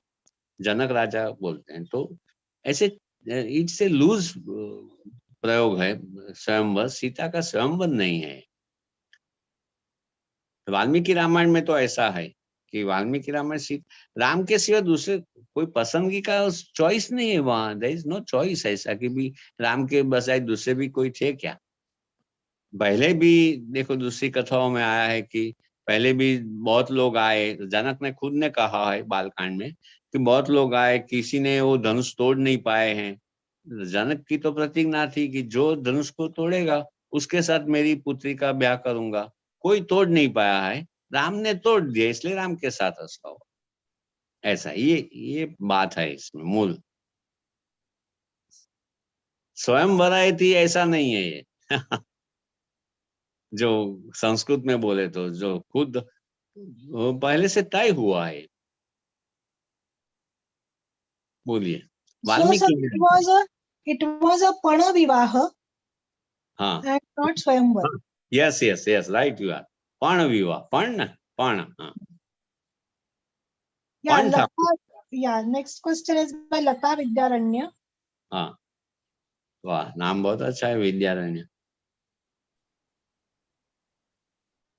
जनक राजा बोलते हैं। तो ऐसे इट्स ए लूज प्रयोग है स्वयंवर, सीता का स्वयंवर नहीं है। वाल्मीकि रामायण में तो ऐसा है कि वाल्मीकि रामायण राम के सिवा दूसरे कोई पसंदगी का चॉइस नहीं है वहां। देयर इज नो चॉइस ऐसा कि भी राम के बजाय दूसरे भी कोई थे क्या। पहले भी देखो दूसरी कथाओं में आया है कि पहले भी बहुत लोग आए, जनक ने खुद ने कहा है बालकांड में कि बहुत लोग आए, किसी ने वो धनुष तोड़ नहीं पाए हैं। जनक की तो प्रतिज्ञा थी कि जो धनुष को तोड़ेगा उसके साथ मेरी पुत्री का ब्याह करूंगा, कोई तोड़ नहीं पाया है, राम ने तोड़ दिया, इसलिए राम के साथ हंसता हुआ। ऐसा ये बात है इसमें मूल। स्वयं वराय थी ऐसा नहीं है ये जो संस्कृत में बोले तो जो खुद पहले से तय हुआ है। बोलिए। So, sir, It was a Pana Vivaha हाँ, and not Swayamvar. yes, yes, yes, right, you are. पण विवाह, पण, हाँ, Yeah, पण था, yeah. Next question is by Lata Vidyaranya. हाँ, वाह, नाम बहुत अच्छा है, विद्यारण्य.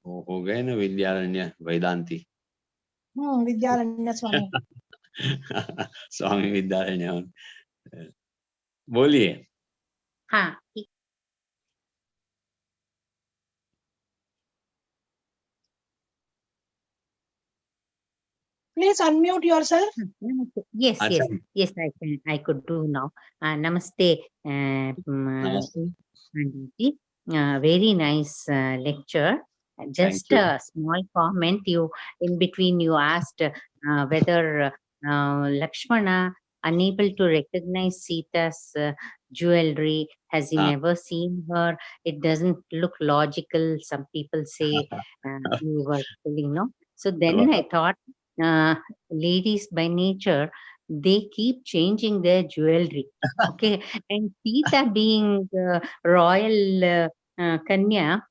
हो गए ना विद्यारण्य वेदांती. Vidyaranya Swami. स्वामी विद्यारण्य. बोलिए. हाँ, Please unmute yourself. yes, अच्छा. yes, I could do now. Namaste, नमस्ते. Pandit. Very nice lecture. Just you. a small comment. You in between you asked whether Lakshmana, unable to recognize Sita's jewelry, has he never seen her? It doesn't look logical. Some people say you were telling, no. So then I thought, ladies by nature, they keep changing their jewelry. Okay, and Sita being royal Kanya,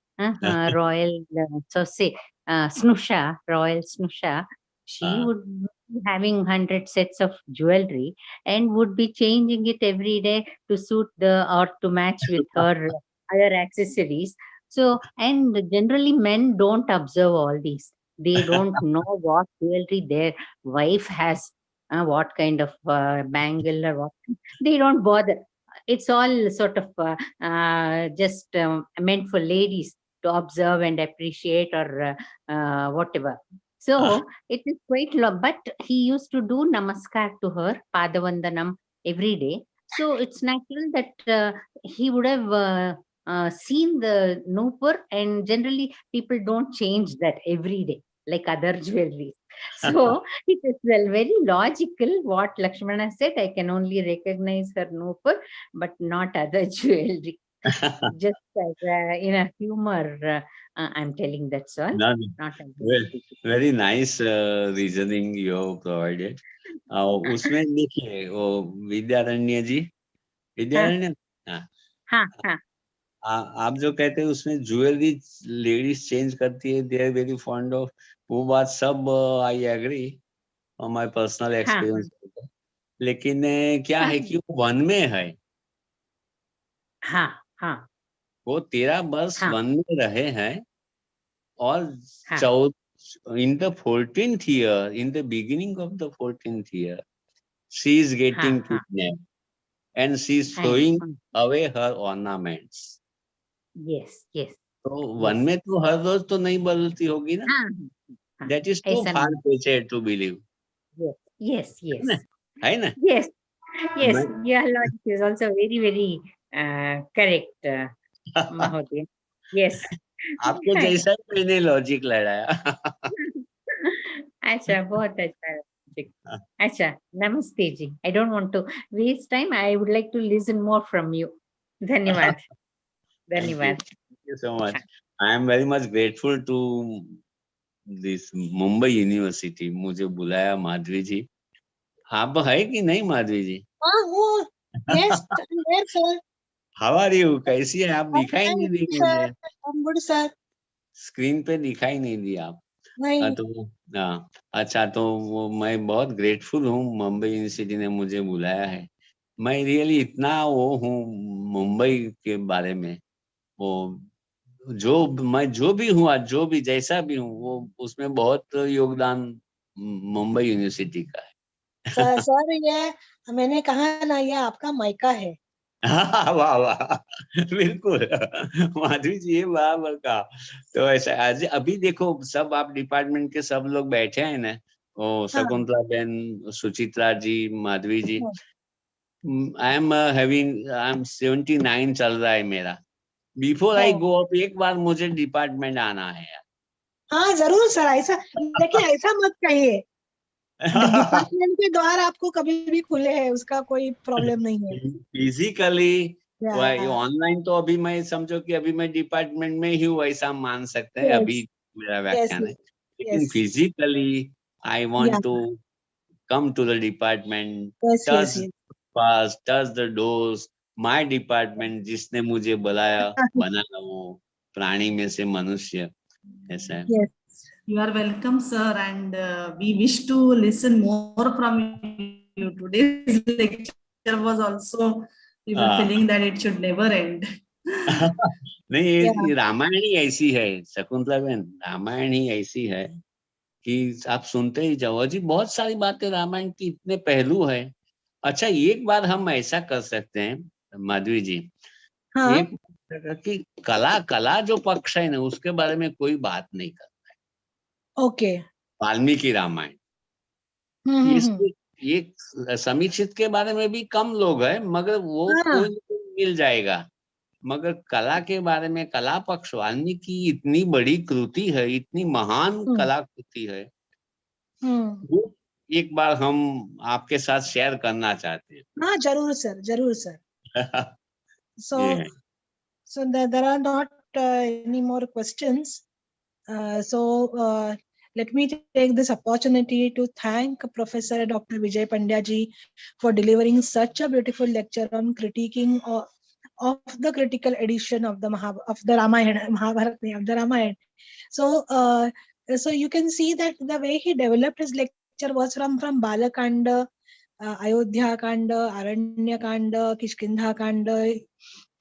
royal, so say Snusha, royal Snusha, she would be having 100 sets of jewelry and would be changing it every day to suit or to match with her other accessories. So, and generally men don't observe all these. They don't know what jewelry their wife has, what kind of bangle or what. They don't bother. It's all sort of just meant for ladies to observe and appreciate or whatever. So it is quite long. But he used to do namaskar to her, padavandanam, every day. So it's natural that he would have seen the Nupur, and generally people don't change that every day like other jewelries. So it is very logical what Lakshmana said. I can only recognize her Nupur, but not other jewelry. Just as in a humor, I'm telling that's all. No, Not very nice reasoning you have provided. उसमें देखिए वो विद्यारण्य जी, विद्यारण्य, हाँ, हाँ. आप जो कहते हैं उसमें ज्वेलरी लेडीज चेंज करती है, they are very fond of, वो बात सब आई एग्री और माय पर्सनल एक्सपीरियंस. लेकिन क्या है कि वो वन में है. हाँ, हाँ. वो 13 वर्ष वन में रहे हैं और in the 14th year, in the beginning of the 14th year, she is getting kidnapped and she is throwing away her ornaments. Yes, yes. तो वन में तो हर रोज तो नहीं बदलती होगी ना. That is too far-fetched to believe. Yes, yes. है ना? Yes, yes. Your logic is also very, very correct, Mahodaya. Yes. आपके जैसा ही मैंने लॉजिक लड़ाया. अच्छा, बहुत अच्छा. अच्छा, namaste ji. I don't want to waste time. I would like to listen more from you. Dhanyawad. Dhanyawad. Thank you so much. I am very much grateful to this Mumbai University. मुझे बुलाया माधवी जी. आप है कि नहीं माधवी जी? Yes, I'm sir. How are you? कैसी है आप? दिखाई नहीं दी मुझे. I'm good, sir. स्क्रीन पे दिखाई नहीं दी आप. नहीं. तो अच्छा, तो वो मैं बहुत ग्रेटफुल हूँ, मुंबई यूनिवर्सिटी ने मुझे बुलाया है. मैं रियली इतना वो हूँ मुंबई के बारे में, वो मैं जो भी हूँ आज, जो भी जैसा भी हूँ, वो उसमें बहुत योगदान मुंबई यूनिवर्सिटी का है. सर ये मैंने कहा ना, ये आपका मायका है. वाह वाह, बिल्कुल माधवी जी, ये बराबर का. तो ऐसा आज अभी देखो, सब आप डिपार्टमेंट के सब लोग बैठे हैं ना, ओ शकुंतला बहन, सुचित्रा जी, माधवी जी. आई एम 79 चल रहा है मेरा. बिफोर आई गो अप, एक बार मुझे डिपार्टमेंट आना है. हाँ जरूर सर, ऐसा, लेकिन ऐसा मत कहिए. डिपार्टमेंट के द्वार आपको कभी भी खुले हैं, उसका कोई प्रॉब्लम नहीं है. फिजिकली ऑनलाइन तो अभी मैं समझो कि अभी मैं डिपार्टमेंट में ही हूँ, ऐसा मान सकते हैं. अभी मेरा व्याख्यान है, लेकिन physically I want to come to the department, touch the doors, my department जिसने मुझे बुलाया, बनाया वो प्राणी में से मनुष्य, ऐसा है। Yes. You are welcome, sir, and we wish to listen more from you. Today's lecture was also, we were feeling that it should never end. नहीं, Yeah. ये रामायण ही ऐसी है शकुंतला बहन, रामायण ही ऐसी है कि आप सुनते ही जाओ जी, बहुत सारी बातें रामायण की, इतने पहलू है। अच्छा, एक बार हम ऐसा कर सकते हैं माधवी जी, हाँ. एक कि कला जो पक्ष है ना, उसके बारे में कोई बात नहीं करता है। Okay. वाल्मीकि रामायण, इसके ये समीक्षित के बारे में भी कम लोग हैं, मगर वो हाँ. कोई न कोई मिल जाएगा। मगर कला के बारे में, कला पक्ष, वाल्मीकि इतनी बड़ी कृति है, इतनी महान कलाकृति है, वो एक बार हम आपके साथ शेयर करना चाहते हैं। हाँ, जरूर सर, जरूर sir. So there are not any more questions. Let me take this opportunity to thank Professor Dr. Vijay Pandya ji for delivering such a beautiful lecture on critiquing of the critical edition of the Ramayana. So you can see that the way he developed his lecture was from Balakanda, Ayodhya Kanda, Aranya Kanda, Kishkindha Kanda,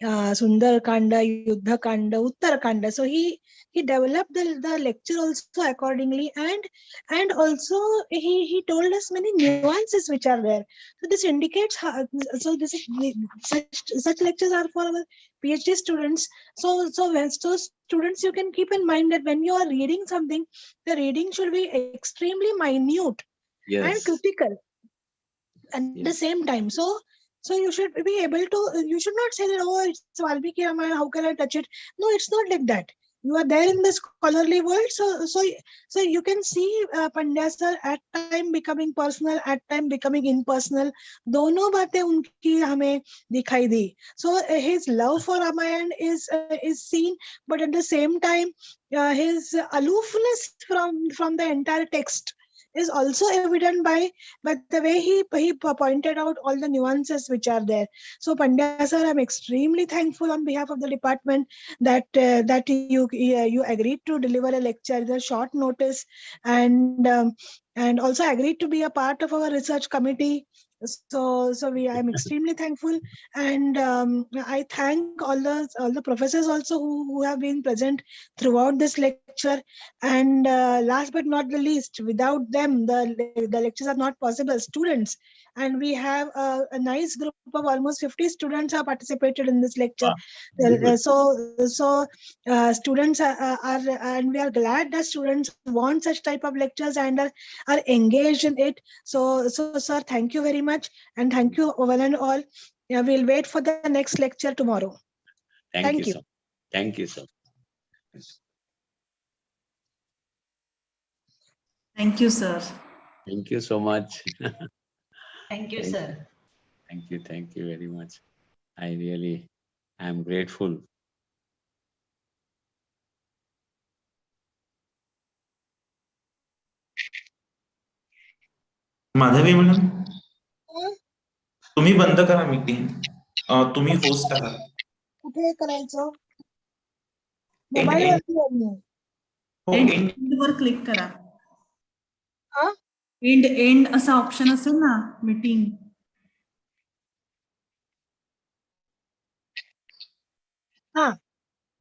Sundar Kanda, Yuddha Kanda, Uttar Kanda. So he developed the lecture also accordingly, and also he told us many nuances which are there. So this indicates how, such lectures are for our PhD students. So students, you can keep in mind that when you are reading something, the reading should be extremely minute and critical at the same time. So you should be able to, you should not say that, oh, it's Valmiki Ramayana, how can I touch it? No, it's not like that. You are there in the scholarly world, so you can see Pandya sir at time becoming personal, at time becoming impersonal. दोनों बातें उनकी हमें दिखाई दी. So his love for Ramayana is seen, but at the same time, his aloofness from the entire text is also evident by the way he pointed out all the nuances which are there. So Pandya sir, I'm extremely thankful on behalf of the department that you agreed to deliver a lecture at a short notice, and also agreed to be a part of our research committee. So I'm extremely thankful, and I thank all the professors also who have been present throughout this lecture. And last but not the least, without them the lectures are not possible. Students, and we have a nice group of almost 50 students have participated in this lecture. Students are and we are glad that students want such type of lectures and are engaged in it. So sir, thank you very much, and thank you one and all. Yeah, we'll wait for the next lecture tomorrow. Thank you. Sir. Thank you, sir. Thank you, sir. Thank you so much. Thank you, sir. Thank you very much. I am grateful. Madhavi madam, तुम्ही बंद करा मीटिंग. तुम्ही होस्ट आहात. कुठे करायचं? मोबाईल वर क्लिक करा. हा? एंड असा ऑप्शन असेल ना मीटिंग. हा.